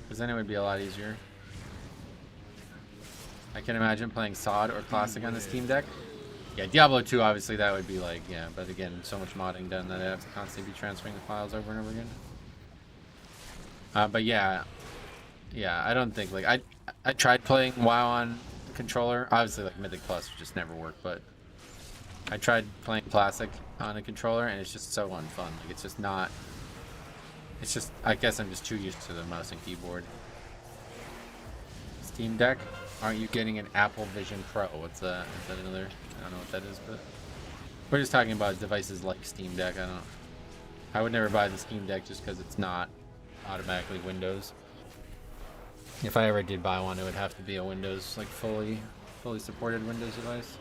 Because then it would be a lot easier. I can imagine playing SOD or Classic on the Steam Deck. Yeah, Diablo 2, obviously that would be like, yeah, but again, so much modding done that I have to constantly be transferring the files over and over again. But yeah, I don't think, like, I tried playing WoW on the controller. Obviously, like, Mythic Plus would just never work, but I tried playing Classic on a controller, and it's just so unfun. Like, it's just not, it's just, I guess I'm just too used to the mouse and keyboard. Steam Deck? Aren't you getting an Apple Vision Pro? What's that? Is that another? I don't know what that is, but we're just talking about devices like Steam Deck. I would never buy the Steam Deck just because it's not automatically Windows. If I ever did buy one, it would have to be a Windows, like fully supported Windows device.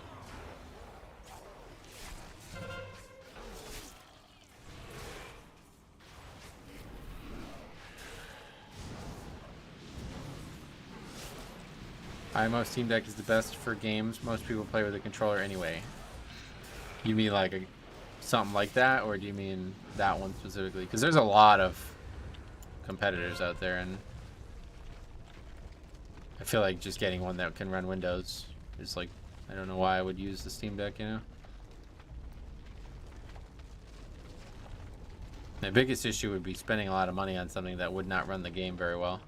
IMO Steam Deck is the best for games. Most people play with a controller anyway. You mean like something like that, or do you mean that one specifically? Because there's a lot of competitors out there, and I feel like just getting one that can run Windows is like, I don't know why I would use the Steam Deck, you know? My biggest issue would be spending a lot of money on something that would not run the game very well.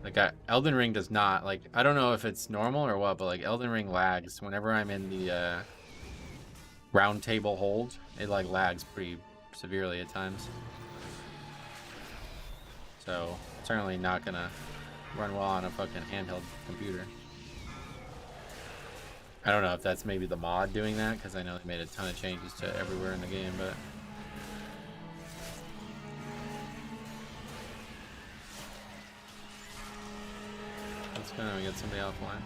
Like, Elden Ring does not, like, I don't know if it's normal or what, but like Elden Ring lags whenever I'm in the round table hold. It like lags pretty severely at times. So, certainly not gonna run well on a fucking handheld computer. I don't know if that's maybe the mod doing that, because I know they made a ton of changes to everywhere in the game, but... Let's go and get somebody offline.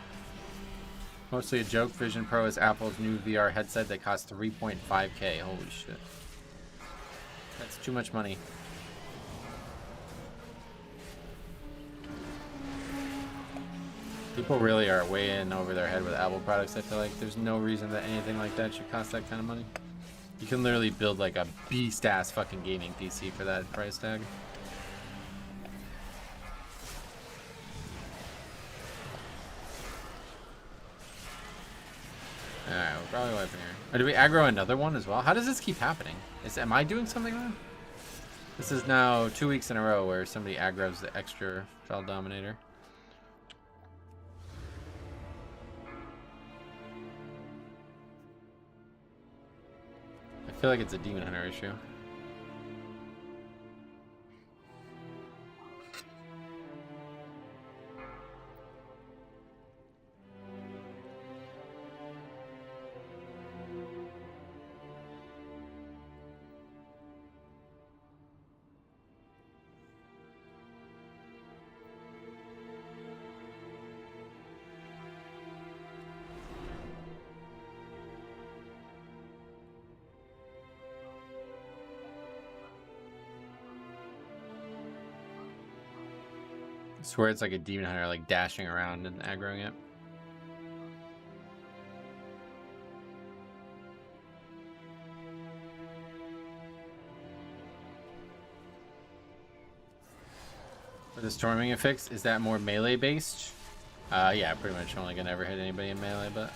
Mostly a joke. Vision Pro is Apple's new VR headset that costs $3.5K. Holy shit. That's too much money. People really are way in over their head with Apple products. I feel like there's no reason that anything like that should cost that kind of money. You can literally build like a beast-ass fucking gaming PC for that price tag. Alright, we're probably wiping here. Or do we aggro another one as well? How does this keep happening? Am I doing something wrong? This is now 2 weeks in a row where somebody aggroes the extra Fel Dominator. I feel like it's a Demon Hunter issue. I swear it's like a Demon Hunter, like dashing around and aggroing it. For the storming effects, is that more melee based? Yeah, pretty much only gonna ever hit anybody in melee, but...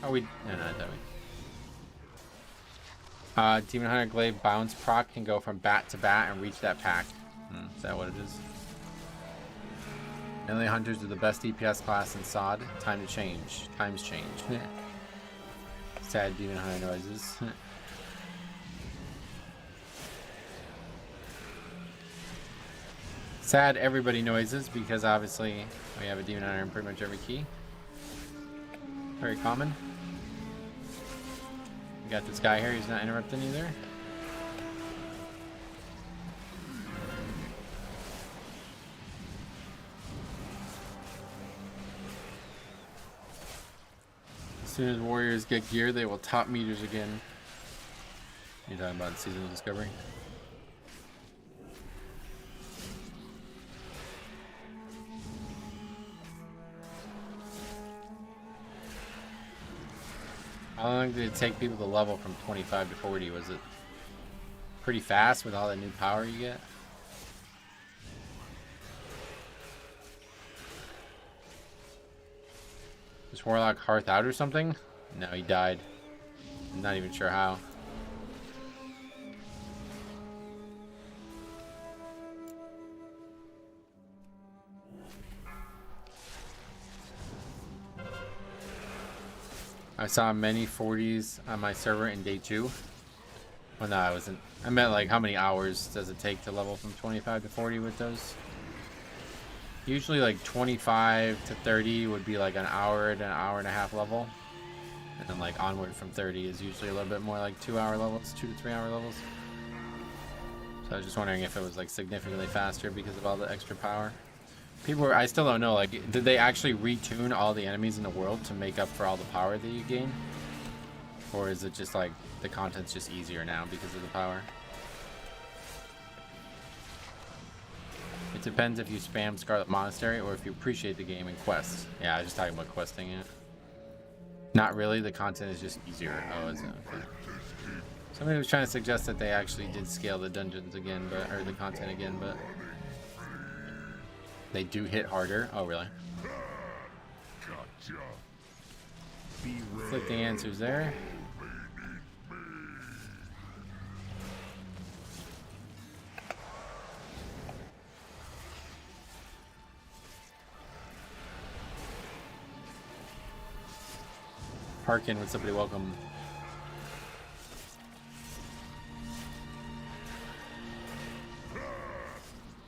Oh, no, not that way. Demon Hunter Glaive bounce proc can go from bat to bat and reach that pack. Is that what it is? Melee Hunters are the best DPS class in SOD. Time to change. Times change. Sad Demon Hunter noises. Sad everybody noises, because obviously we have a Demon Hunter in pretty much every key. Very common. We got this guy here, he's not interrupting either. As soon as warriors get gear, they will top meters again. You're talking about Season of Discovery? How long did it take people to level from 25 to 40? Was it pretty fast with all the new power you get? Is Warlock Hearth out or something? No, he died. I'm not even sure how. I saw many 40s on my server in day 2. Well, no, I wasn't. I meant like how many hours does it take to level from 25 to 40 with those? Usually like 25 to 30 would be like an hour to an hour and a half level. And then like onward from 30 is usually a little bit more like 2 hour levels, 2 to 3 hour levels. So I was just wondering if it was like significantly faster because of all the extra power. People were, I still don't know, like, did they actually retune all the enemies in the world to make up for all the power that you gain? Or is it just like the content's just easier now because of the power? It depends if you spam Scarlet Monastery or if you appreciate the game and quests. Yeah, I was just talking about questing it. Not really, the content is just easier. Oh, is it? Okay. Somebody was trying to suggest that they actually did scale the dungeons again, but or the content again, but they do hit harder. Oh, really? Click the answers there. Parkin, what's up, buddy? Welcome.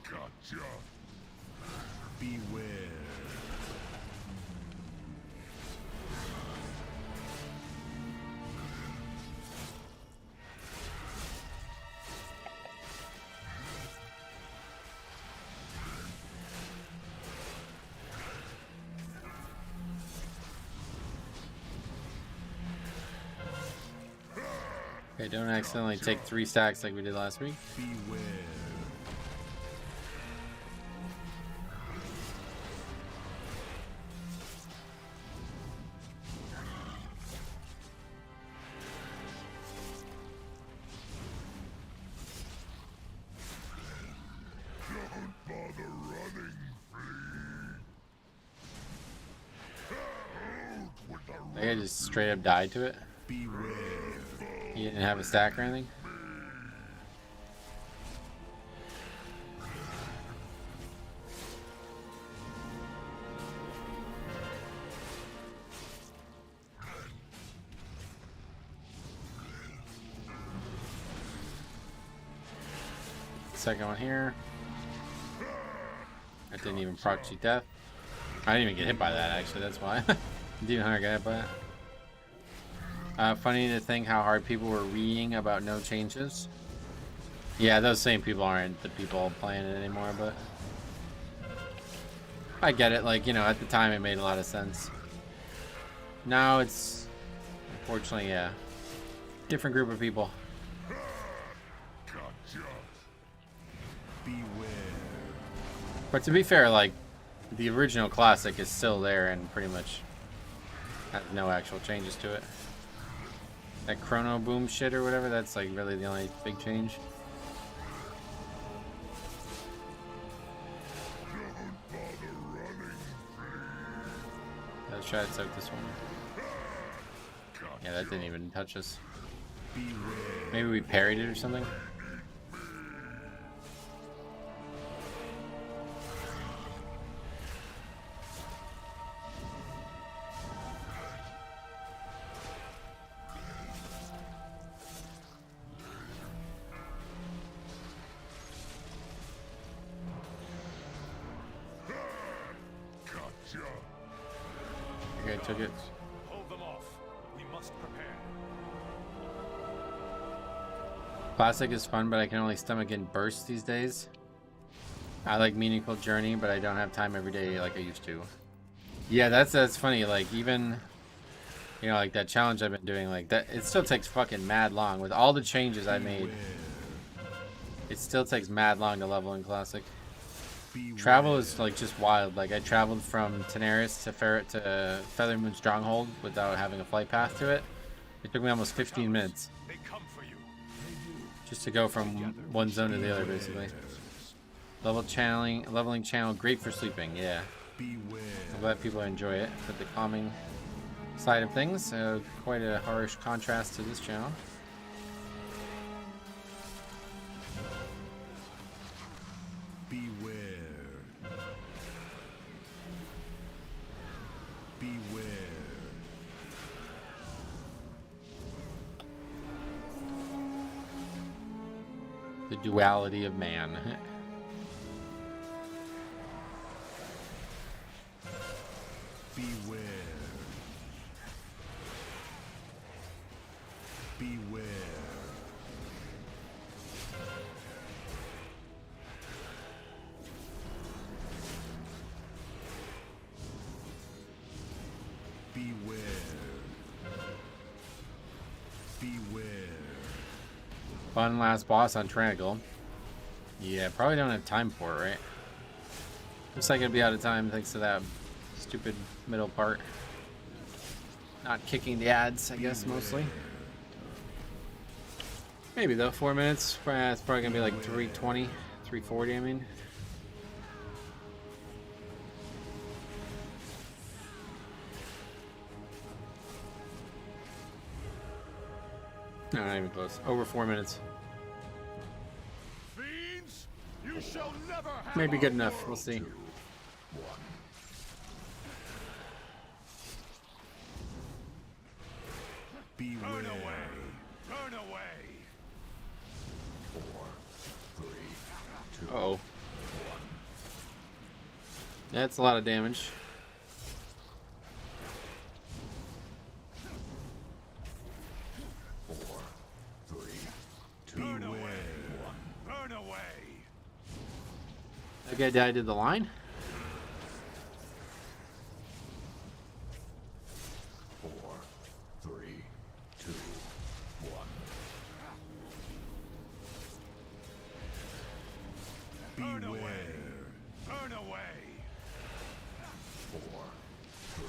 Gotcha. Beware. Okay, don't accidentally take 3 stacks like we did last week. Beware. Don't bother running, I guy just straight up died to it. Beware. He didn't have a stack or anything. Second one here. That didn't even proxy death. I didn't even get hit by that, actually, that's why. Demon Hunter got hit by it. Funny to think how hard people were reading about no changes. Yeah, those same people aren't the people playing it anymore, but I get it. Like, you know, at the time it made a lot of sense. Now it's, unfortunately, yeah, different group of people. Gotcha. Beware. But to be fair, like, the original classic is still there and pretty much has no actual changes to it. That chrono boom shit or whatever, that's like really the only big change. Let's try to soak this one. Yeah, that didn't even touch us. Maybe we parried it or something. Okay, took it. Hold them off. We must prepare. Classic is fun, but I can only stomach in bursts these days. I like Meaningful Journey, but I don't have time every day like I used to. Yeah, that's funny. Like, even, you know, like that challenge I've been doing, like that, it still takes fucking mad long. With all the changes I made, it still takes mad long to level in Classic. Travel is like just wild. Like, I traveled from Tenaris to Feathermoon Stronghold without having a flight path to it. It took me almost 15 minutes just to go from one zone to the other, basically. Leveling channel, great for sleeping. Yeah, I'm glad people enjoy it. But the calming side of things, quite a harsh contrast to this channel. The duality of man. Beware. Beware. Beware. Beware. Fun last boss on Tranquil. Yeah, probably don't have time for it, right? Looks like it'll be out of time thanks to that stupid middle part. Not kicking the ads, I guess, mostly. Maybe though, 4 minutes. It's probably gonna be like 320, 340, I mean. No, not even close. Over 4 minutes. Fiends, you shall never have Maybe good enough. We'll see. Turn away. Turn away. 4, 3, 2. Uh-oh. That's a lot of damage. Turn away. Turn away. That guy died to the line? 4, 3, 2, 1. Turn away. Turn away. 4, 3.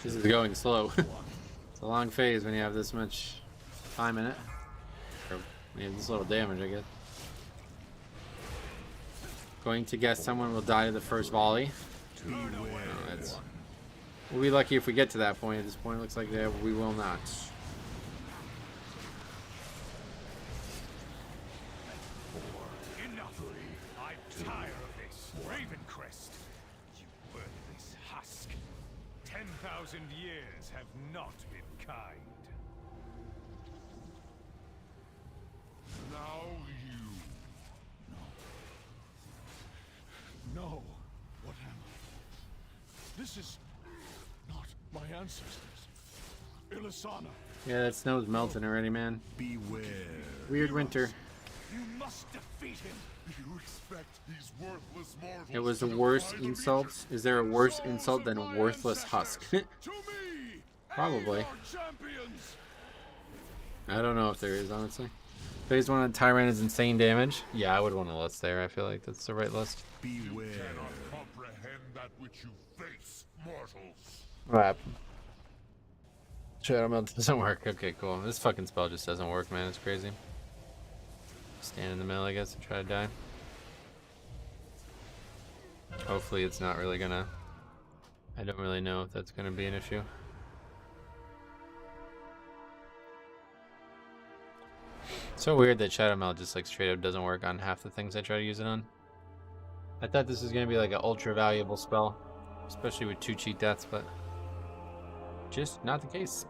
This is going slow. It's a long phase when you have this much time in it. Or when you have this little damage, I guess. Going to guess someone will die to the first volley. We'll be lucky if we get to that point. At this point, it looks like we will not. Enough. I'm tired of this. Ravencrest. You worthless husk. 10,000 years have not been kind. Now you. No. What am I? This is not my ancestors. Ilisana. Yeah, that snow's melting already, man. Beware. Weird winter. You must defeat him. You expect these worthless mortals It was to the worst defy the insult. Reacher? Is there a worse Souls insult of than my worthless ancestors, husk? to me! Probably. Hail your champions! I don't know if there is, honestly. Phase 1 on Tyrant is insane damage. Yeah, I would want a list there. I feel like that's the right list. Beware. Cannot comprehend that which you face, mortals. What happened? Shadow Melt doesn't work. Okay, cool. This fucking spell just doesn't work, man. It's crazy. Stand in the middle, I guess, and try to die. Hopefully it's not really gonna... I don't really know if that's gonna be an issue. So weird that Shadow Melt just like straight up doesn't work on half the things I try to use it on. I thought this was gonna be like an ultra valuable spell, especially with 2 cheat deaths, but just not the case.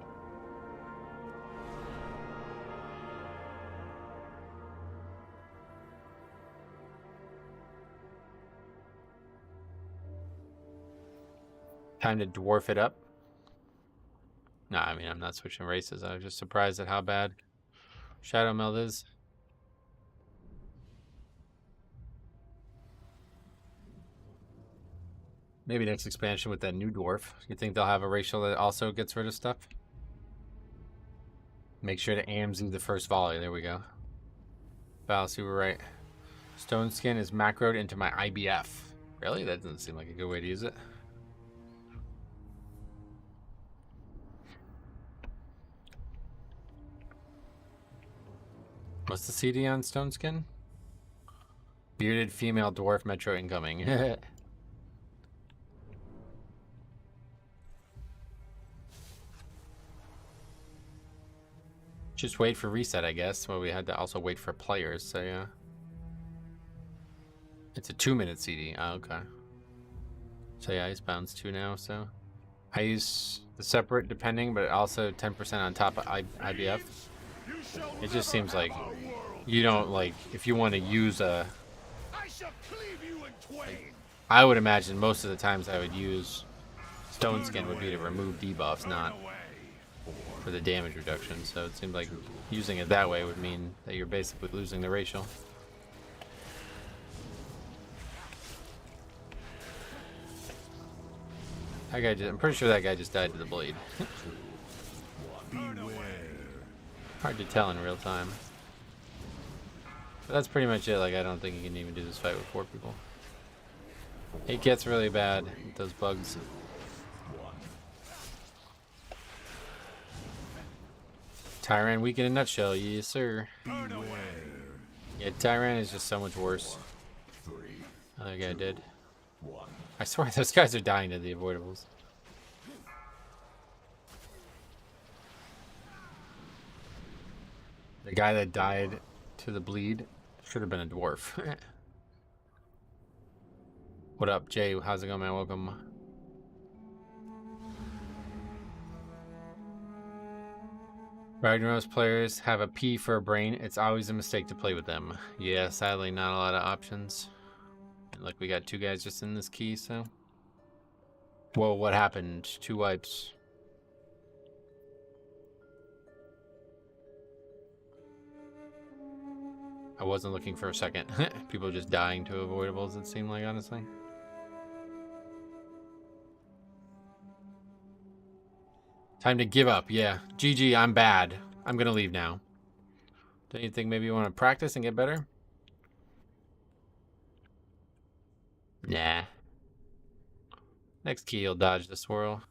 Time to dwarf it up. Nah, I mean, I'm not switching races. I was just surprised at how bad Shadow Meld is. Maybe next expansion with that new dwarf. You think they'll have a racial that also gets rid of stuff? Make sure to AMZ the first volley. There we go. Fallacy, we're right. Stone Skin is macroed into my IBF. Really? That doesn't seem like a good way to use it. What's the CD on Stone Skin? Bearded female dwarf metro incoming. Just wait for reset, I guess. Well, we had to also wait for players, so yeah. It's a 2-minute CD. Oh, okay. So yeah, Icebound's 2 now, so. I use the separate depending, but also 10% on top of IBF. It just seems like you don't like, if you want to use a... I would imagine most of the times I would use Stone Skin would be to remove debuffs, not for the damage reduction. So it seemed like using it that way would mean that you're basically losing the racial. That guy just, I'm pretty sure that guy just died to the bleed. Hard to tell in real time. But that's pretty much it. Like, I don't think you can even do this fight with 4 people. It gets really bad, those bugs. Tyran weak in a nutshell, yes sir. Yeah, Tyran is just so much worse. Other guy did. I swear those guys are dying to the avoidables. The guy that died to the bleed should have been a dwarf. What up, Jay? How's it going, man? Welcome. Ragnarok's players have a P for a brain. It's always a mistake to play with them. Yeah, sadly, not a lot of options. And like, we got 2 guys just in this key, so. Whoa, what happened? 2 wipes. I wasn't looking for a second. People just dying to avoidables, it seemed like, honestly. Time to give up, yeah. GG, I'm bad. I'm gonna leave now. Don't you think maybe you want to practice and get better? Nah. Next key, you'll dodge the swirl.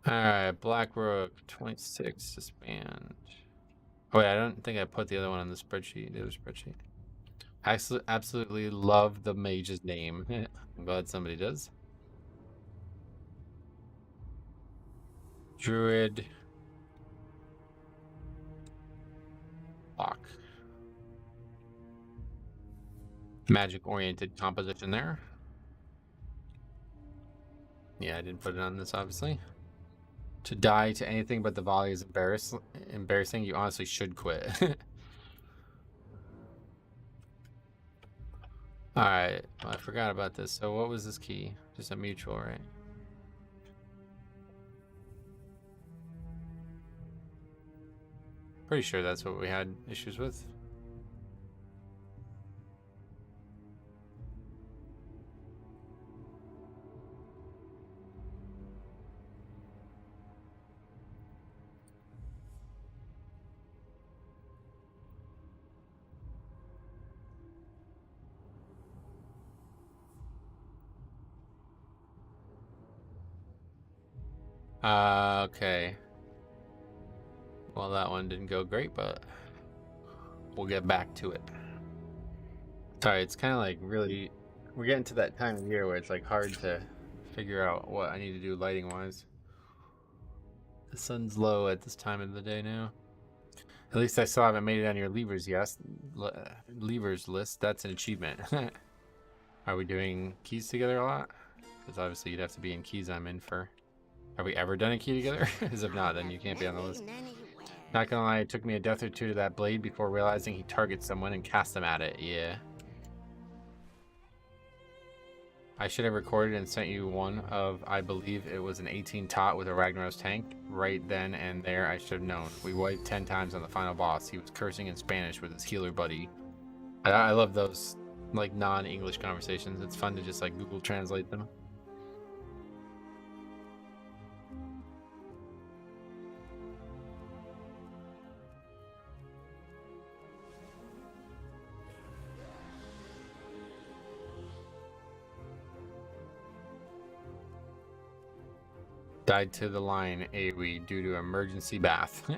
Alright, Blackrook, 26, disband. Oh wait, I don't think I put the other one on the spreadsheet, the other spreadsheet. I absolutely love the mage's name. I'm glad somebody does. Druid. Lock. Magic-oriented composition there. Yeah, I didn't put it on this, obviously. To die to anything but the volley is embarrassing. You honestly should quit. Alright, well, I forgot about this. So what was this key? Just a mutual, right? Pretty sure that's what we had issues with. Okay. Well, that one didn't go great, but we'll get back to it. Sorry, it's kind of like really, we're getting to that time of year where it's like hard to figure out what I need to do lighting wise. The sun's low at this time of the day now. At least I still haven't made it on your levers, yes. Levers list, that's an achievement. Are we doing keys together a lot? Because obviously you'd have to be in keys I'm in for. Have we ever done a key together? Because if not, then you can't be on the list. Not gonna lie, it took me a death or 2 to that blade before realizing he targets someone and casts them at it. Yeah. I should have recorded and sent you one of, I believe it was an 18 tot with a Ragnarok's tank. Right then and there, I should have known. We wiped 10 times on the final boss. He was cursing in Spanish with his healer buddy. I love those like non-English conversations. It's fun to just like Google translate them. Died to the line AoE due to emergency bath.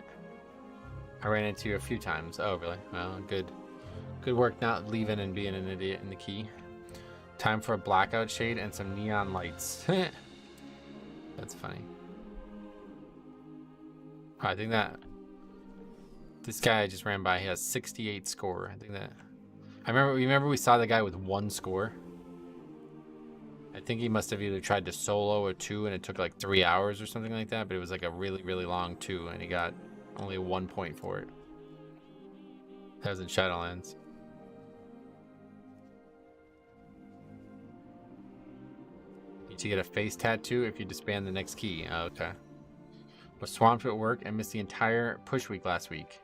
I ran into you a few times. Oh, really? Well, good work not leaving and being an idiot in the key. Time for a blackout shade and some neon lights. That's funny. I think that this guy I just ran by, he has 68 score. I think that remember we saw the guy with 1 score. I think he must have either tried to solo or 2 and it took like 3 hours or something like that, but it was like a really, really long 2 and he got only 1 point for it. That was in Shadowlands. Need to get a face tattoo if you disband the next key. Oh, okay. Was swamped at work and missed the entire push week last week.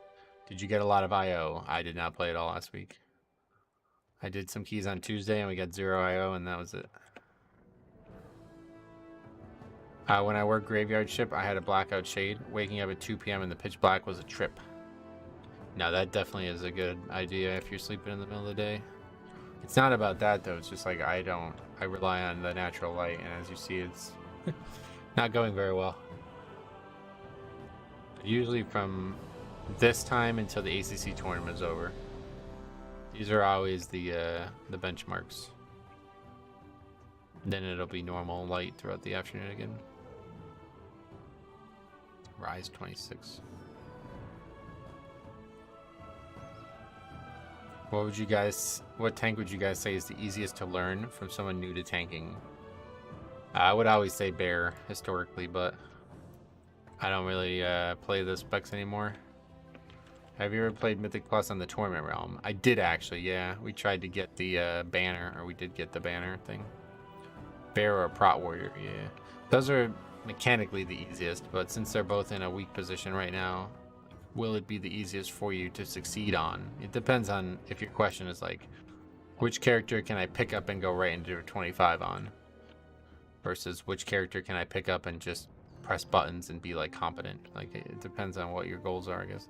Did you get a lot of IO? I did not play it all last week. I did some keys on Tuesday and we got 0 IO and that was it. When I worked graveyard shift, I had a blackout shade. Waking up at 2 p.m. in the pitch black was a trip. Now that definitely is a good idea if you're sleeping in the middle of the day. It's not about that though. It's just like I rely on the natural light, and as you see, it's not going very well. Usually from this time until the ACC tournament is over. These are always the benchmarks. Then it'll be normal light throughout the afternoon again. Rise 26. What tank would you guys say is the easiest to learn from someone new to tanking? I would always say bear historically, but I don't really play the specs anymore. Have you ever played Mythic Plus on the Tournament Realm? I did actually, yeah. We tried to get the banner, or we did get the banner thing. Bear or Prot Warrior, yeah. Those are mechanically the easiest, but since they're both in a weak position right now, will it be the easiest for you to succeed on? It depends on if your question is like, which character can I pick up and go right into a 25 on? Versus which character can I pick up and just press buttons and be like competent? Like it depends on what your goals are, I guess.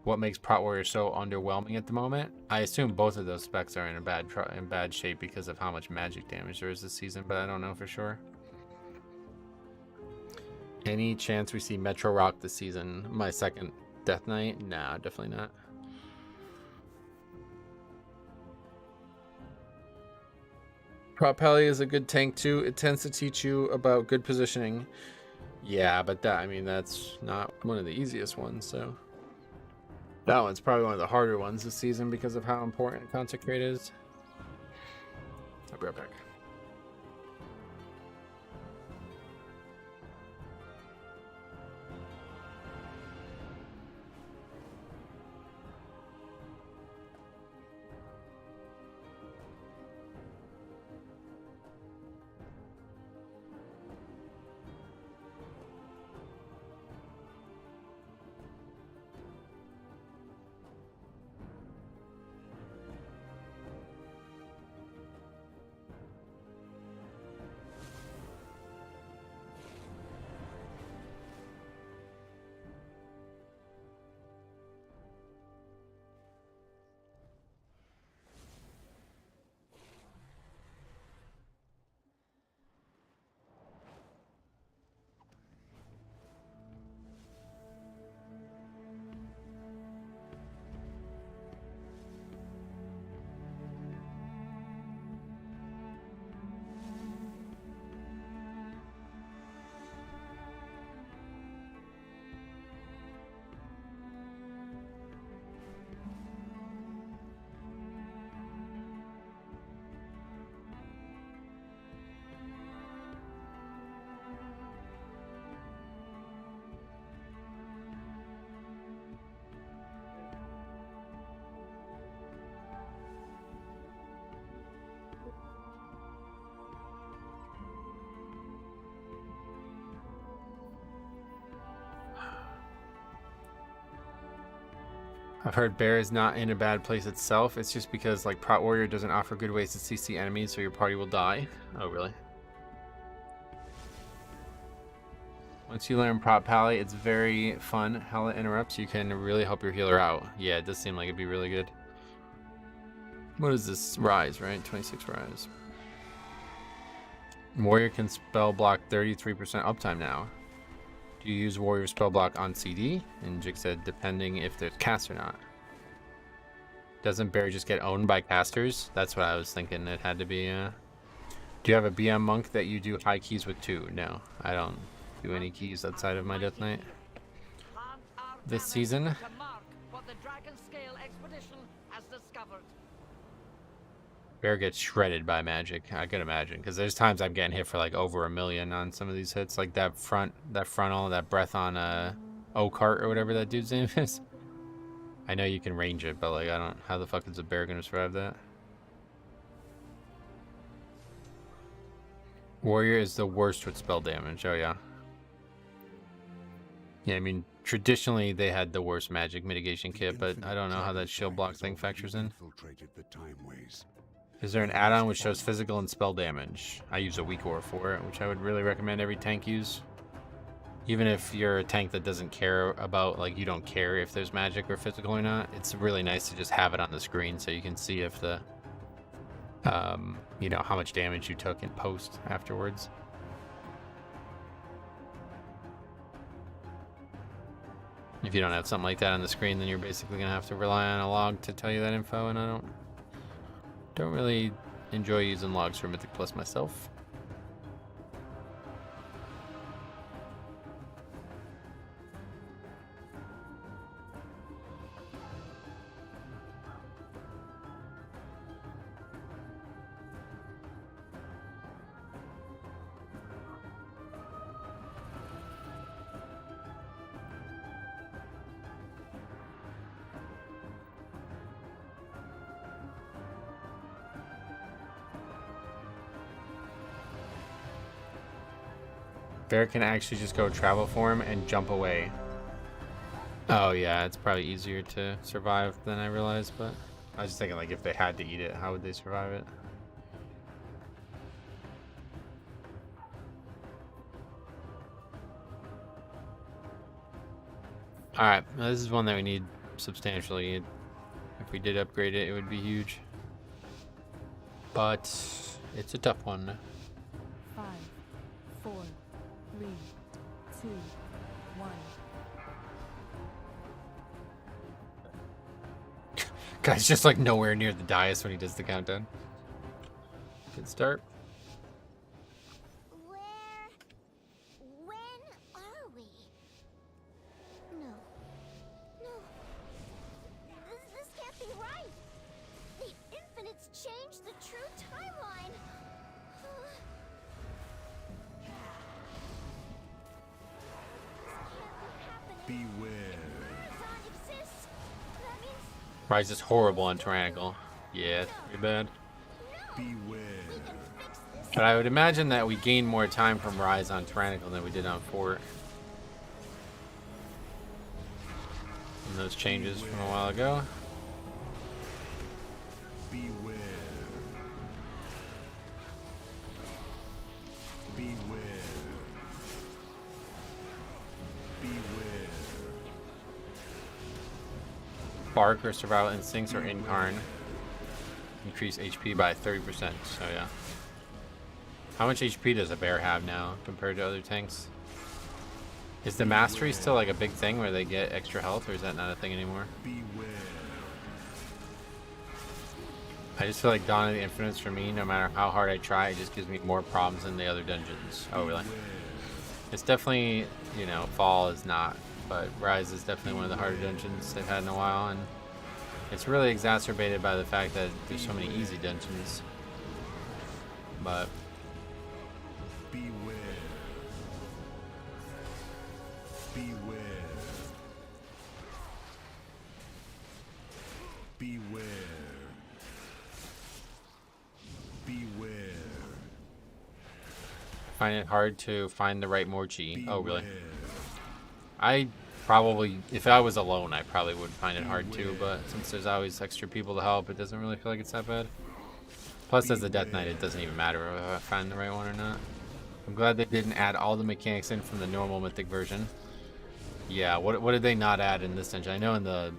What makes Prot Warrior so underwhelming at the moment? I assume both of those specs are in bad shape because of how much magic damage there is this season, but I don't know for sure. Any chance we see Metro Rock this season? My second Death Knight? Nah, definitely not. Prot Pally is a good tank too. It tends to teach you about good positioning. Yeah, but that's not one of the easiest ones, so. That one's probably one of the harder ones this season because of how important Consecrate is. I'll be right back. I've heard Bear is not in a bad place itself. It's just because like Prot Warrior doesn't offer good ways to CC enemies, so your party will die. Oh, really? Once you learn Prot Pally, it's very fun how it interrupts. You can really help your healer out. Yeah, it does seem like it'd be really good. What is this? Rise, right? 26 Rise. Warrior can spell block 33% uptime now. Do you use Warrior spell block on CD? And Jig said, depending if there's cast or not. Doesn't Bear just get owned by casters? That's what I was thinking it had to be. Do you have a BM monk that you do high keys with too? No, I don't do any keys outside of my Death Knight. This season? Bear gets shredded by magic, I can imagine, because there's times I'm getting hit for like over 1 million on some of these hits, like that frontal, that breath on O-Cart or whatever that dude's name is. I know you can range it, but like how the fuck is a bear gonna survive that? Warrior is the worst with spell damage. Oh yeah. Yeah, I mean traditionally they had the worst magic mitigation kit, but I don't know how that shield block thing factors in. Is there an add-on which shows physical and spell damage? I use a weak aura for it, which I would really recommend every tank use. Even if you're a tank that doesn't care about, like, you don't care if there's magic or physical or not, it's really nice to just have it on the screen so you can see if the you know, how much damage you took in post afterwards. If you don't have something like that on the screen, then you're basically gonna have to rely on a log to tell you that info, and I don't really enjoy using logs for Mythic Plus myself. Bear can actually just go travel form and jump away. Oh yeah, it's probably easier to survive than I realized, but I was just thinking, like, if they had to eat it, how would they survive it? Alright, this is one that we need substantially. If we did upgrade it, it would be huge. But it's a tough one. 5, 4, 3, 2, 1. Guy's just like nowhere near the dais when he does the countdown. Good start. When are we? No. This can't be right. The Infinites changed the true timeline. Beware. Rise is horrible on Tyrannical. Yeah, it's pretty bad. Beware. But I would imagine that we gain more time from Rise on Tyrannical than we did on Fort. And those changes from a while ago. Beware. Beware. Beware. Bark or Survival Instincts or Incarn increase HP by 30%, so yeah. How much HP does a bear have now compared to other tanks? Is the mastery still like a big thing where they get extra health, or is that not a thing anymore? I just feel like Dawn of the Infinites for me, no matter how hard I try, it just gives me more problems than the other dungeons. Oh really? It's definitely, you know, Fall is not, but Rise is definitely one of the harder dungeons they've had in a while, and it's really exacerbated by the fact that there's so many easy dungeons. But beware. Beware. Beware. Beware. find it hard to find the right Morchi. Oh really? I probably, if I was alone, I probably would find it hard too, but since there's always extra people to help, it doesn't really feel like it's that bad. Plus, as a Death Knight, it doesn't even matter if I find the right one or not. I'm glad they didn't add all the mechanics in from the normal Mythic version. Yeah, what did they not add in this dungeon? I know in the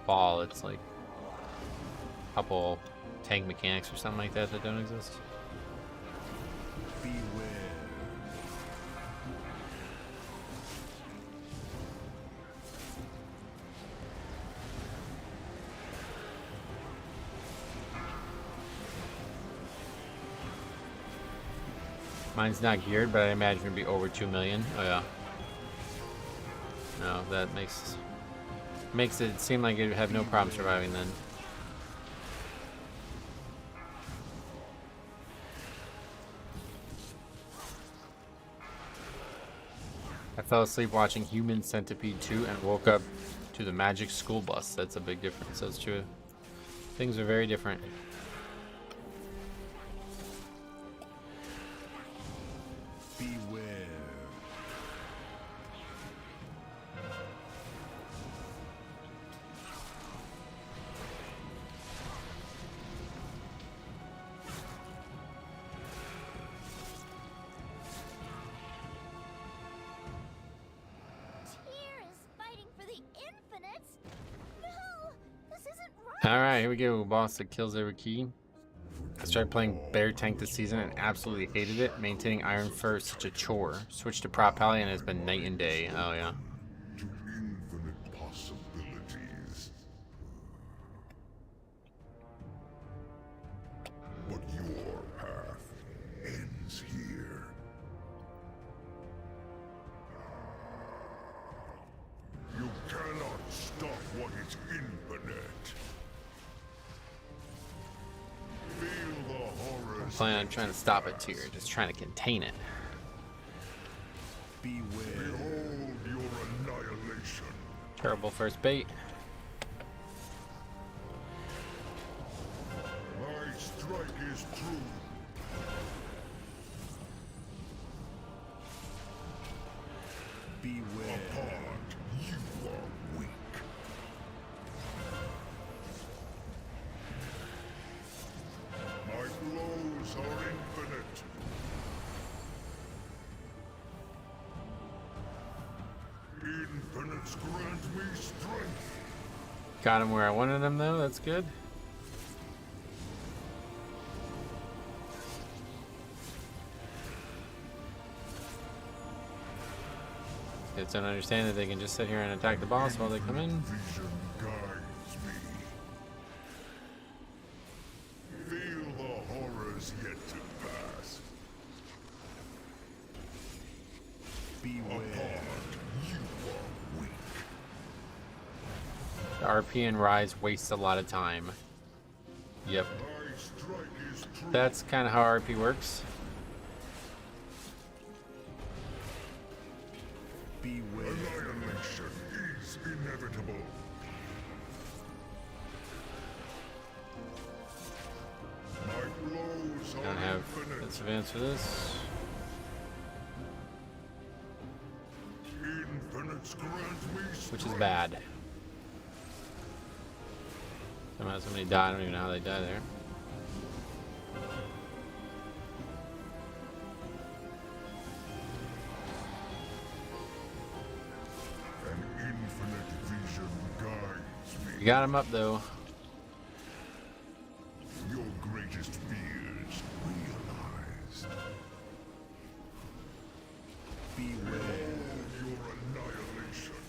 Fall, it's like a couple tank mechanics or something like that that don't exist. Beware. Mine's not geared, but I imagine it'd be over 2 million. Oh yeah. No, that makes it seem like it'd have no problem surviving then. I fell asleep watching Human Centipede 2 and woke up to the Magic School Bus. That's a big difference. That's true. Things are very different. Beware. Alright, here we go. Boss that kills every key. I started playing Bear Tank this season and absolutely hated it. Maintaining Iron Fur is such a chore. Switched to Prop Pally and it's been night and day. Oh yeah. To infinite possibilities. But your path ends here. You cannot stop what is infinite. Feel the horrors. I'm planning on trying to stop it here, just trying to contain it. Beware. Behold your annihilation. Terrible first bait. My strike is true. Beware. Apart, you are weak. My blows are infinite. Infinites grant me strength. Got him where I wanted him though, that's good. Kids don't understand that they can just sit here and attack the boss while they come in. Vision guides me. Feel the horrors yet to pass. Beware. Apart, you are weak. The RP and Rise wastes a lot of time. Yep. My strike is true. That's kind of how RP works. Beware. Annihilation is inevitable. My blows Don't are have infinite. this advance for this. Infinites grant me strength. Which is bad. Somehow somebody died, I don't even know how they died there. An infinite vision guides me. You got him up though. Your greatest fears realized. Beware. Behold your annihilation.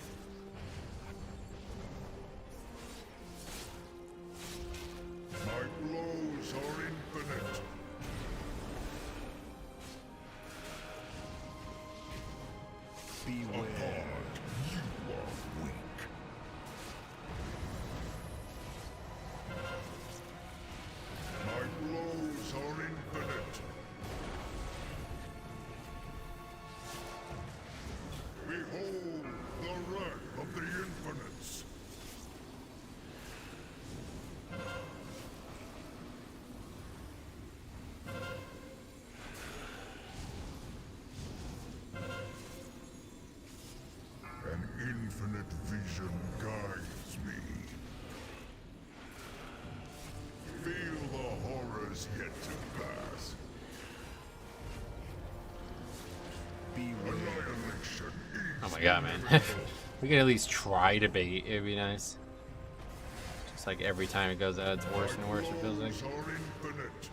My blows are infinite. Beware. Apart, you are weak. My blows are infinite. Behold the wrath of the infinites. An infinite vision guides me. Feel the horrors yet to pass. Annihilation is Oh my god, man. We could at least try to bait, it'd be nice. Just like every time it goes out, it's worse and worse, it feels like. blows are infinite.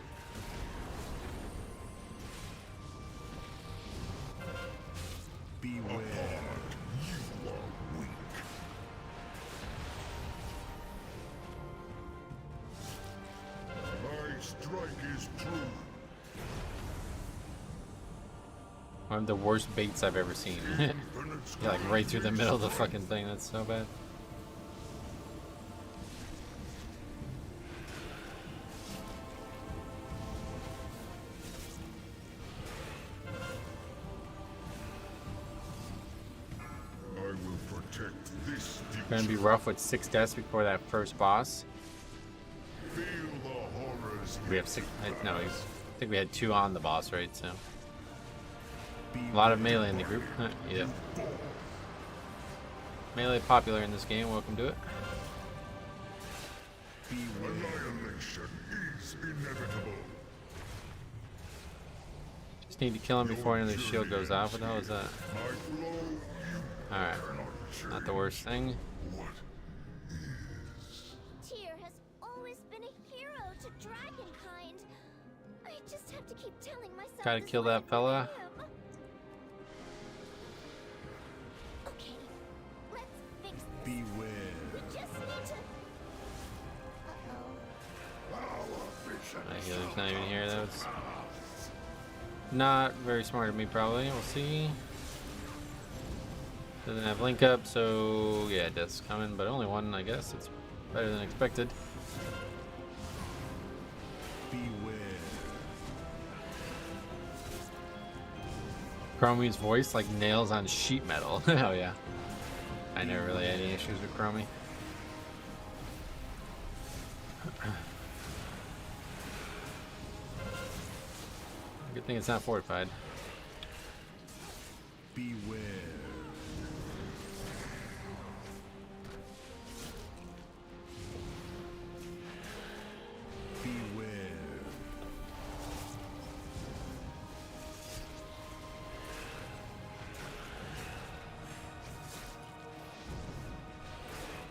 Beware. Apart, you are weak. My strike is true. One of the worst baits I've ever seen. Infinites Yeah, like grant right through the me middle of the strength. fucking thing, that's so bad. I will protect this future. Gonna be rough with 6 deaths before that first boss. Feel the horrors We have 6, no, I think we had 2 on the boss, right? So a lot of melee in the group. Yeah. Melee popular in this game, welcome to it. annihilation is inevitable. Just need to kill him before another shield goes off. What the hell is that? My blow, you Alright. cannot Not the worst thing. what Tyr has always been a hero to dragonkind. have to keep telling myself. Gotta kill that fella. Okay, let's fix this. Beware. We just need to. My healer's not even here. That was not very smart of me, probably. We'll see. Doesn't have link up, so yeah, death's coming, but only one, I guess. It's better than expected. Beware. Chromie's voice like nails on sheet metal. Oh yeah. I never really had any issues with Chromie. Good thing it's not fortified. Beware. Beware.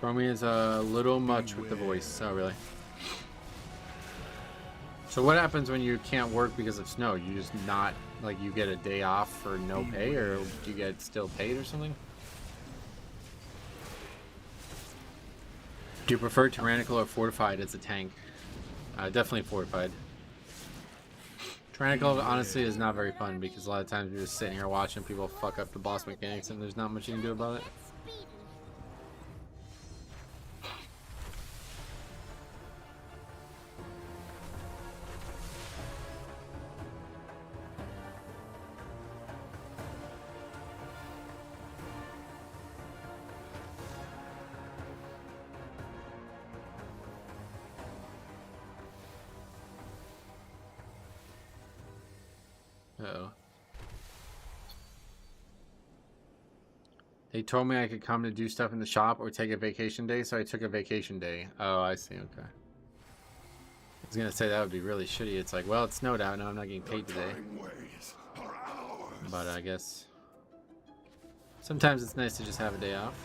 Chromie is a little much with the voice. Oh, really? So what happens when you can't work because of snow? You just not, like, you get a day off for no pay, or do you get still paid or something? Do you prefer tyrannical or fortified as a tank? Definitely fortified. Tyrannical, honestly, is not very fun because a lot of times you're just sitting here watching people fuck up the boss mechanics and there's not much you can do about it. Uh-oh. They told me I could come to do stuff in the shop or take a vacation day, so I took a vacation day. Oh, I see, okay. I was gonna say that would be really shitty. It's like, well, it snowed out, now I'm not getting paid today. But I guess sometimes it's nice to just have a day off.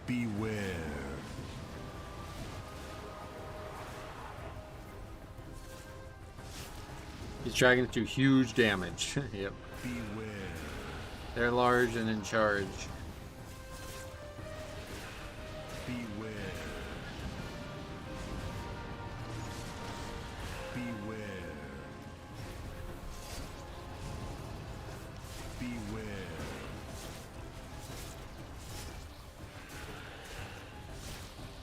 Beware. These dragons do huge damage. Yep. Beware. They're large and in charge. Beware. Beware. Beware.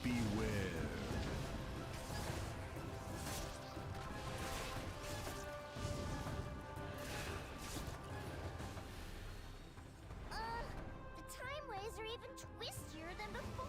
Beware. The time ways are even twistier than before.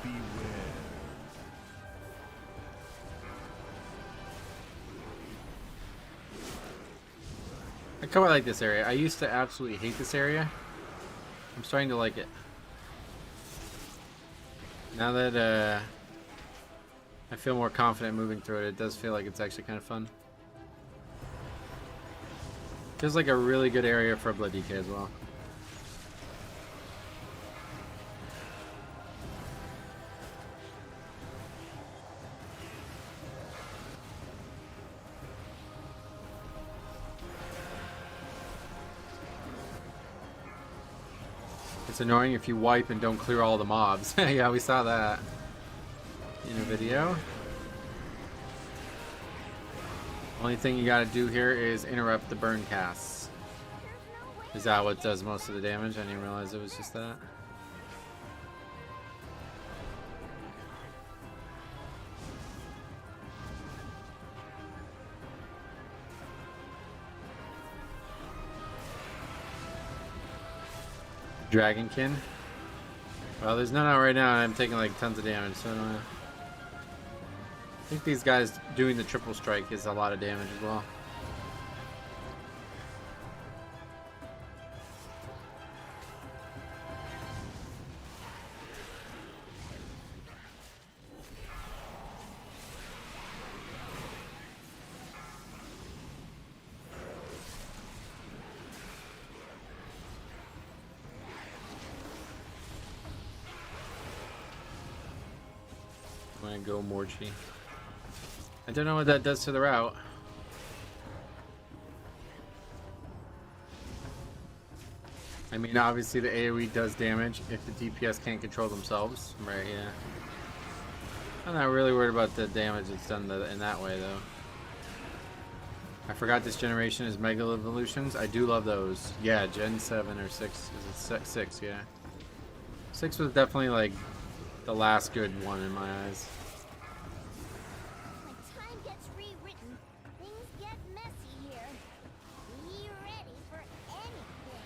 Beware. I quite like this area. I used to absolutely hate this area. I'm starting to like it. Now that I feel more confident moving through it, it does feel like it's actually kind of fun. Feels like a really good area for a Blood DK as well. It's annoying if you wipe and don't clear all the mobs. Yeah, we saw that in a video. Only thing you gotta do here is interrupt the burn casts. Is that what does most of the damage? I didn't realize it was just that. Dragonkin. Well, there's none out right now, and I'm taking like tons of damage, so I don't know. I think these guys doing the triple strike is a lot of damage as well. I'm gonna go Morchi. I don't know what that does to the route. I mean, obviously the AoE does damage if the DPS can't control themselves. Right, yeah. I'm not really worried about the damage it's done in that way, though. I forgot this generation is Mega Evolutions. I do love those. Yeah, Gen 7 or 6. Is it 6? Yeah. 6 was definitely, like, the last good one in my eyes. When time gets rewritten, things get messy here. Be ready for anything.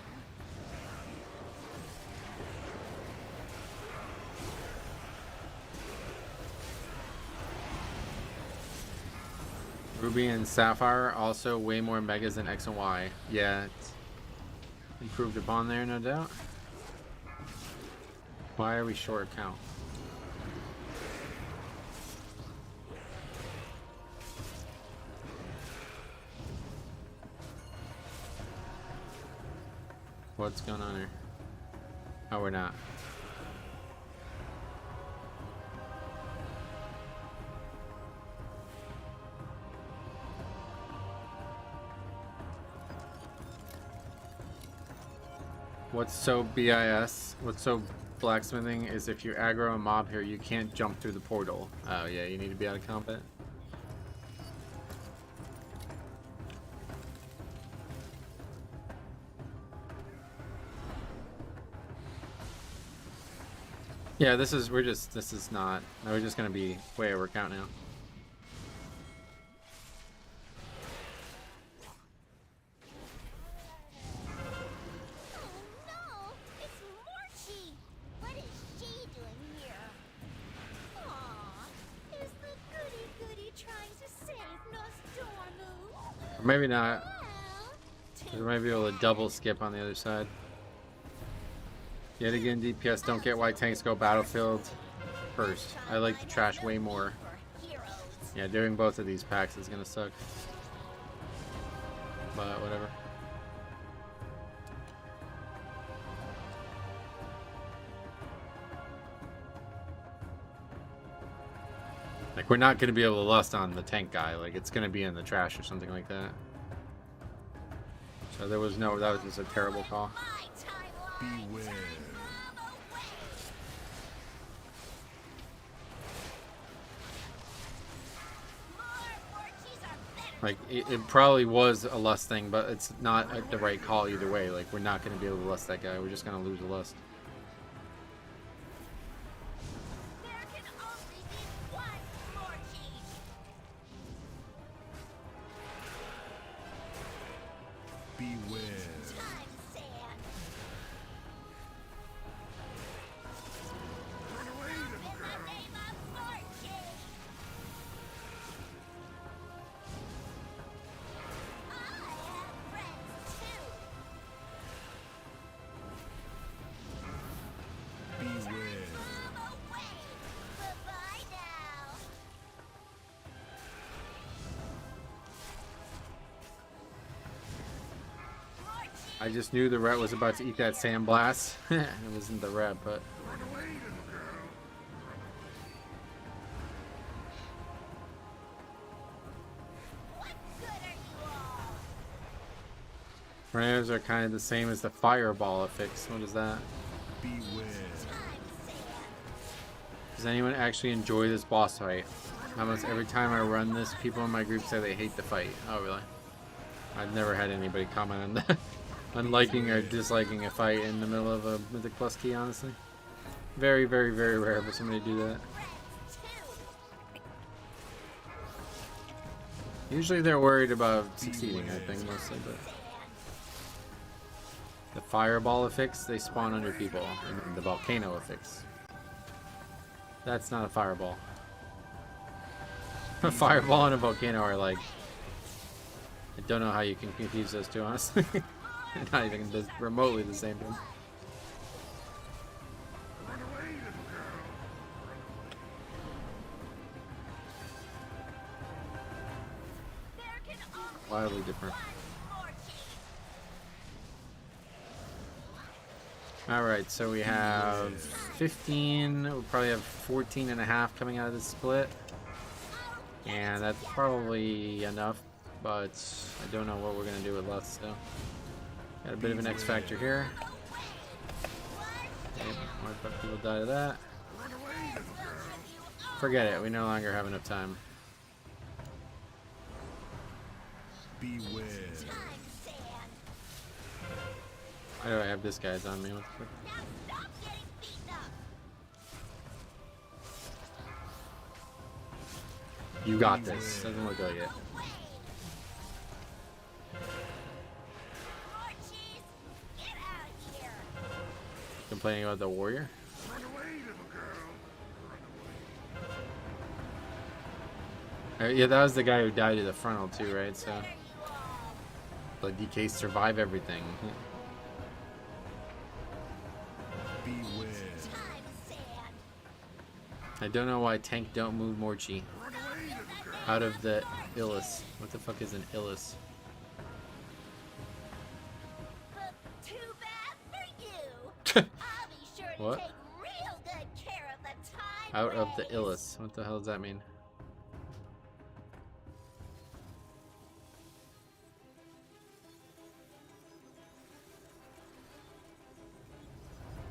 Ruby and Sapphire also way more megas than X and Y. Yeah, it's improved upon there, no doubt. Why are we short count? What's going on here? Oh, we're not. What's so BIS? What's so blacksmithing is if you aggro a mob here, you can't jump through the portal. Oh yeah, you need to be out of combat. Yeah, this is not. We're just gonna be way over count now. Or maybe not. We might be able to double skip on the other side. Yet again, DPS don't get why tanks go battlefield first. I like the trash way more. Yeah, doing both of these packs is gonna suck. But whatever. Like, we're not gonna be able to lust on the tank guy. Like, it's gonna be in the trash or something like that. So there was no, that was just a terrible call. Beware. Like, it probably was a lust thing, but it's not the right call either way. Like, we're not going to be able to lust that guy. We're just going to lose the lust. Beware. I just knew the ret was about to eat that sandblast. It wasn't the ret, but... Tornadoes are kind of the same as the fireball affix. What is that? Beware. Does anyone actually enjoy this boss fight? Almost every time I run this, people in my group say they hate the fight. Oh, really? I've never had anybody comment on that. On liking or disliking a fight in the middle of a Mythic Plus key, honestly. Very, very, very rare for somebody to do that. Usually they're worried about succeeding, I think, mostly, but... The fireball affix, they spawn under people, and the volcano affix. That's not a fireball. A fireball and a volcano are like... I don't know how you can confuse those two, honestly. They're not even remotely the same thing. Wildly different. Alright, so we have 15, we'll probably have 14 and a half coming out of this split. And that's probably enough, but I don't know what we're going to do with less, so. Got a bit of an X factor here. Okay, more people die to that. Forget it, we no longer have enough time. Beware. Why do I have this guy's on me? What the fuck? You got this. Doesn't look like it. Complaining about the warrior? Yeah, that was the guy who died to the frontal too, right? So, but DK survive everything. Beware. I don't know why tank don't move more chi. Out of the Illus. What the fuck is an Illus? Too bad for you. I'll be sure to What? take real good care of the time. Out of the Illus. What the hell does that mean?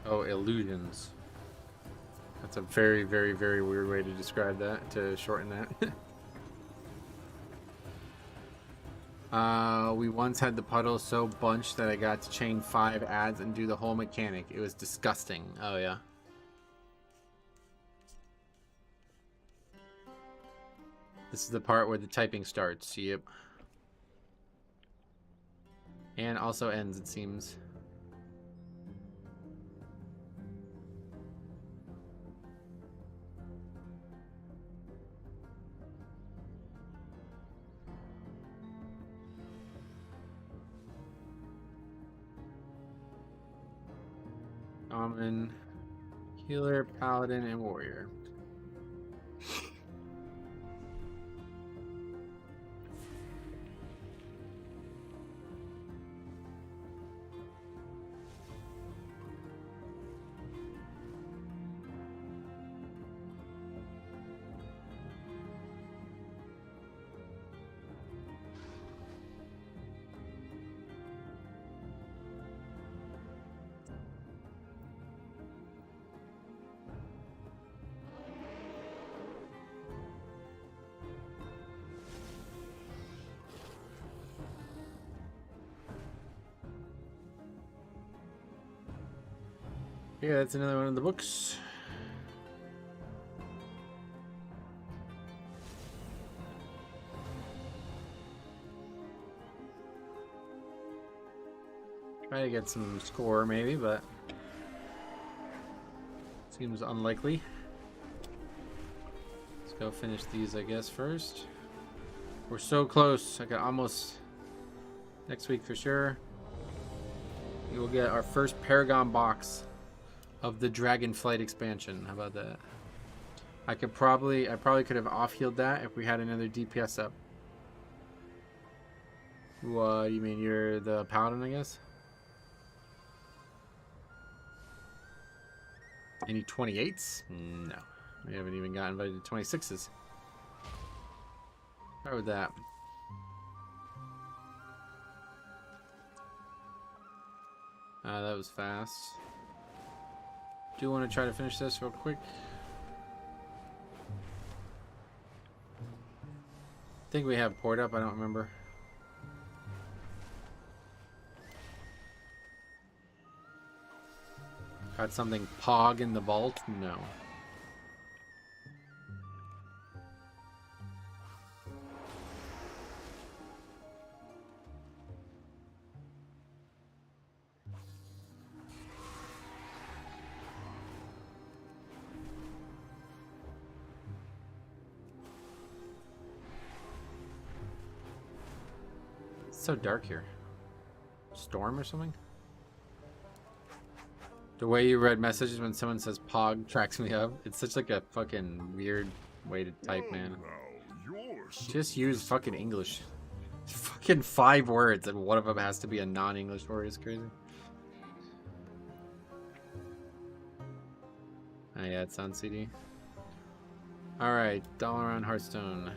Oh, illusions. That's a very, very, very weird way to describe that, to shorten that. We once had the puddle so bunched that I got to chain 5 ads and do the whole mechanic. It was disgusting. Oh, yeah. This is the part where the typing starts. Yep. And also ends, it seems. Shaman, healer, paladin, and warrior. Yeah, that's another one of the books. Try to get some score maybe, but seems unlikely. Let's go finish these, I guess, first. We're so close. I got almost next week for sure. We will get our first Paragon box of the Dragonflight expansion. How about that? I probably could have off-healed that if we had another DPS up. What do you mean? You're the paladin, I guess? Any 28s? No. We haven't even got invited to 26s. Start with that. That was fast. Do want to try to finish this real quick. think we have port up, I don't remember. Got something POG in the vault? No. It's so dark here. Storm or something? The way you read messages when someone says POG tracks me up. It's such like a fucking weird way to type, man. Just use fucking English. Fucking 5 words and one of them has to be a non-English word. It's crazy. Oh yeah, it's on CD. Alright, dollar on Hearthstone.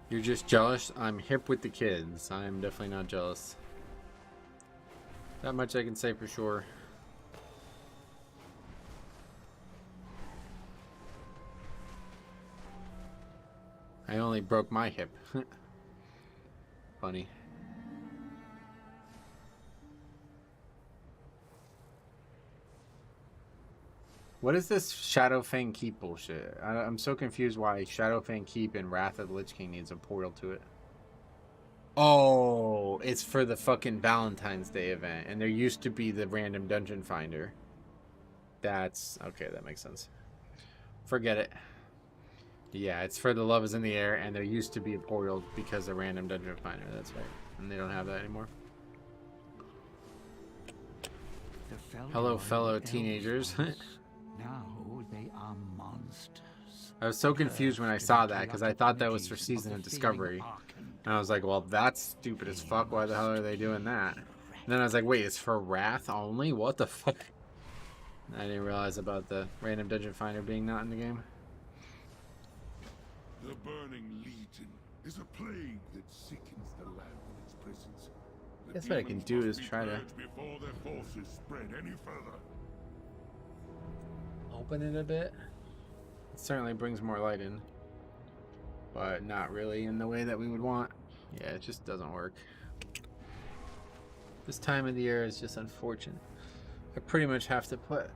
You're just jealous? I'm hip with the kids. I'm definitely not jealous. That much I can say for sure. I only broke my hip. Funny. What is this Shadowfang Keep bullshit? I'm so confused why Shadowfang Keep and Wrath of the Lich King needs a portal to it. Oh, it's for the fucking Valentine's Day event, and there used to be the random dungeon finder. That's okay, that makes sense. Forget it. Yeah, it's for the Love is in the Air, and there used to be a portal because of random dungeon finder. That's right, and they don't have that anymore. Hello, fellow teenagers. Now they are monsters. I was so confused when I saw that because I thought that was for Season of Discovery. And I was like, well, that's stupid as fuck. Why the hell are they doing that? And then I was like, wait, it's for Wrath only? What the fuck? I didn't realize about the random dungeon finder being not in the game. The Burning Legion is a plague that sickens the land with its presence. I guess what I can do is try to before their forces spread any further. Open it a bit. It certainly brings more light in, but not really in the way that we would want. Yeah, it just doesn't work. This time of the year is just unfortunate. I pretty much have to put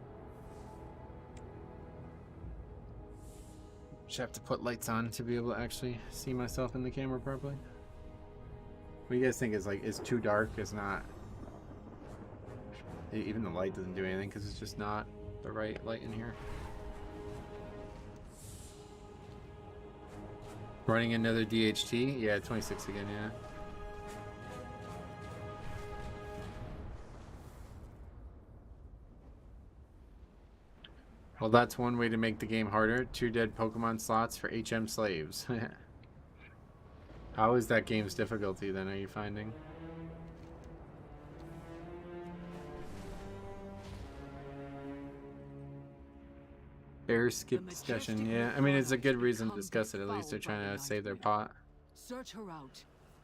lights on to be able to actually see myself in the camera properly. What do you guys think? Is too dark? Is not? Even the light doesn't do anything because it's just not the right light in here. Running another DHT? Yeah, 26 again, yeah. Well, that's one way to make the game harder. 2 dead Pokemon slots for HM slaves. How is that game's difficulty then, are you finding? Bear skip discussion, yeah. I mean, it's a good reason to discuss it. At least they're trying to save their pot. Search her out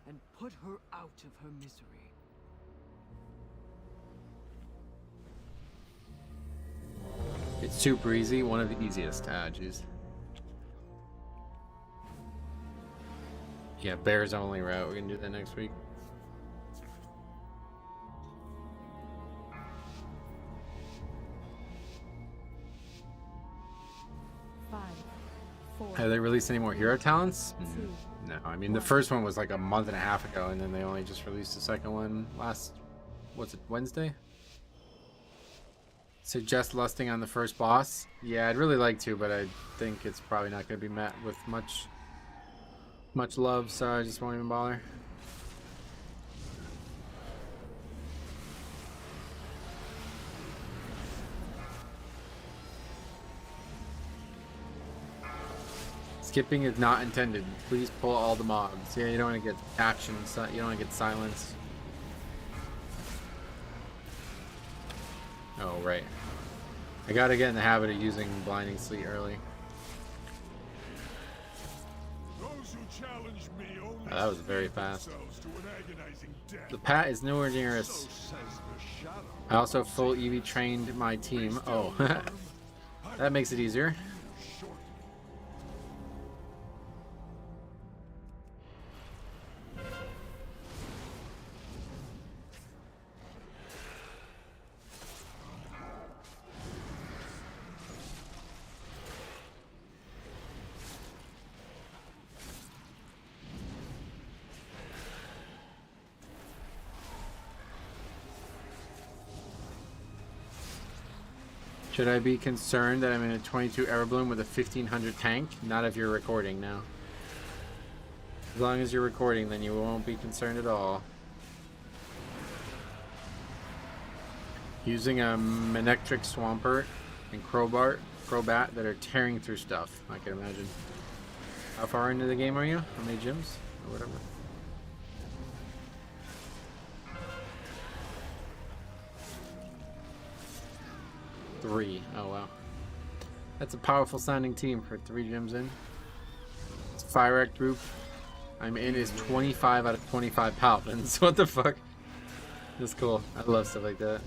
and put her out of her misery. It's super easy, one of the easiest. Ah, jeez. Yeah, bears only route. We're gonna do that next week. Have they released any more hero talents? No, I mean the first one was like a month and a half ago, and then they only just released the second one last, what's it, Wednesday? Suggest lusting on the first boss? Yeah, I'd really like to, but I think it's probably not going to be met with much love, so I just won't even bother. Skipping is not intended. Please pull all the mobs. Yeah, you don't want to get action, you don't want to get silence. Oh, right. I gotta get in the habit of using Blinding Sleet early. Those who Oh, that was very fast. The Pat is nowhere near us. I also full EV trained my team. Oh, that makes it easier. Should I be concerned that I'm in a 22 Everbloom with a 1500 tank? Not if you're recording now. As long as you're recording, then you won't be concerned at all. Using a Manectric Swampert and Crobat that are tearing through stuff, I can imagine. How far into the game are you? How many gyms? Or whatever. Three. Oh wow. That's a powerful sounding team for 3 gyms in. It's Fire Act group I'm in is 25 out of 25 Paladins. What the fuck? That's cool. I love stuff like that.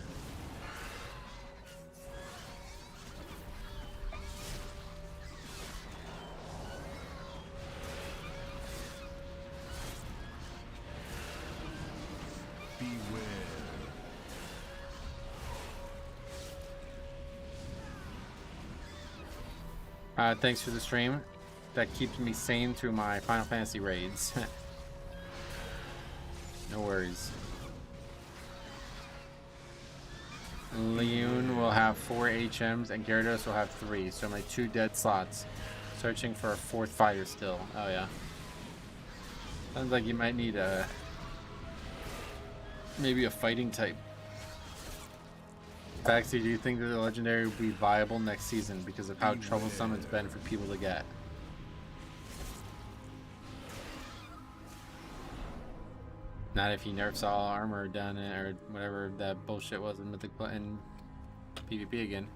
Thanks for the stream. That keeps me sane through my Final Fantasy raids. No worries. Leon will have 4 HMs and Gyarados will have 3. So my 2 dead slots. Searching for a 4th fighter still. Oh yeah. Sounds like you might need a... maybe a fighting type. Faxi, do you think that the legendary will be viable next season because of how troublesome it's been for people to get? Not if he nerfs all armor done or whatever that bullshit was in Mythic and PvP again.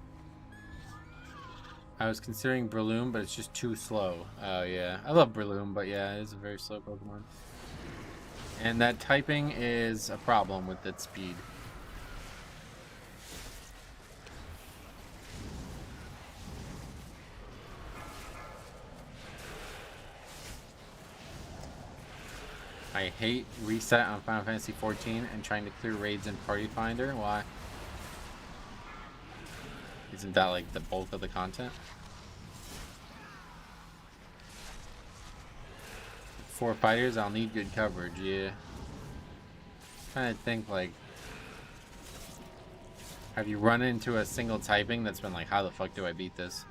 I was considering Breloom, but it's just too slow. Oh yeah, I love Breloom, but yeah, it is a very slow Pokemon. And that typing is a problem with its speed. I hate reset on Final Fantasy 14 and trying to clear raids in Party Finder. Why? Isn't that like the bulk of the content? 4 fighters, I'll need good coverage, yeah. Trying to think like, have you run into a single typing that's been like, how the fuck do I beat this?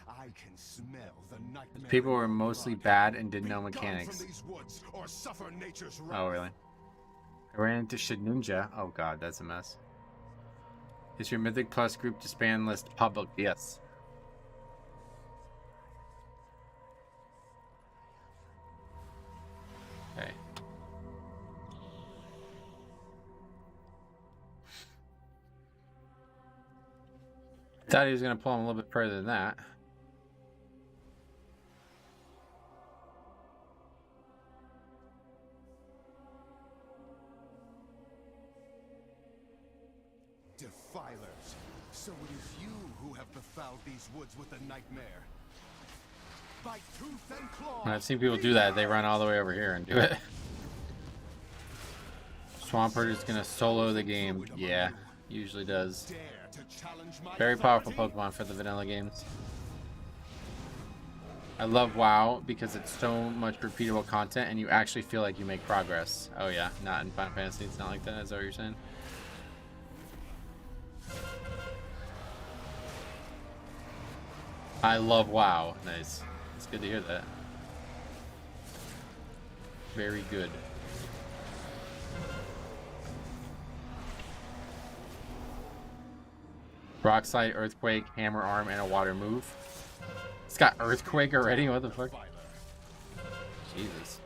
I can smell the nightmare. People were mostly bad and didn't know mechanics. Oh, really? I ran into Shedinja. Oh god, that's a mess. Is your Mythic Plus group disband list public? Yes. Okay. Thought he was gonna pull him a little bit further than that. Defilers. So it is you who have befouled these woods with a nightmare. By tooth and claw. I've seen people do that. They run all the way over here and do it. Swampert is gonna solo the game. Yeah, usually does. Very powerful Pokemon for the vanilla games. I love WoW because it's so much repeatable content and you actually feel like you make progress. Oh yeah, not in Final Fantasy. It's not like that. Is that what you're saying? I love WoW. Nice. It's good to hear that. Very good. Rock Slide, Earthquake, Hammer Arm, and a Water move. It's got Earthquake already? What the fuck? Jesus.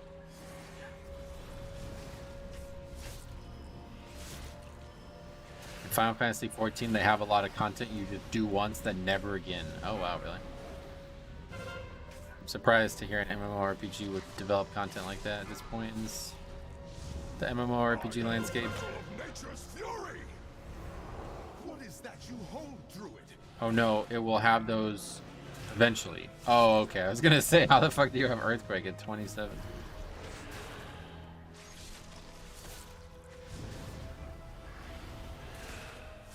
Final Fantasy 14, they have a lot of content you just do once, then never again. Oh wow, really? I'm surprised to hear an MMORPG would develop content like that at this point in the MMORPG landscape. What is that you hold, Druid? Oh no, it will have those eventually. Oh, okay. I was gonna say, how the fuck do you have Earthquake at 27?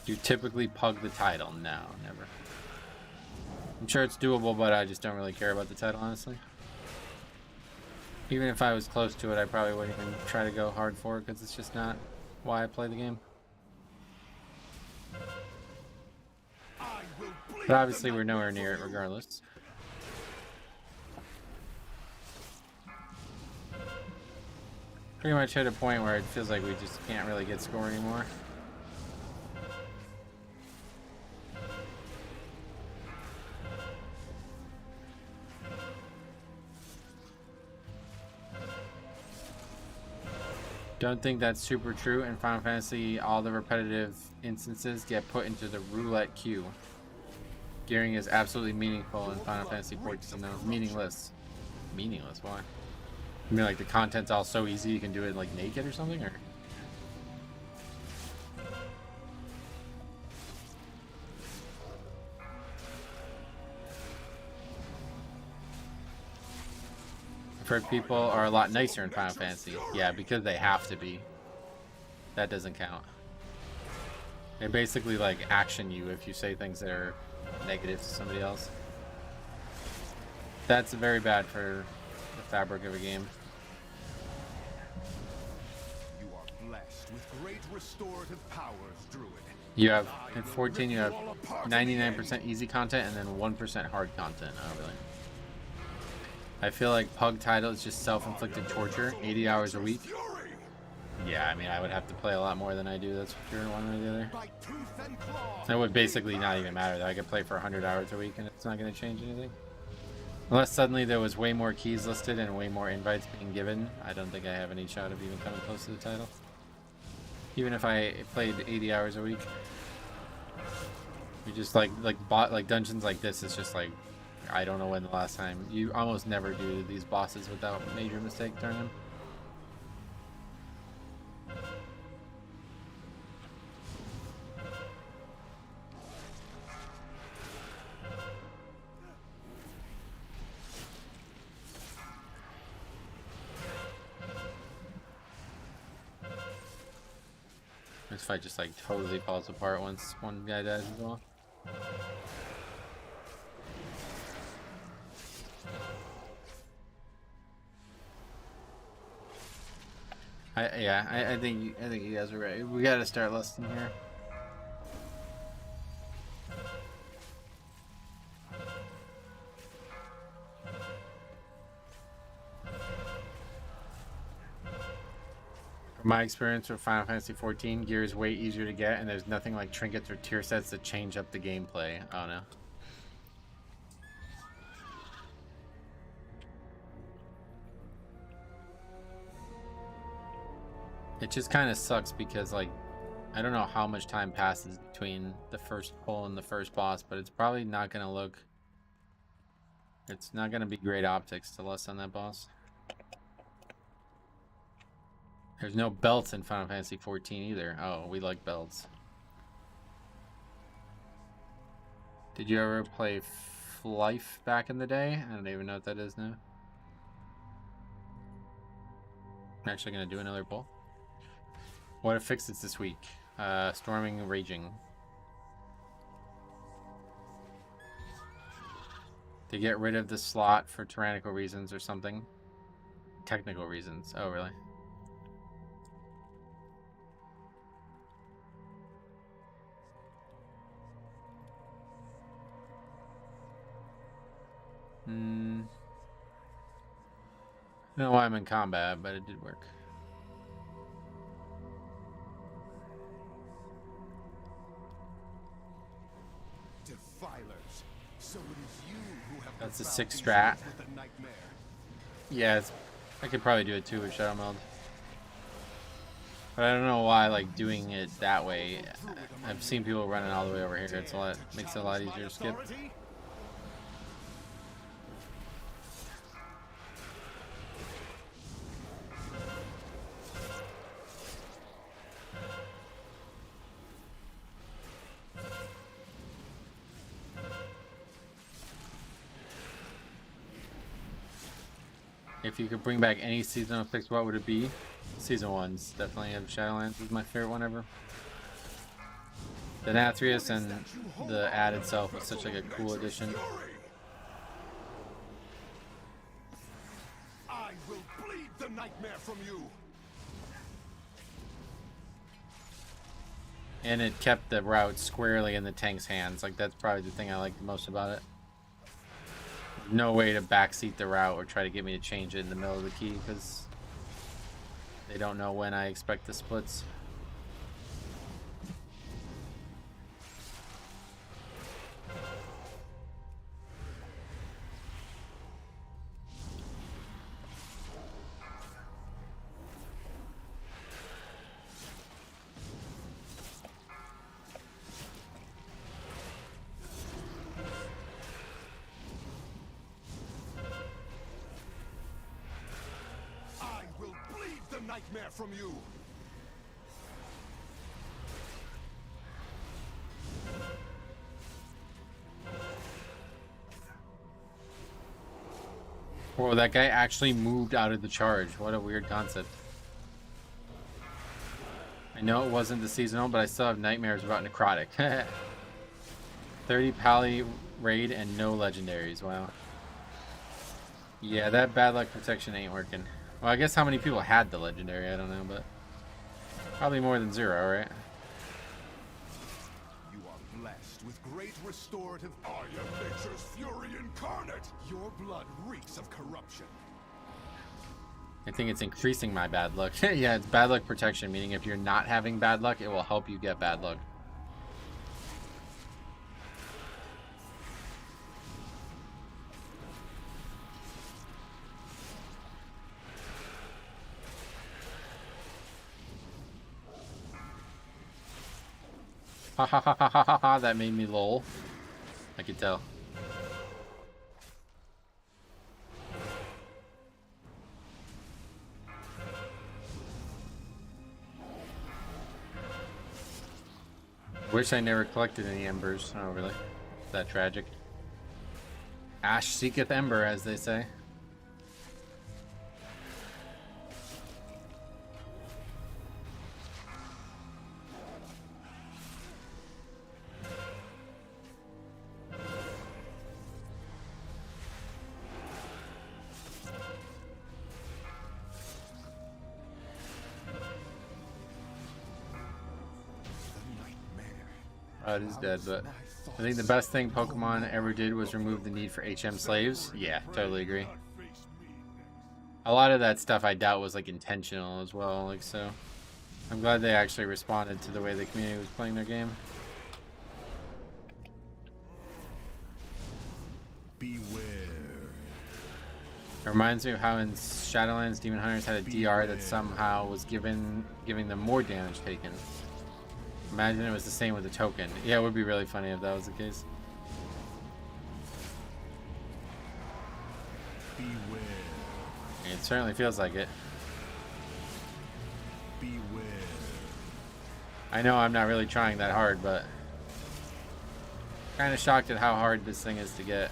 Do you typically pug the title? No, never. I'm sure it's doable, but I just don't really care about the title, honestly. Even if I was close to it, I probably wouldn't even try to go hard for it, because it's just not why I play the game. But obviously we're nowhere near it regardless. Pretty much hit a point where it feels like we just can't really get score anymore. Don't think that's super true. In Final Fantasy, all the repetitive instances get put into the roulette queue. Gearing is absolutely meaningful in Final Fantasy 14. No, meaningless. Meaningless? Why? You mean like the content's all so easy you can do it like naked or something? Or? I've heard people are a lot nicer in Final Fantasy. Yeah, because they have to be. That doesn't count. They basically like action you if you say things that are negative to somebody else. That's very bad for the fabric of a game. You are blessed with great restorative powers, Druid. You have, in 14, you have 99% easy content and then 1% hard content. Oh, really? I feel like Pug title is just self-inflicted torture, 80 hours a week. Yeah, I mean, I would have to play a lot more than I do, that's for sure, one way or the other. That would basically not even matter, though. I could play for 100 hours a week and it's not going to change anything. Unless suddenly there was way more keys listed and way more invites being given, I don't think I have any shot of even coming close to the title. Even if I played 80 hours a week. You just like dungeons like this is just like, I don't know when the last time. You almost never do these bosses without major mistake during them. This fight just like totally falls apart once one guy dies as well. I think you guys are right. We gotta start listing here. From my experience with Final Fantasy 14, gear is way easier to get, and there's nothing like trinkets or tier sets that change up the gameplay. Oh no. It just kind of sucks because, like, I don't know how much time passes between the first pull and the first boss, but it's probably not going to look... It's not going to be great optics to lust on that boss. There's no belts in Final Fantasy 14 either. Oh, we like belts. Did you ever play Life back in the day? I don't even know what that is now. I'm actually going to do another pull. What fixes this week? Storming and Raging. To get rid of the slot for tyrannical reasons or something. Technical reasons. Oh, really? I don't know why I'm in combat, but it did work. So it is you who have That's a 6 strat. with a nightmare. Yeah, I could probably do it too with Shadow Meld. But I don't know why, like, doing it that way. I've seen people running all the way over here. It's a lot, makes it a lot easier to skip. If you could bring back any seasonal fix, what would it be? Season 1's definitely have Shadowlands is my favorite one ever. The Nathrius and the ad itself was such like a cool addition. I will bleed the nightmare from you. And it kept the route squarely in the tank's hands. Like, that's probably the thing I like the most about it. No way to backseat the route or try to get me to change it in the middle of the key because they don't know when I expect the splits. Nightmare from you. Whoa, that guy actually moved out of the charge. What a weird concept. I know it wasn't the seasonal, but I still have nightmares about necrotic. 30 pally raid and no legendaries. Wow. Yeah, that bad luck protection ain't working. Well, I guess how many people had the legendary, I don't know, but probably more than 0, right? You are blessed with great restorative. I am nature's fury incarnate. Your blood reeks of corruption. I think it's increasing my bad luck. Yeah, it's bad luck protection, meaning if you're not having bad luck, it will help you get bad luck. Ha ha ha ha ha ha ha, that made me lol. I could tell. Wish I never collected any embers. Oh, really? Is that tragic? Ash seeketh ember, as they say. It is dead, but I think the best thing Pokemon ever did was remove the need for HM slaves. Yeah, totally agree. A lot of that stuff I doubt was like intentional as well, like, so I'm glad they actually responded to the way the community was playing their game. Beware. It reminds me of how in Shadowlands Demon Hunters had a DR that somehow was giving them more damage taken. Imagine it was the same with the token. Yeah, it would be really funny if that was the case. Beware. It certainly feels like it. Beware. I know I'm not really trying that hard, but kind of shocked at how hard this thing is to get.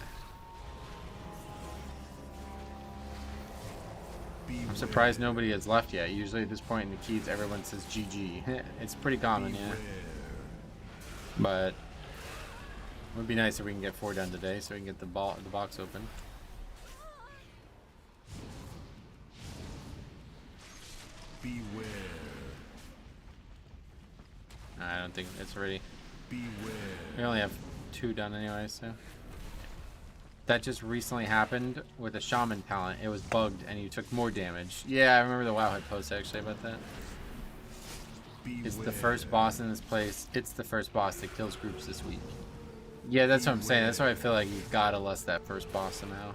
I'm surprised nobody has left yet. Usually at this point in the keys, everyone says GG. It's pretty common, yeah. But it would be nice if we can get 4 done today, so we can get the box open. Beware. I don't think it's ready. Beware. We only have 2 done anyway, so. That just recently happened with a shaman talent. It was bugged and you took more damage. Yeah, I remember the Wowhead post actually about that. Beware. It's the first boss in this place. It's the first boss that kills groups this week. Yeah, that's what I'm saying. That's why I feel like you gotta lust that first boss somehow.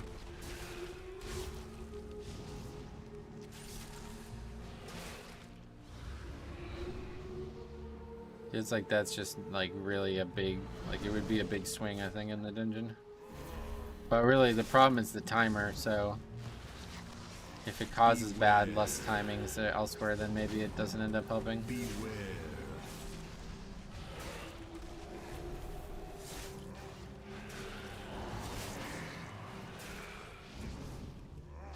It's like that's just like really a big, like it would be a big swing, I think, in the dungeon. But really the problem is the timer, so if it causes bad less timings elsewhere, then maybe it doesn't end up helping.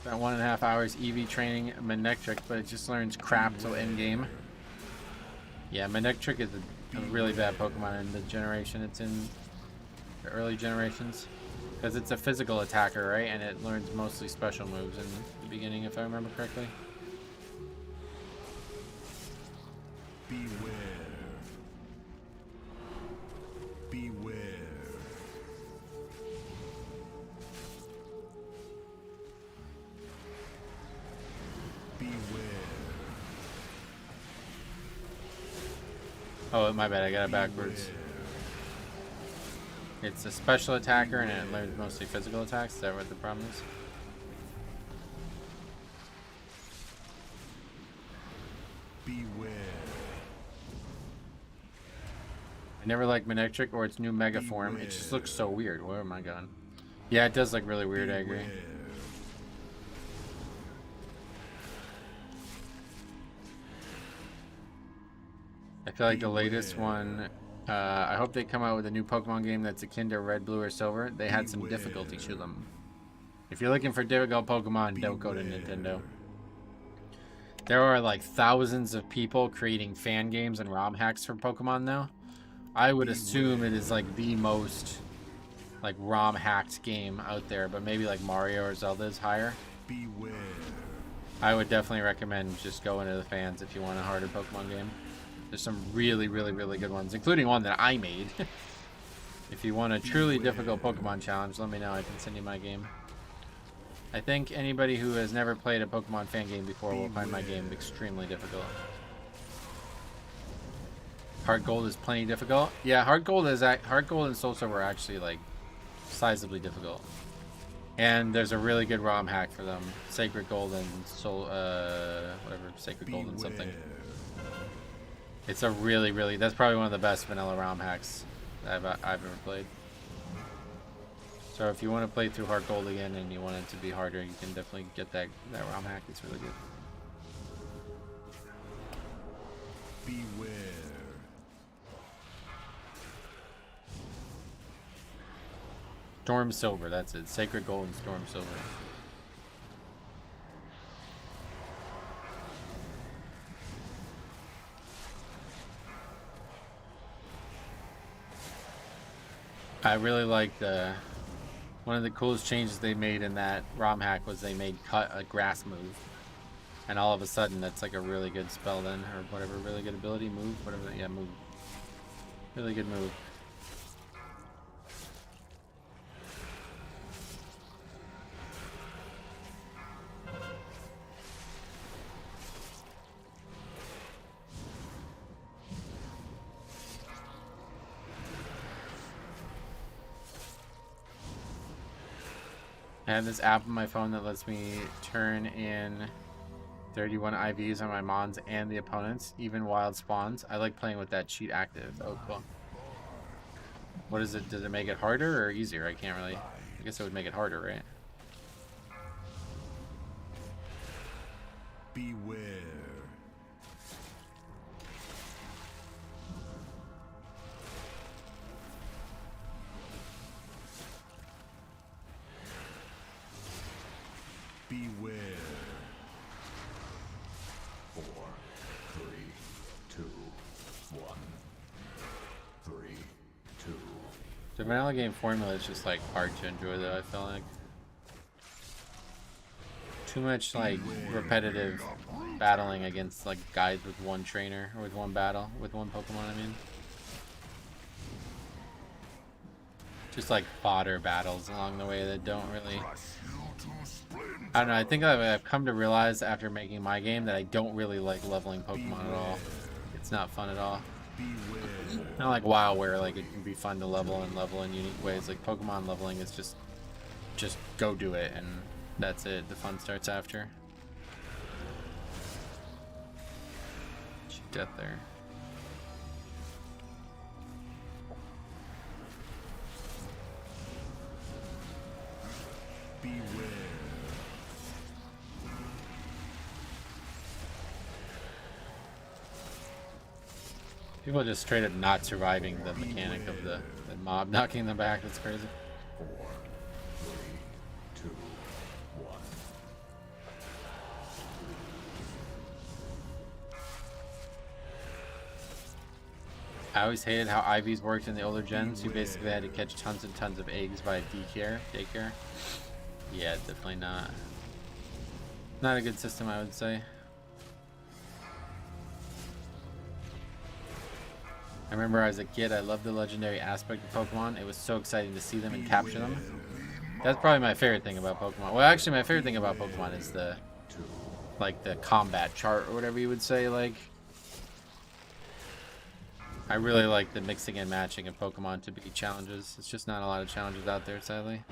About 1.5 hours EV training Manectric, but it just learns crap till endgame. Yeah, Manectric is a really bad Pokemon in the generation it's in, the early generations. Because it's a physical attacker, right? And it learns mostly special moves in the beginning, if I remember correctly. Beware. Beware. Beware. Oh, my bad, I got it backwards. It's a special attacker and it learns mostly physical attacks. Is that what the problem is? Beware. I never liked Manectric or its new Mega form. It just looks so weird. Where am I gone? Yeah, it does look really weird, I agree. I feel like the latest one, I hope they come out with a new Pokemon game that's akin to Red, Blue, or Silver. They had some difficulty to them. If you're looking for difficult Pokemon, don't go to Nintendo. There are like thousands of people creating fan games and ROM hacks for Pokemon now. I would assume it is like the most like ROM hacked game out there, but maybe like Mario or Zelda is higher. Beware. I would definitely recommend just going to the fans if you want a harder Pokemon game. There's some really, really, really good ones, including one that I made. If you want a truly difficult Pokemon challenge, let me know. I can send you my game. I think anybody who has never played a Pokemon fan game before will find my game extremely difficult. Heart Gold is plenty difficult. Yeah, Heart Gold and Soul Silver are actually like sizably difficult. And there's a really good ROM hack for them. Sacred Gold and Soul, whatever, Sacred Gold and something. It's a really, really, that's probably one of the best vanilla ROM hacks I've ever played. So if you want to play through Heart Gold again and you want it to be harder, you can definitely get that ROM hack. It's really good. Beware. Storm Silver, that's it. Sacred Gold and Storm Silver. I really like one of the coolest changes they made in that ROM hack was they made cut a grass move. And all of a sudden that's like a really good spell then, or whatever, really good ability, move, whatever, yeah, move. Really good move. I have this app on my phone that lets me turn in 31 IVs on my mons and the opponents, even wild spawns. I like playing with that cheat active. Oh, cool. What is it? Does it make it harder or easier? I can't really. I guess it would make it harder, right? Beware. Beware. 4, 3, 2, 1. 3, 2. The vanilla game formula is just like hard to enjoy though, I feel like. Too much like repetitive battling against like guys with one trainer, or with one battle, with one Pokemon, I mean. Just like fodder battles along the way that don't really... I don't know, I think I've come to realize after making my game that I don't really like leveling Pokemon at all. It's not fun at all. Not like WoW where like it can be fun to level in unique ways. Like Pokemon leveling is just go do it and that's it. The fun starts after. Death there. People just straight up not surviving the mechanic of the mob knocking them back. That's crazy. 4, 3, 2, 1. I always hated how IVs worked in the older gens. You basically had to catch tons and tons of eggs by daycare. Yeah, definitely not. Not a good system, I would say. I remember as a kid, I loved the legendary aspect of Pokemon. It was so exciting to see them and capture them. That's probably my favorite thing about Pokemon. Well, actually, my favorite thing about Pokemon is the, like, the combat chart or whatever you would say. Like, I really like the mixing and matching of Pokemon to beat challenges. It's just not a lot of challenges out there, sadly,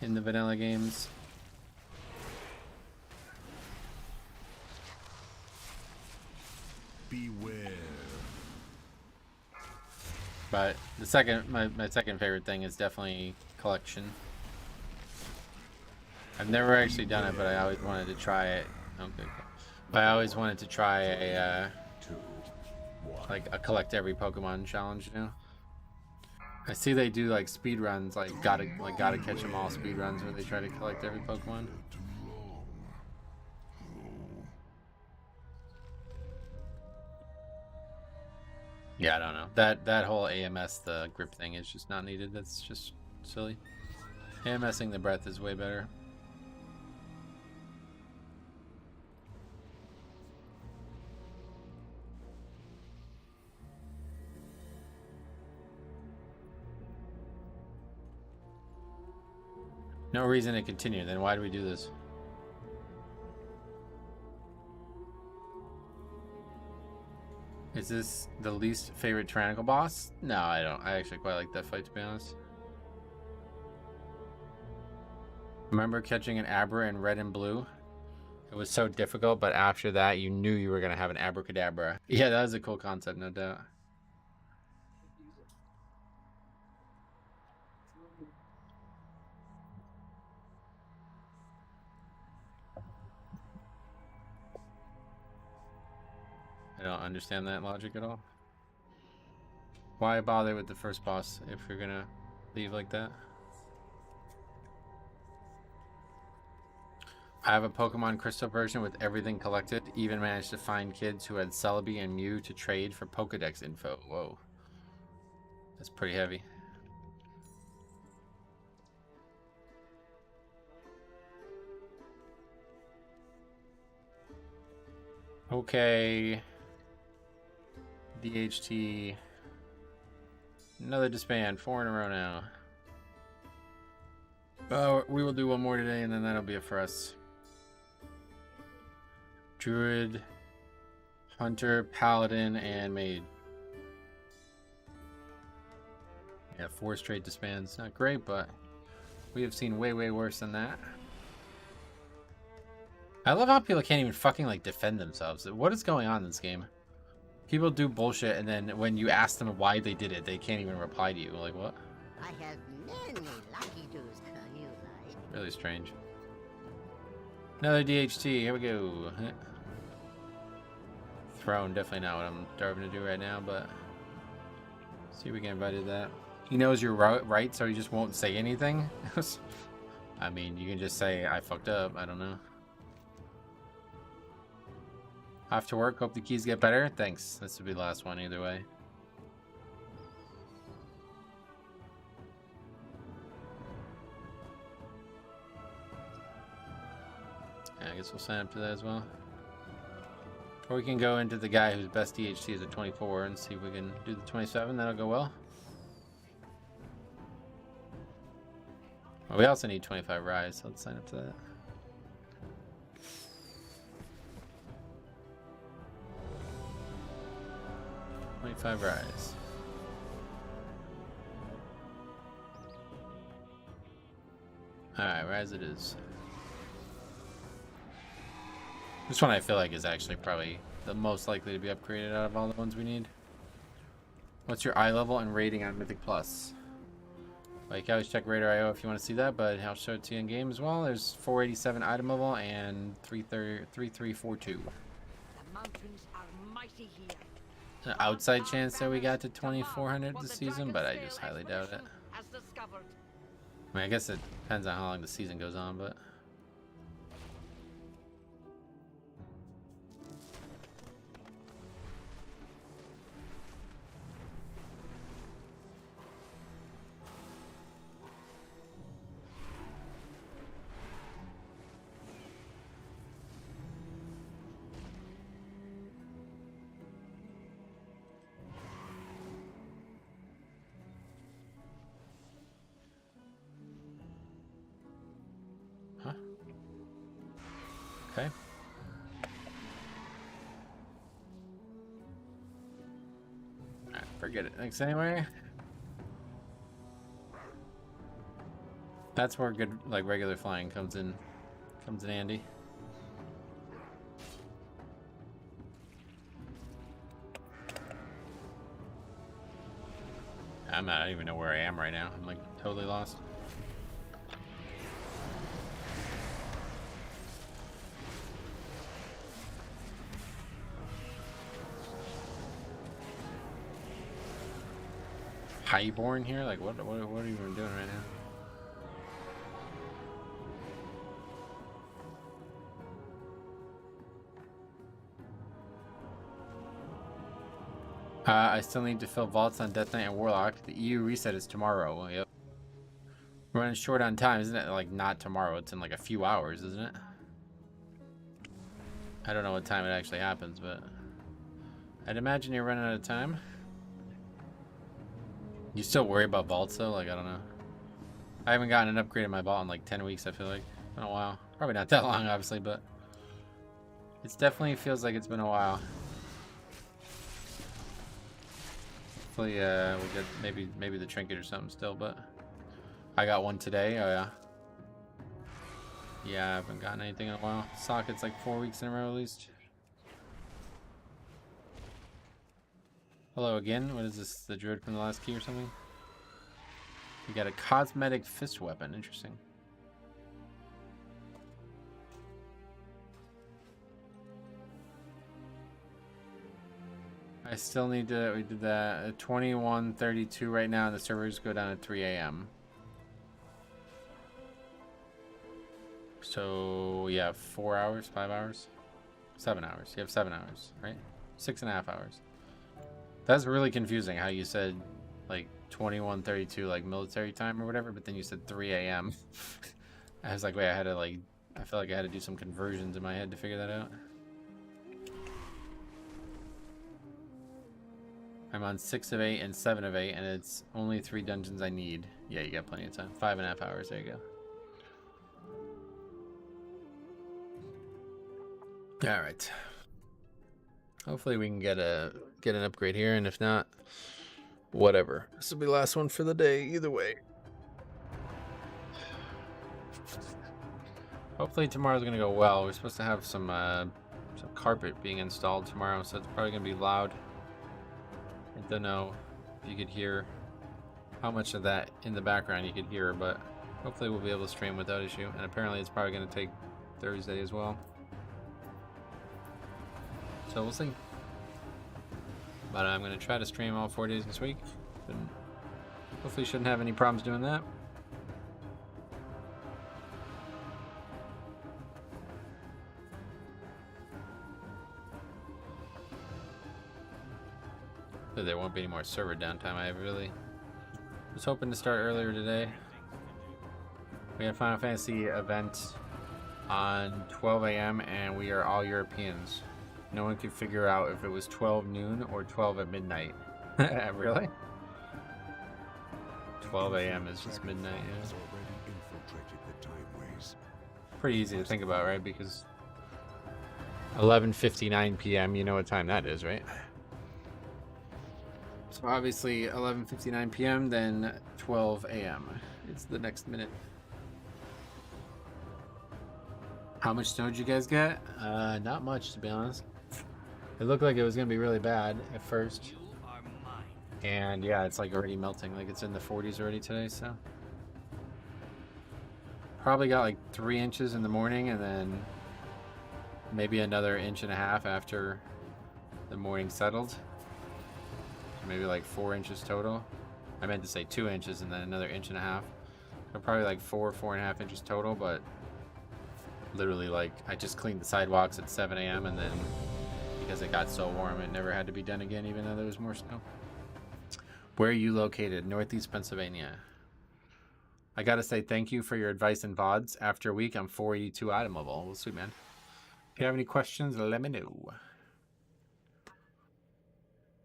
in the vanilla games. Beware. But the second, my second favorite thing is definitely collection. I've never actually done it, but I always wanted to try it. Okay. But I always wanted to try a like a collect every Pokemon challenge, you know. I see they do like speed runs, like gotta catch them all speed runs where they try to collect every Pokemon. Yeah, I don't know. That whole AMS, the grip thing, is just not needed. That's just silly. AMSing the breath is way better. No reason to continue, then why do we do this? Is this the least favorite Tyrannical boss? No, I don't. I actually quite like that fight, to be honest. Remember catching an Abra in red and blue? It was so difficult, but after that, you knew you were going to have an Abracadabra. Yeah, that was a cool concept, no doubt. I don't understand that logic at all. Why bother with the first boss if you're gonna leave like that? I have a Pokemon Crystal version with everything collected. Even managed to find kids who had Celebi and Mew to trade for Pokedex info. Whoa. That's pretty heavy. Okay. DHT. Another disband. 4 in a row now. We will do one more today and then that'll be it for us. Druid, Hunter, Paladin, and Maid. Yeah, 4 straight disbands. Not great, but we have seen way, way worse than that. I love how people can't even fucking, like, defend themselves. What is going on in this game? People do bullshit, and then when you ask them why they did it, they can't even reply to you. Like, what? I have many lucky do's for you, like. Really strange. Another DHT. Here we go. Throne. Definitely not what I'm starving to do right now, but see if we can invite to that. He knows you're right, so he just won't say anything. I mean, you can just say, I fucked up. I don't know. Off to work. Hope the keys get better. Thanks. This will be the last one either way. Yeah, I guess we'll sign up to that as well. Or we can go into the guy whose best DHT is a 24 and see if we can do the 27. That'll go well. Well, we also need 25 rise, so let's sign up to that. $25 rise. Alright, rise it is. This one I feel like is actually probably the most likely to be upgraded out of all the ones we need. What's your eye level and rating on Mythic Plus? Like, I always check Radar.io if you want to see that, but I'll show it to you in game as well. There's 487 item level and 3342. The mountains are mighty here. an outside chance that we got to 2,400 this season, but I just highly doubt it. I mean, I guess it depends on how long the season goes on, but... Huh? Okay. Alright, forget it. Thanks anyway. That's where good, like, regular flying comes in handy. I don't even know where I am right now. I'm like totally lost. Highborn here? Like what are you even doing right now? I still need to fill vaults on Death Knight and Warlock. The EU reset is tomorrow. Yep. We're running short on time, isn't it? Like, not tomorrow. It's in like a few hours, isn't it? I don't know what time it actually happens, but I'd imagine you're running out of time. You still worry about vaults though? Like, I don't know. I haven't gotten an upgrade in my vault in like 10 weeks, I feel like. It's been a while. Probably not that long, obviously, but it definitely feels like it's been a while. Hopefully, we'll get maybe the trinket or something still, but I got one today. Oh yeah. Yeah, I haven't gotten anything in a while. Socket's like 4 weeks in a row at least. Hello again. What is this? The druid from the last key or something? We got a cosmetic fist weapon. Interesting. I still need to, we did that at 21:32 right now, and the servers go down at 3 a.m. So, yeah, 4 hours, 5 hours, 7 hours. You have 7 hours, right? 6.5 hours. That's really confusing how you said, like, 21:32, like, military time or whatever, but then you said 3 a.m. I was like, wait, I had to, like, I felt like I had to do some conversions in my head to figure that out. I'm on 6 of 8 and 7 of 8, and it's only 3 dungeons I need. Yeah, you got plenty of time. 5.5 hours. There you go. All right. Hopefully we can get an upgrade here, and if not, whatever. This will be the last one for the day. Either way. Hopefully tomorrow's gonna go well. We're supposed to have some carpet being installed tomorrow, so it's probably gonna be loud. I don't know if you could hear how much of that in the background you could hear, but hopefully we'll be able to stream without issue. And apparently it's probably going to take Thursday as well. So we'll see. But I'm going to try to stream all 4 days this week. But hopefully shouldn't have any problems doing that. There won't be any more server downtime. I really was hoping to start earlier today. We had a Final Fantasy event on 12 a.m. and we are all Europeans. No one could figure out if it was 12 noon or 12 at midnight. Really? 12 a.m. is just midnight, yeah. Pretty easy to think about, right? Because 11:59 p.m., you know what time that is, right? So obviously 11:59 p.m. then 12 a.m. It's the next minute. How much snow did you guys get? Not much, to be honest. It looked like it was gonna be really bad at first. And yeah, it's like already melting. Like it's in the 40s already today, so. Probably got like 3 inches in the morning and then maybe another 1.5 inches after the morning settled. maybe like 4 inches total. I meant to say 2 inches and then another 1.5 inches. So probably like 4.5 inches total, but literally like I just cleaned the sidewalks at 7 a.m. and then because it got so warm, it never had to be done again, even though there was more snow. Where are you located? Northeast Pennsylvania. I gotta say thank you for your advice and VODs. After a week, I'm 482 item level. Well, sweet, man. If you have any questions, let me know.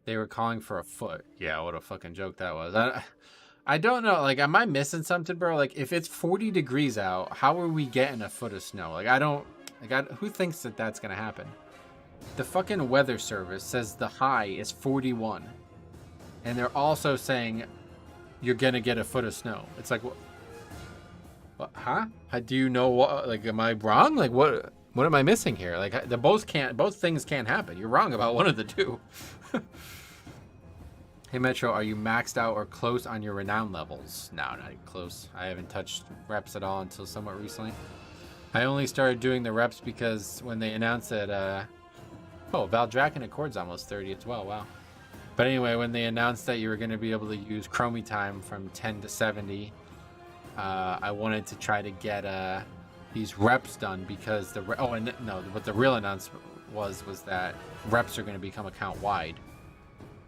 They were calling for a foot. Yeah, what a fucking joke that was. I don't know. Like, am I missing something, bro? Like, if it's 40 degrees out, how are we getting a foot of snow? Like, I don't... Like, who thinks that that's gonna happen? The fucking weather service says the high is 41. And they're also saying you're gonna get a foot of snow. It's like, what? Huh? Do you know what? Like, am I wrong? Like, what am I missing here? Like, both things can't happen. You're wrong about one of the two. Hey Metro, are you maxed out or close on your renown levels? No, not even close. I haven't touched reps at all until somewhat recently. I only started doing the reps because when they announced that, oh, Valdrakken Accord's almost 30 as well. Wow. But anyway, when they announced that you were going to be able to use Chromie time from 10 to 70, I wanted to try to get these reps done because what the real announcement was that reps are going to become account wide.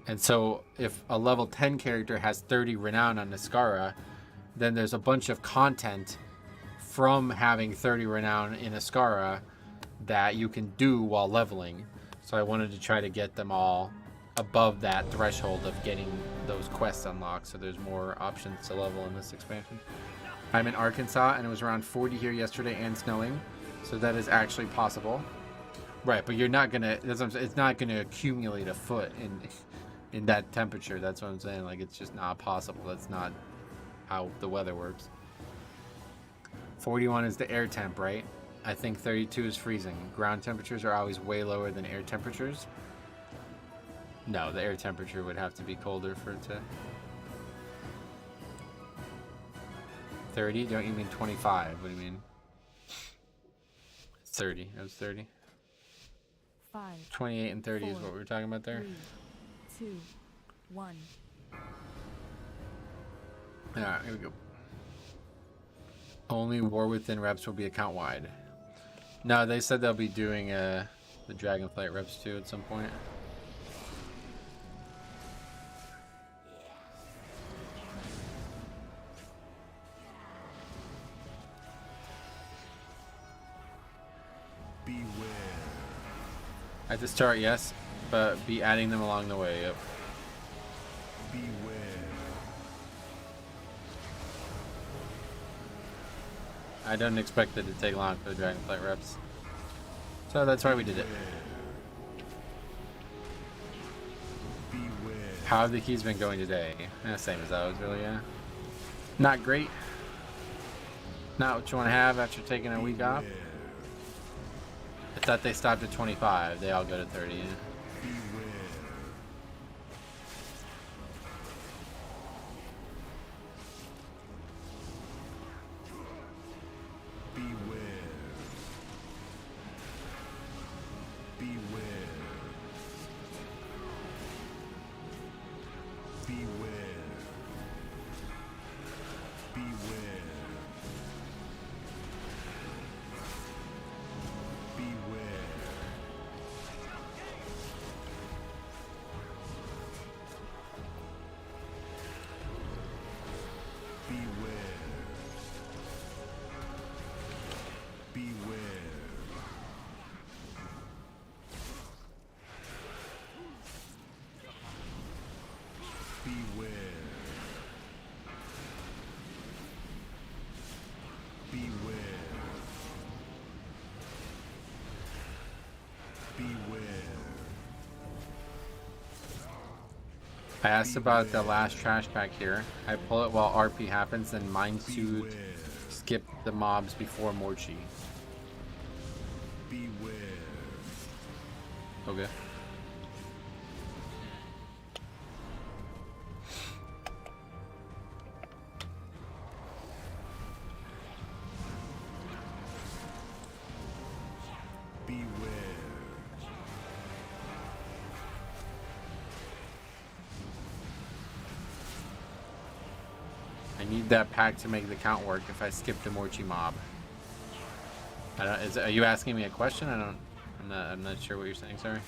And so if a level 10 character has 30 renown on Niskara, then there's a bunch of content from having 30 renown in Niskara that you can do while leveling. So I wanted to try to get them all above that threshold of getting those quests unlocked, so there's more options to level in this expansion. I'm in Arkansas and it was around 40 here yesterday and snowing, so that is actually possible. Right, but you're not gonna, it's not gonna accumulate a foot in that temperature. That's what I'm saying. Like, it's just not possible. That's not how the weather works. 41 is the air temp, right? I think 32 is freezing. Ground temperatures are always way lower than air temperatures. No, the air temperature would have to be colder for it to... 30? Don't you mean 25? What do you mean? It's 30. It was 30. 28 and 30 is what we were talking about there. 3, 2, 1. Alright, here we go. Only War Within reps will be account wide. No, they said they'll be doing the Dragonflight reps too at some point. Beware. At the start, yes, but be adding them along the way. Yep. Beware. I don't expect it to take long for the Dragonflight reps. So that's why we did it. Beware. How have the keys been going today? Same as I was, really, yeah. Not great. Not what you want to have after taking a week off. I thought they stopped at 25. They all go to 30. Yeah. I asked about the last trash pack here. I pull it while RP happens, then mine to skip the mobs before Morchi. Beware. Okay. need that pack to make the count work if I skip the Morchi mob. Are you asking me a question? I'm not sure what you're saying. Sorry.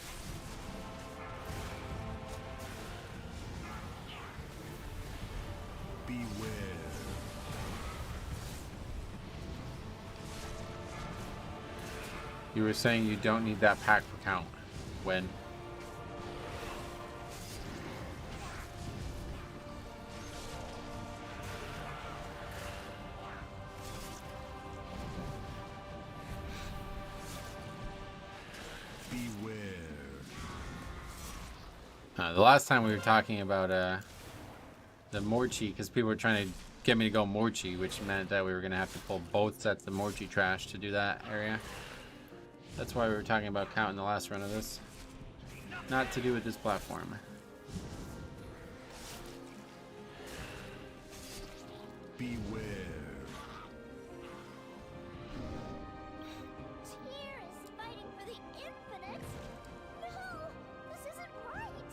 Beware. You were saying you don't need that pack for count. When? Beware. The last time we were talking about the Morchi, because people were trying to get me to go Morchi, which meant that we were going to have to pull both sets of Morchi trash to do that area. That's why we were talking about counting the last run of this. Not to do with this platform. Beware. Tyr is fighting for the infinite? No, this isn't right.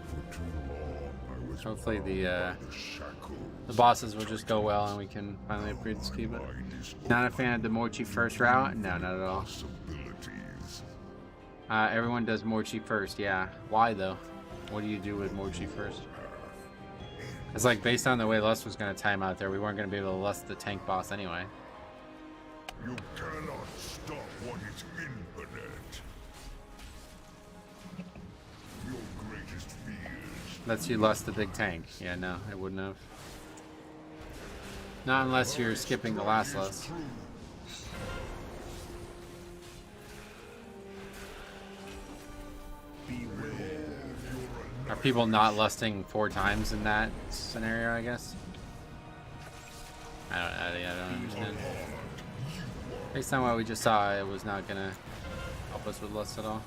For too long I was Hopefully the shackled. bosses will just go well and we can finally upgrade this key. But not a fan of the Morchi first route? No, not at all. Everyone does Morchi first, yeah. Why though? What do you do with Morchi first? It's like based on the way Lust was going to time out there, we weren't going to be able to lust the tank boss anyway. You cannot stop what is infinite. Your greatest fears. Lets you lust the big tank. Yeah, no, it wouldn't have. Not unless you're skipping the last lust. Are people not lusting 4 times in that scenario, I guess? I don't understand. Based on what we just saw, it was not gonna help us with lust at all.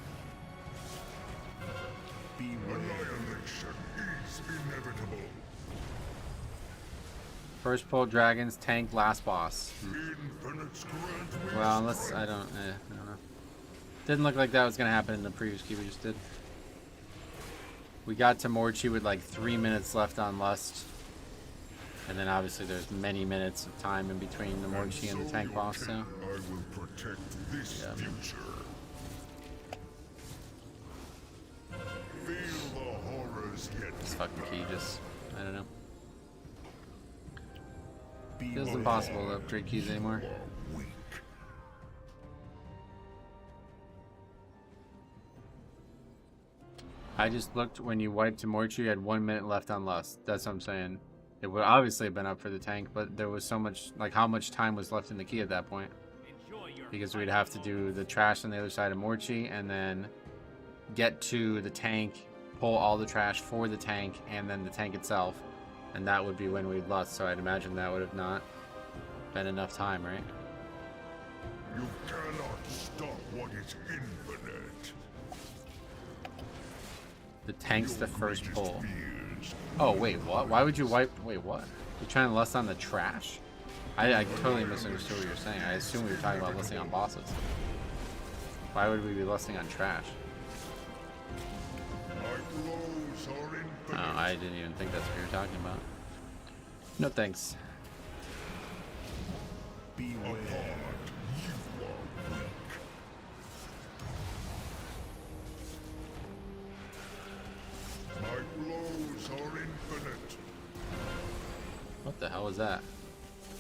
Annihilation is inevitable. First pull dragons, tank, last boss. Infinite's grant me Well, unless I don't know. Didn't look like that was gonna happen in the previous key we just did. We got to Morchi with like 3 minutes left on lust. And then obviously there's many minutes of time in between the Morchi and the tank boss, so. I will protect this future. Feel the horrors yet. This fucking key just, I don't know. Feels impossible to upgrade keys anymore. I just looked when you wiped to Morchi, you had 1 minute left on lust. That's what I'm saying. It would obviously have been up for the tank, but there was so much, like how much time was left in the key at that point? Because we'd have to do the trash on the other side of Morchi and then get to the tank, pull all the trash for the tank and then the tank itself. And that would be when we'd lust, so I'd imagine that would have not been enough time, right? You cannot stop what is infinite. The tank's the first pull. Oh, wait, what? Why would you wipe? Wait, what? You're trying to lust on the trash? I totally misunderstood what you're saying. I assume we were talking about lusting on bosses. Why would we be lusting on trash? Oh, I didn't even think that's what you were talking about. No thanks. Beware. My blows are infinite. What the hell was that?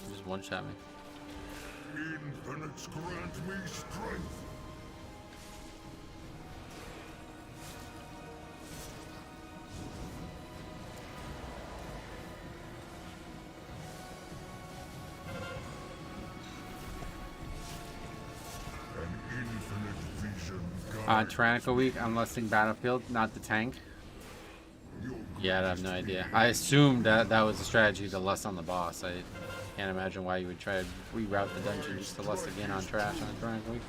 You just one-shot me. Infinites grant me strength. Tyrannical week, I'm lusting Battlefield, not the tank. Yeah, I have no idea. I assumed that that was the strategy to lust on the boss. I can't imagine why you would try to reroute the dungeon just to lust again on trash on Tyrannical week.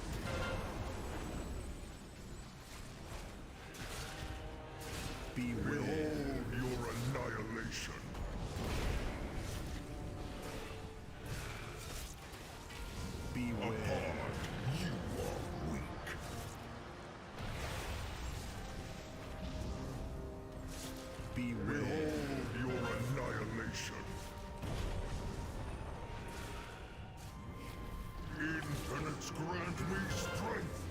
Behold your annihilation. Beware. You are weak. Behold your annihilation. gods grant me strength.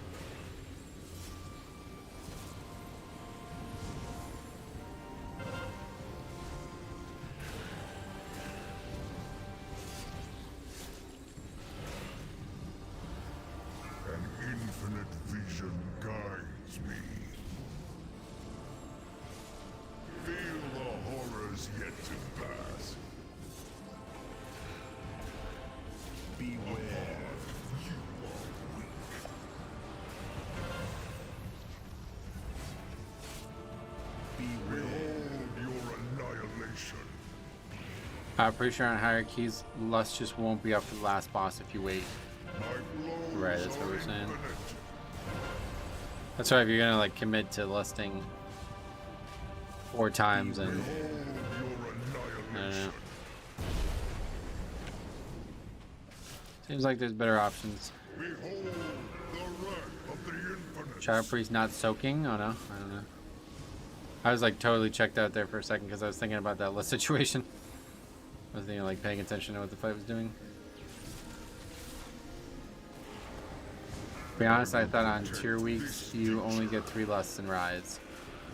An infinite vision guides me. Feel the horrors yet to pass. Beware, you are weak. Behold your annihilation. I'm pretty sure on hierarchies, lust just won't be up to the last boss if you wait. Right, that's what we're saying. That's right, if you're gonna like commit to lusting 4 times and I don't know. Seems like there's better options. Shadow Priest not soaking? Oh no, I don't know. I was like totally checked out there for a second because I was thinking about that list situation. I was thinking like paying attention to what the fight was doing. To be honest, I thought on tier weeks you only get 3 lusts and rides.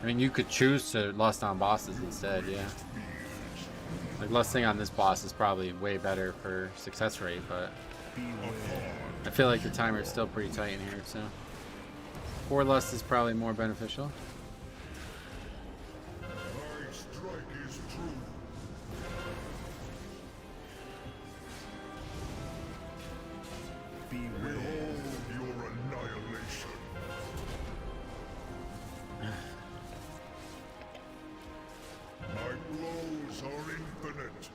I mean, you could choose to lust on bosses instead, yeah. Like lusting on this boss is probably way better for success rate, but I feel like the timer is still pretty tight in here, so 4 lust is probably more beneficial. My strike is true. Behold your annihilation. My blows are infinite.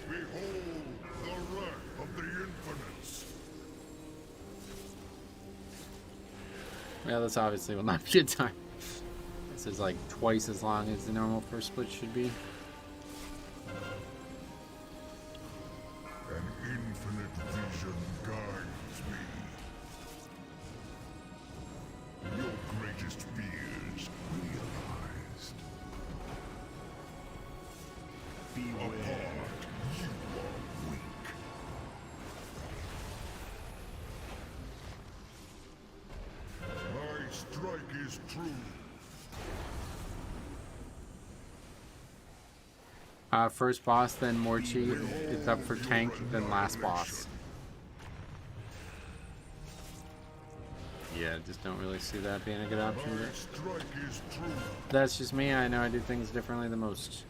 Behold the wrath of the infinites. Yeah, this obviously will not be a time. This is like twice as long as the normal first split should be. An infinite vision guides me. Your greatest fears realized. Apart, you are weak. My strike is true. First boss, then Morchi. It's up for tank, then last boss. Yeah, just don't really see that being a good option. My strike is true. That's just me. I know I do things differently than most.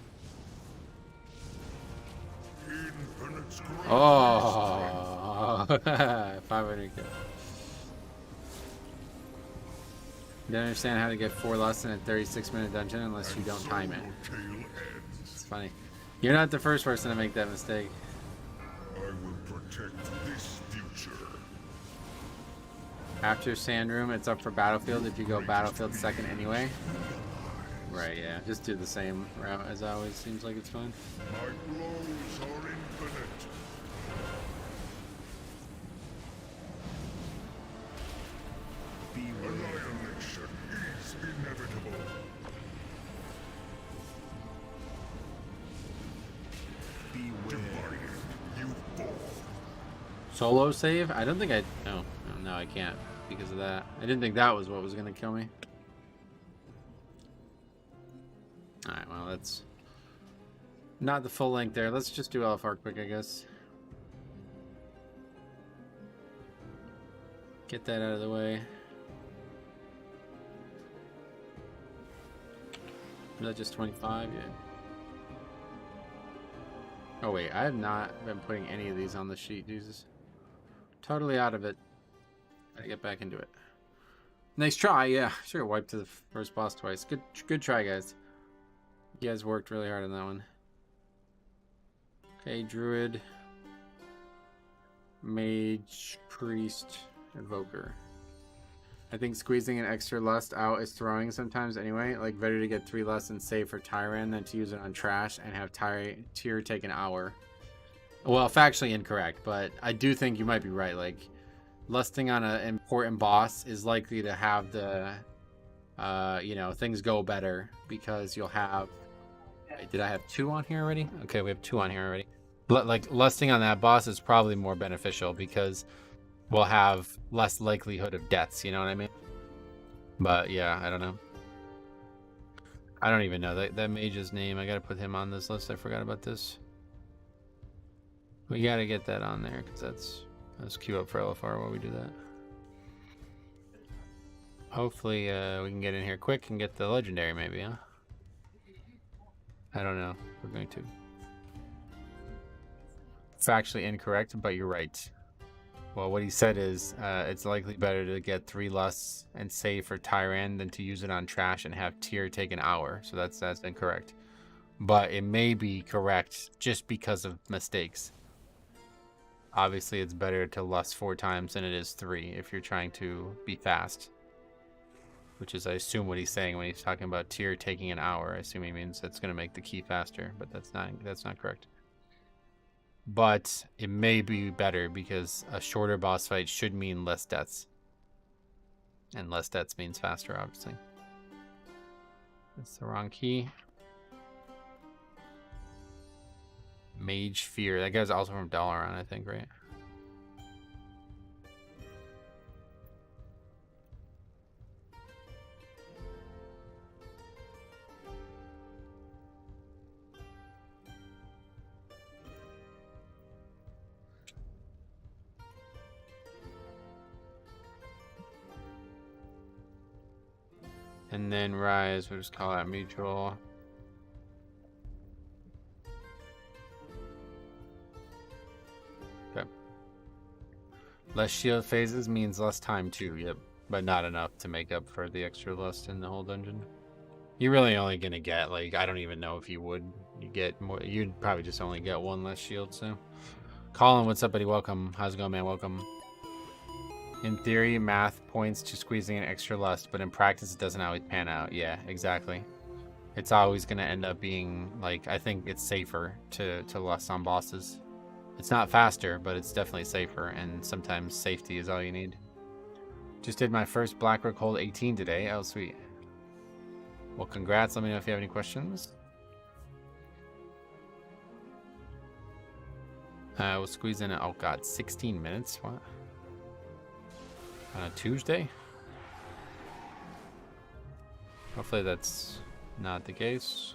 Infinite strength. Oh, 500 kill. You don't understand how to get 4 lusts in a 36-minute dungeon unless you don't time it. It's funny. You're not the first person to make that mistake. I will protect this future. After Sandroom, it's up for Battlefield if you go Battlefield second anyway. Right, yeah. Just do the same route as always. Seems like it's fine. My blows are infinite. Annihilation is inevitable. Divided, you fall. Solo save? I don't think I... No, I can't because of that. I didn't think that was what was going to kill me. Alright, well, that's not the full length there. Let's just do LFR quick, I guess. Get that out of the way. Is that just 25? Yeah. Oh wait, I have not been putting any of these on the sheet, Jesus. Totally out of it. Gotta get back into it. Nice try, yeah. Sure, wiped to the first boss twice. Good try, guys. You guys worked really hard on that one. Okay, Druid. Mage, Priest, Invoker. I think squeezing an extra lust out is throwing sometimes anyway. Like, better to get 3 lusts and save for Tyran than to use it on trash and have tier take an hour. Well, factually incorrect, but I do think you might be right. Like, lusting on an important boss is likely to have the, you know, things go better because you'll have... Wait, did I have 2 on here already? Okay, we have 2 on here already. Like lusting on that boss is probably more beneficial because we'll have less likelihood of deaths, you know what I mean? But yeah, I don't know. I don't even know that mage's name. I gotta put him on this list. I forgot about this. We gotta get that on there because let's queue up for LFR while we do that. Hopefully we can get in here quick and get the legendary maybe, huh? I don't know. We're going to. Factually incorrect, but you're right. Well, what he said is it's likely better to get 3 lusts and save for Tyran than to use it on trash and have tier take an hour. So that's incorrect. But it may be correct just because of mistakes. Obviously, it's better to lust 4 times than it is 3 if you're trying to be fast. Which is, I assume, what he's saying when he's talking about tier taking an hour. I assume he means that's going to make the key faster, but that's not correct. But it may be better because a shorter boss fight should mean less deaths. And less deaths means faster, obviously. That's the wrong key. Mage Fear. That guy's also from Dalaran, I think, right? And then Rise, we'll just call that mutual. Okay. Less shield phases means less time too, yep. But not enough to make up for the extra lust in the whole dungeon. You're really only gonna get, like, I don't even know if you would. You get more, you'd probably just only get 1 less shield, so. Colin, what's up, buddy? Welcome. How's it going, man? Welcome. In theory, math points to squeezing an extra lust, but in practice, it doesn't always pan out. Yeah, exactly. It's always going to end up being, like, I think it's safer to lust on bosses. It's not faster, but it's definitely safer, and sometimes safety is all you need. Just did my first Blackrock Hold 18 today. Oh, sweet. Well, congrats. Let me know if you have any questions. We'll squeeze in, oh god, 16 minutes? What? On a Tuesday? Hopefully that's not the case.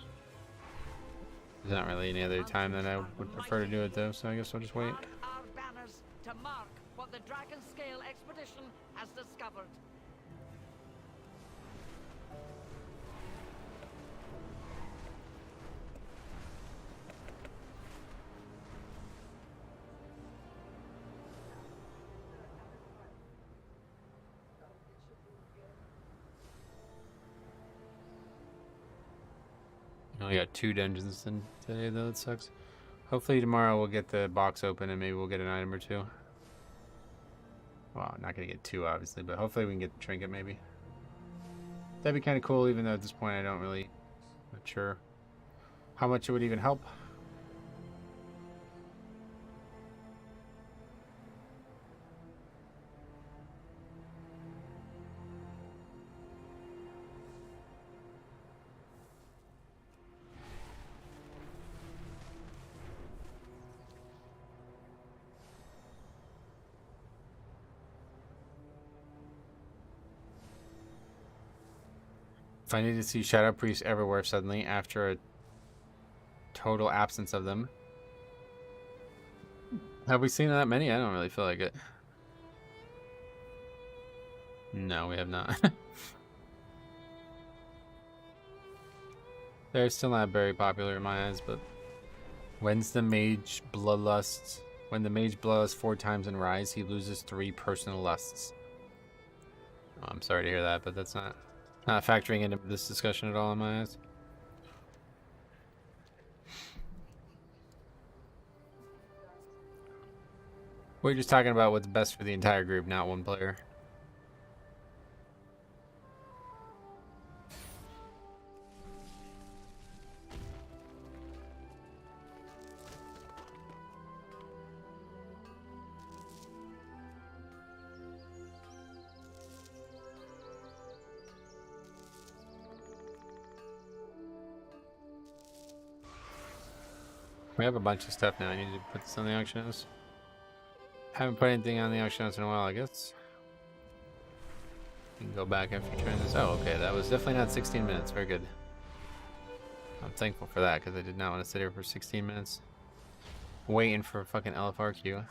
There's not really any other time that I would prefer to do it though, so I guess I'll just wait. Our banners to mark what the Dragon Scale expedition has discovered. I only got 2 dungeons in today though, that sucks. Hopefully tomorrow we'll get the box open and maybe we'll get an item or 2. Well, not gonna get 2 obviously, but hopefully we can get the trinket maybe. That'd be kind of cool, even though at this point I don't really, not sure how much it would even help. If I need to see Shadow Priests everywhere suddenly after a total absence of them. Have we seen that many? I don't really feel like it. No, we have not. They're still not very popular in my eyes, but when's the mage bloodlust? When the mage bloodlusts 4 times in Rise, he loses 3 personal lusts. Oh, I'm sorry to hear that, but that's not factoring into this discussion at all in my eyes. We're just talking about what's best for the entire group, not one player. We have a bunch of stuff now. I need to put this on the auction house. Haven't put anything on the auction house in a while, I guess. You can go back after trying this. Oh, okay. That was definitely not 16 minutes. Very good. I'm thankful for that because I did not want to sit here for 16 minutes waiting for a fucking LFR queue.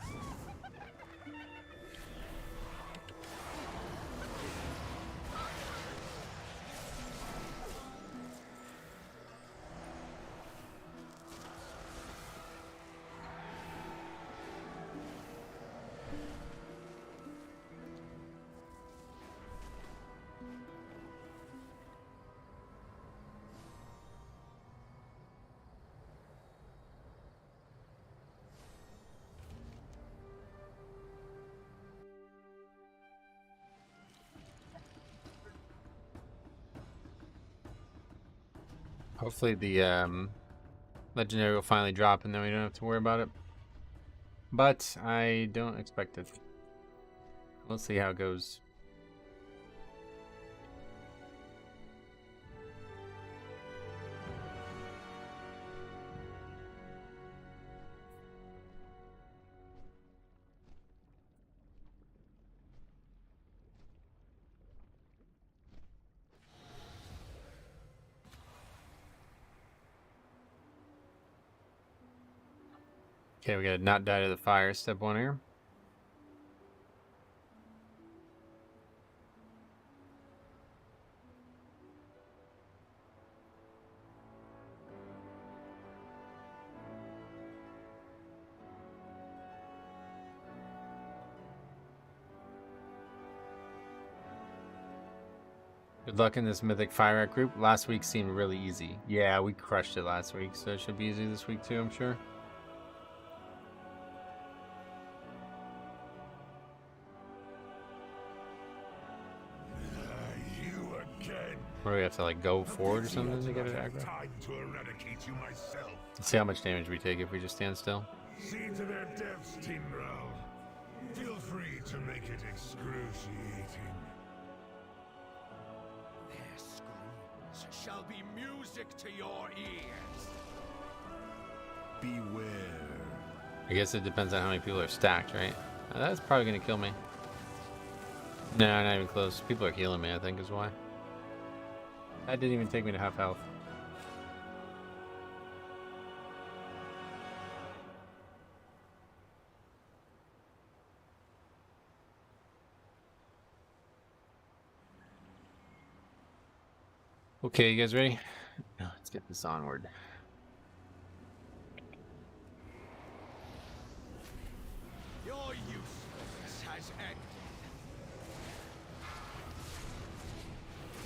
Hopefully the legendary will finally drop and then we don't have to worry about it. But I don't expect it. We'll see how it goes. Okay, we gotta not die to the fire, step 1 here. Good luck in this Mythic Fire Act group. Last week seemed really easy. Yeah, we crushed it last week, so it should be easy this week too, I'm sure. Or we have to like go forward or something to get it aggro? Let's see how much damage we take if we just stand still. See to their depths, Timbrel. Feel free to make it excruciating. Their screams shall be music to your ears. Beware. I guess it depends on how many people are stacked, right? That's probably gonna kill me. No, not even close. People are healing me, I think is why. That didn't even take me to half health. Okay, you guys ready? Let's get this onward. Your usefulness has ended.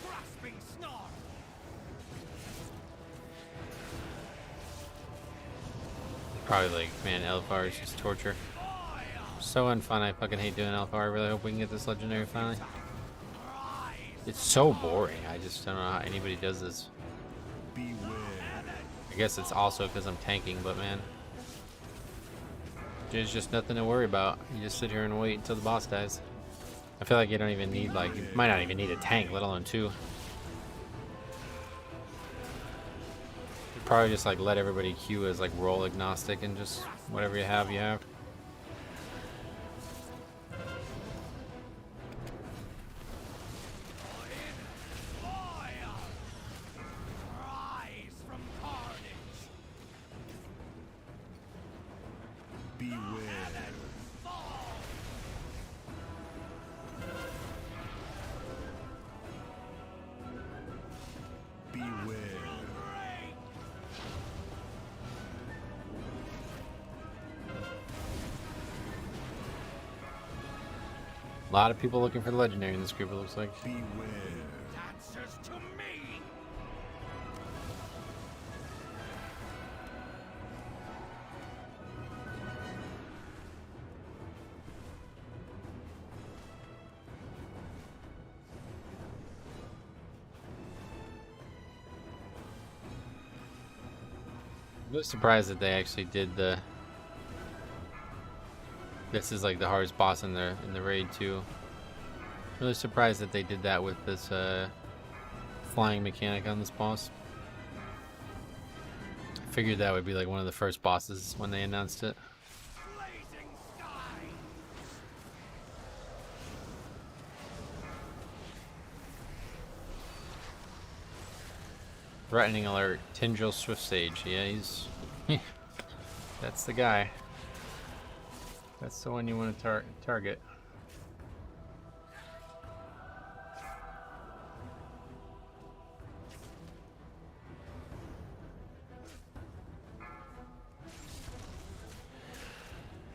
Grasping snarl. Probably like, man, LFR is just torture. So unfun. I fucking hate doing LFR. I really hope we can get this legendary finally. It's so boring. I just don't know how anybody does this. I guess it's also because I'm tanking, but man, there's just nothing to worry about. You just sit here and wait until the boss dies. I feel like you don't even need, like, you might not even need a tank, let alone 2. Probably just like let everybody queue as like role agnostic and just whatever you have, you have. A lot of people looking for the legendary in this group, it looks like. Beware. Answers to me. I'm really surprised that they actually did the. This is like the hardest boss in the raid too. Really surprised that they did that with this flying mechanic on this boss. Figured that would be like one of the first bosses when they announced it. Threatening alert, Tindril Swift Sage. Yeah, he's... That's the guy. That's the one you want to target.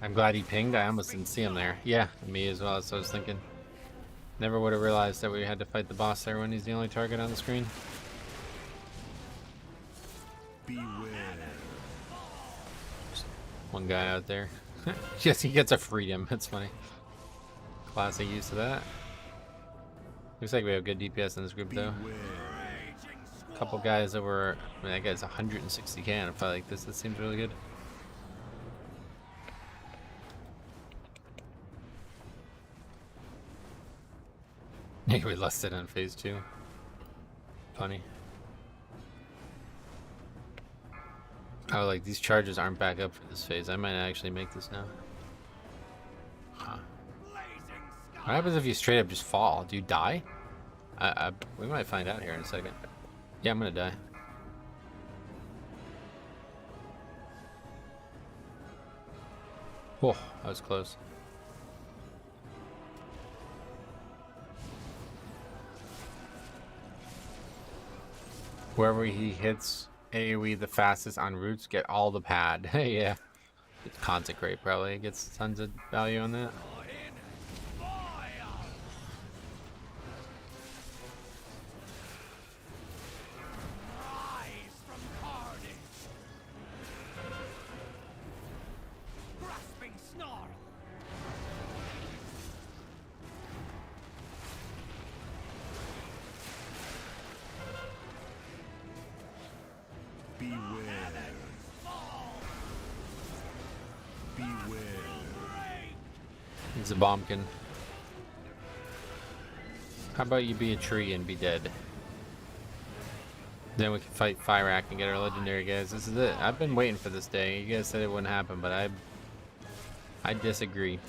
I'm glad he pinged. I almost didn't see him there. Yeah, me as well. So I was thinking. Never would have realized that we had to fight the boss there when he's the only target on the screen. Beware. Just one guy out there. Yes, he gets a freedom. That's funny. Classic use of that. Looks like we have good DPS in this group though. A couple guys over. I mean, that guy's 160k in a fight like this. That seems really good. Yeah, we lost it on phase 2. Funny. Oh, like these charges aren't back up for this phase. I might actually make this now. Huh. What happens if you straight up just fall? Do you die? We might find out here in a second. Yeah, I'm gonna die. Whoa, that was close. Whoever he hits AoE the fastest on roots get all the pad. Yeah. It's consecrate probably. It gets tons of value on that. He's a bombkin. How about you be a tree and be dead? Then we can fight Fyrak and get our legendary guys. This is it. I've been waiting for this day. You guys said it wouldn't happen, but I disagree.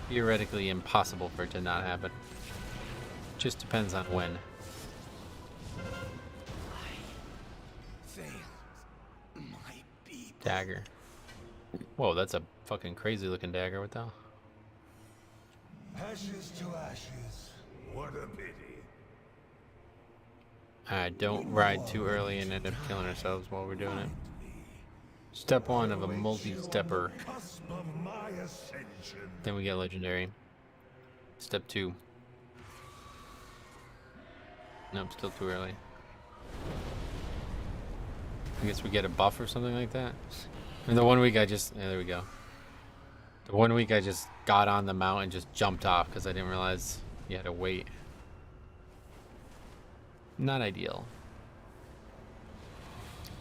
Theoretically impossible for it to not happen. Just depends on when. Dagger. Whoa, that's a fucking crazy looking dagger. What the hell? Ashes to ashes. What a pity. Alright, don't ride too early and end up killing ourselves while we're doing it. Step 1 of a multi-stepper. Then we get legendary. Step 2. Nope, still too early. I guess we get a buff or something like that. And the 1 week I just... Yeah, there we go. The 1 week I just got on the mount and just jumped off because I didn't realize you had to wait. Not ideal.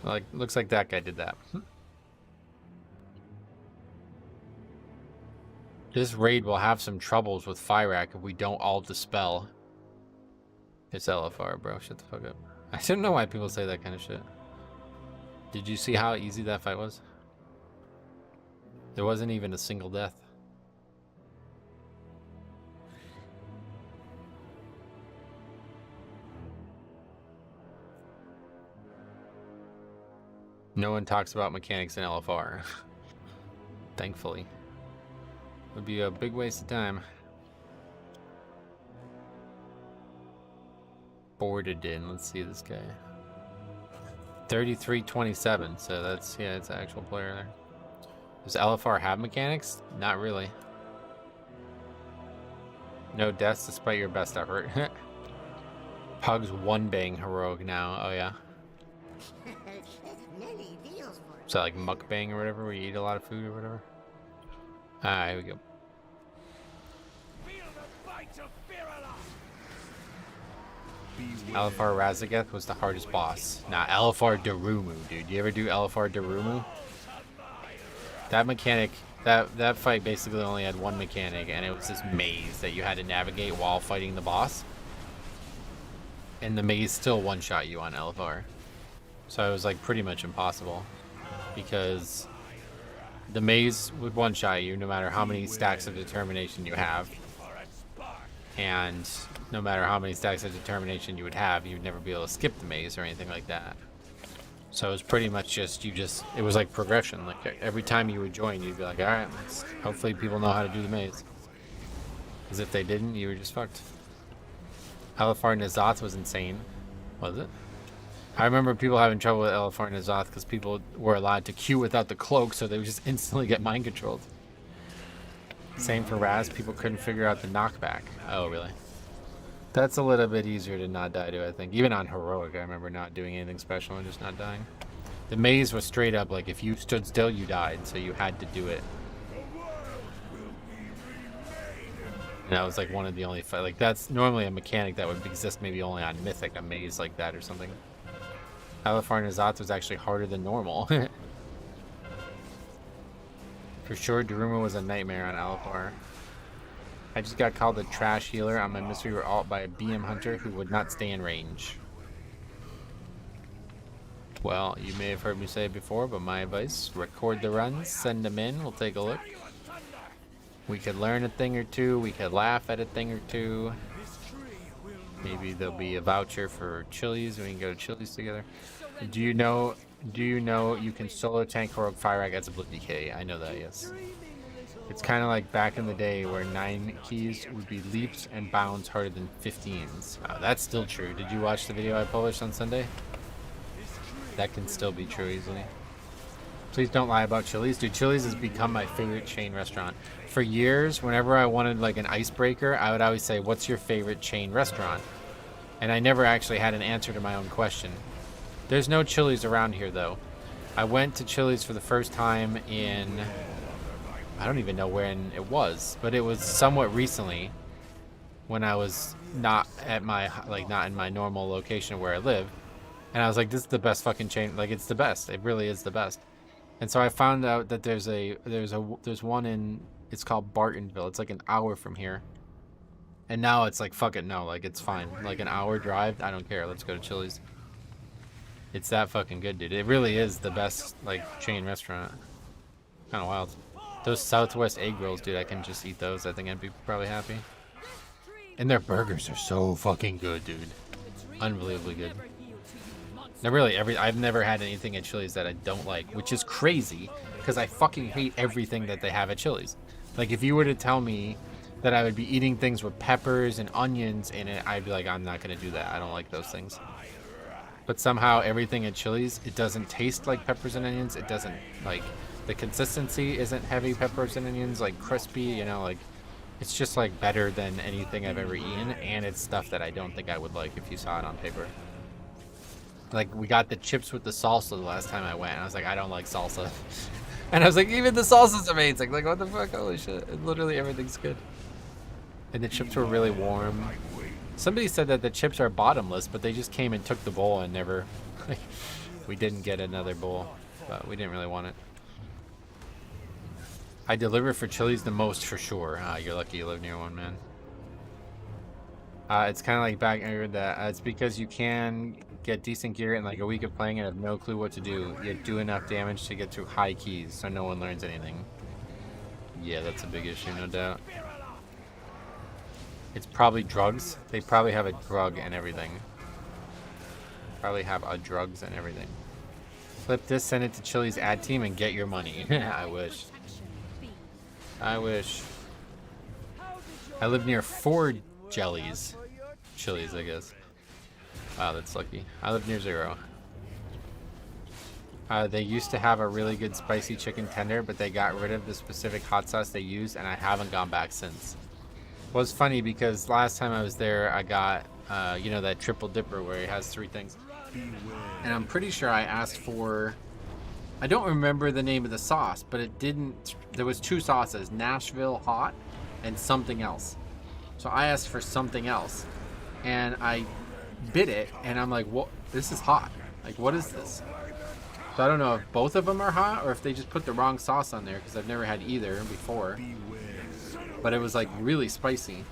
Like, looks like that guy did that. This raid will have some troubles with Fyrak if we don't all dispel. It's LFR, bro. Shut the fuck up. I don't know why people say that kind of shit. Did you see how easy that fight was? There wasn't even a single death. No one talks about mechanics in LFR. Thankfully. Would be a big waste of time. Boarded in. Let's see this guy. 3327. So that's, yeah, it's an actual player there. Does LFR have mechanics? Not really. No deaths despite your best effort. Pug's one bang heroic now. Oh yeah. Is that like mukbang or whatever, where you eat a lot of food or whatever? Alright, here we go. Elfar Razageth was the hardest boss. Nah, Elfar Darumu, dude. You ever do Elfar Darumu? That mechanic, that fight basically only had one mechanic, and it was this maze that you had to navigate while fighting the boss. And the maze still one-shot you on Elfar. So it was like pretty much impossible because the maze would one-shot you no matter how many stacks of determination you have. And no matter how many stacks of determination you would have, you'd never be able to skip the maze or anything like that. So it was pretty much just, it was like progression. Like every time you would join, you'd be like, alright, hopefully people know how to do the maze. Because if they didn't, you were just fucked. Alifar Nazoth was insane. Was it? I remember people having trouble with Alifar Nazoth because people were allowed to queue without the cloak, so they would just instantly get mind controlled. Same for Raz, people couldn't figure out the knockback. Oh, really? That's a little bit easier to not die to, I think. Even on Heroic, I remember not doing anything special and just not dying. The maze was straight up, like, if you stood still, you died, so you had to do it. And that was, like, one of the only... Like, that's normally a mechanic that would exist maybe only on Mythic, a maze like that or something. Alifar Nazoth was actually harder than normal. For sure, Daruma was a nightmare on Alifar. I just got called a trash healer on my mystery alt by a BM hunter who would not stay in range. Well, you may have heard me say it before, but my advice, record the runs, send them in, we'll take a look. We could learn a thing or two, we could laugh at a thing or two. Maybe there'll be a voucher for Chili's, we can go to Chili's together. Do you know you can solo tank Heroic Fire Rag as a Blood DK? I know that, yes. It's kind of like back in the day where 9 keys would be leaps and bounds harder than 15s. That's still true. Did you watch the video I published on Sunday? That can still be true easily. Please don't lie about Chili's. Dude, Chili's has become my favorite chain restaurant. For years, whenever I wanted like an icebreaker, I would always say, what's your favorite chain restaurant? And I never actually had an answer to my own question. There's no Chili's around here, though. I went to Chili's for the first time in... I don't even know when it was, but it was somewhat recently when I was not at my, like, not in my normal location where I live. And I was like, this is the best fucking chain. Like, it's the best. It really is the best. And so I found out that there's one in, it's called Bartonville. It's like an hour from here. And now it's like, fuck it, no, like, it's fine. Like, an hour drive, I don't care. Let's go to Chili's. It's that fucking good, dude. It really is the best, like, chain restaurant. Kind of wild. Those Southwest egg rolls, dude, I can just eat those. I think I'd be probably happy. And their burgers are so fucking good, dude. Unbelievably good. Now, really, I've never had anything at Chili's that I don't like, which is crazy, because I fucking hate everything that they have at Chili's. Like, if you were to tell me that I would be eating things with peppers and onions in it, I'd be like, I'm not going to do that. I don't like those things. But somehow, everything at Chili's, it doesn't taste like peppers and onions. It doesn't, like... The consistency isn't heavy peppers and onions, like crispy, you know, like it's just like better than anything I've ever eaten, and it's stuff that I don't think I would like if you saw it on paper. Like, we got the chips with the salsa the last time I went, and I was like, I don't like salsa. And I was like, even the salsa's amazing. Like, what the fuck? Holy shit. Literally everything's good. And the chips were really warm. Somebody said that the chips are bottomless, but they just came and took the bowl and never... we didn't get another bowl, but we didn't really want it. I deliver for Chili's the most, for sure. You're lucky you live near one, man. It's kind of like back here that it's because you can get decent gear in like a week of playing and have no clue what to do, yet do enough damage to get through high keys so no one learns anything. Yeah, that's a big issue, no doubt. It's probably drugs. They probably have a drug and everything. Probably have a drugs and everything. Flip this, send it to Chili's ad team, and get your money. I wish. I wish. I live near 4 Jellies. Chili's, I guess. Wow, that's lucky. I live near 0. They used to have a really good spicy chicken tender, but they got rid of the specific hot sauce they used, and I haven't gone back since. Well, it's funny because last time I was there, I got, you know, that triple dipper where it has 3 things. And I'm pretty sure I asked for... I don't remember the name of the sauce, but it didn't... There was 2 sauces, Nashville Hot and something else. So I asked for something else. And I bit it, and I'm like, what? This is hot. Like, what is this? So I don't know if both of them are hot or if they just put the wrong sauce on there, because I've never had either before. But it was, like, really spicy.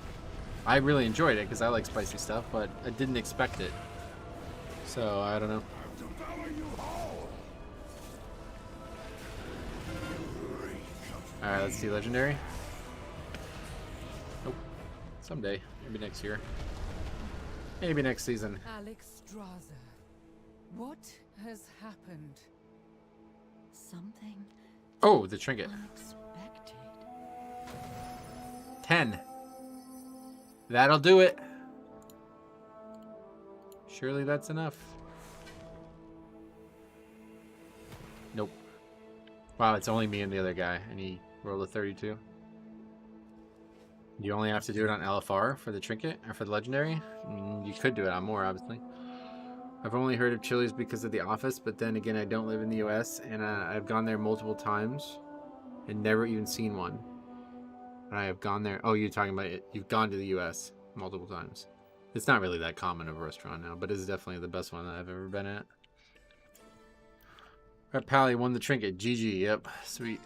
I really enjoyed it because I like spicy stuff, but I didn't expect it. So, I don't know. Alright, let's see legendary. Nope. Someday. Maybe next year. Maybe next season. Alex Straza, what has happened? Something Oh, the trinket. unexpected. 10. That'll do it. Surely that's enough. Nope. Wow, it's only me and the other guy, and he rolled a 32. You only have to do it on LFR for the trinket, or for the legendary? You could do it on more, obviously. I've only heard of Chili's because of The Office, but then again, I don't live in the US, and I've gone there multiple times and never even seen one. And I have gone there. Oh, you're talking about it. You've gone to the US multiple times. It's not really that common of a restaurant now, but it's definitely the best one that I've ever been at. Alright, Pally won the trinket. GG, yep. Sweet.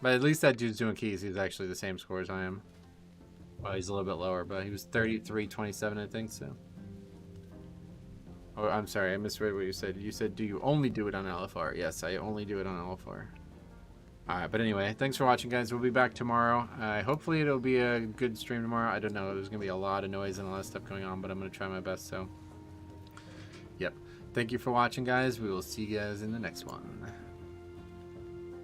But at least that dude's doing keys. He's actually the same score as I am. Well, he's a little bit lower, but he was 33-27, I think, so. Oh, I'm sorry, I misread what you said. You said, do you only do it on LFR? Yes, I only do it on LFR. Alright, but anyway, thanks for watching, guys. We'll be back tomorrow. Hopefully it'll be a good stream tomorrow. I don't know. There's going to be a lot of noise and a lot of stuff going on, but I'm going to try my best, so. Yep. Thank you for watching, guys. We will see you guys in the next one.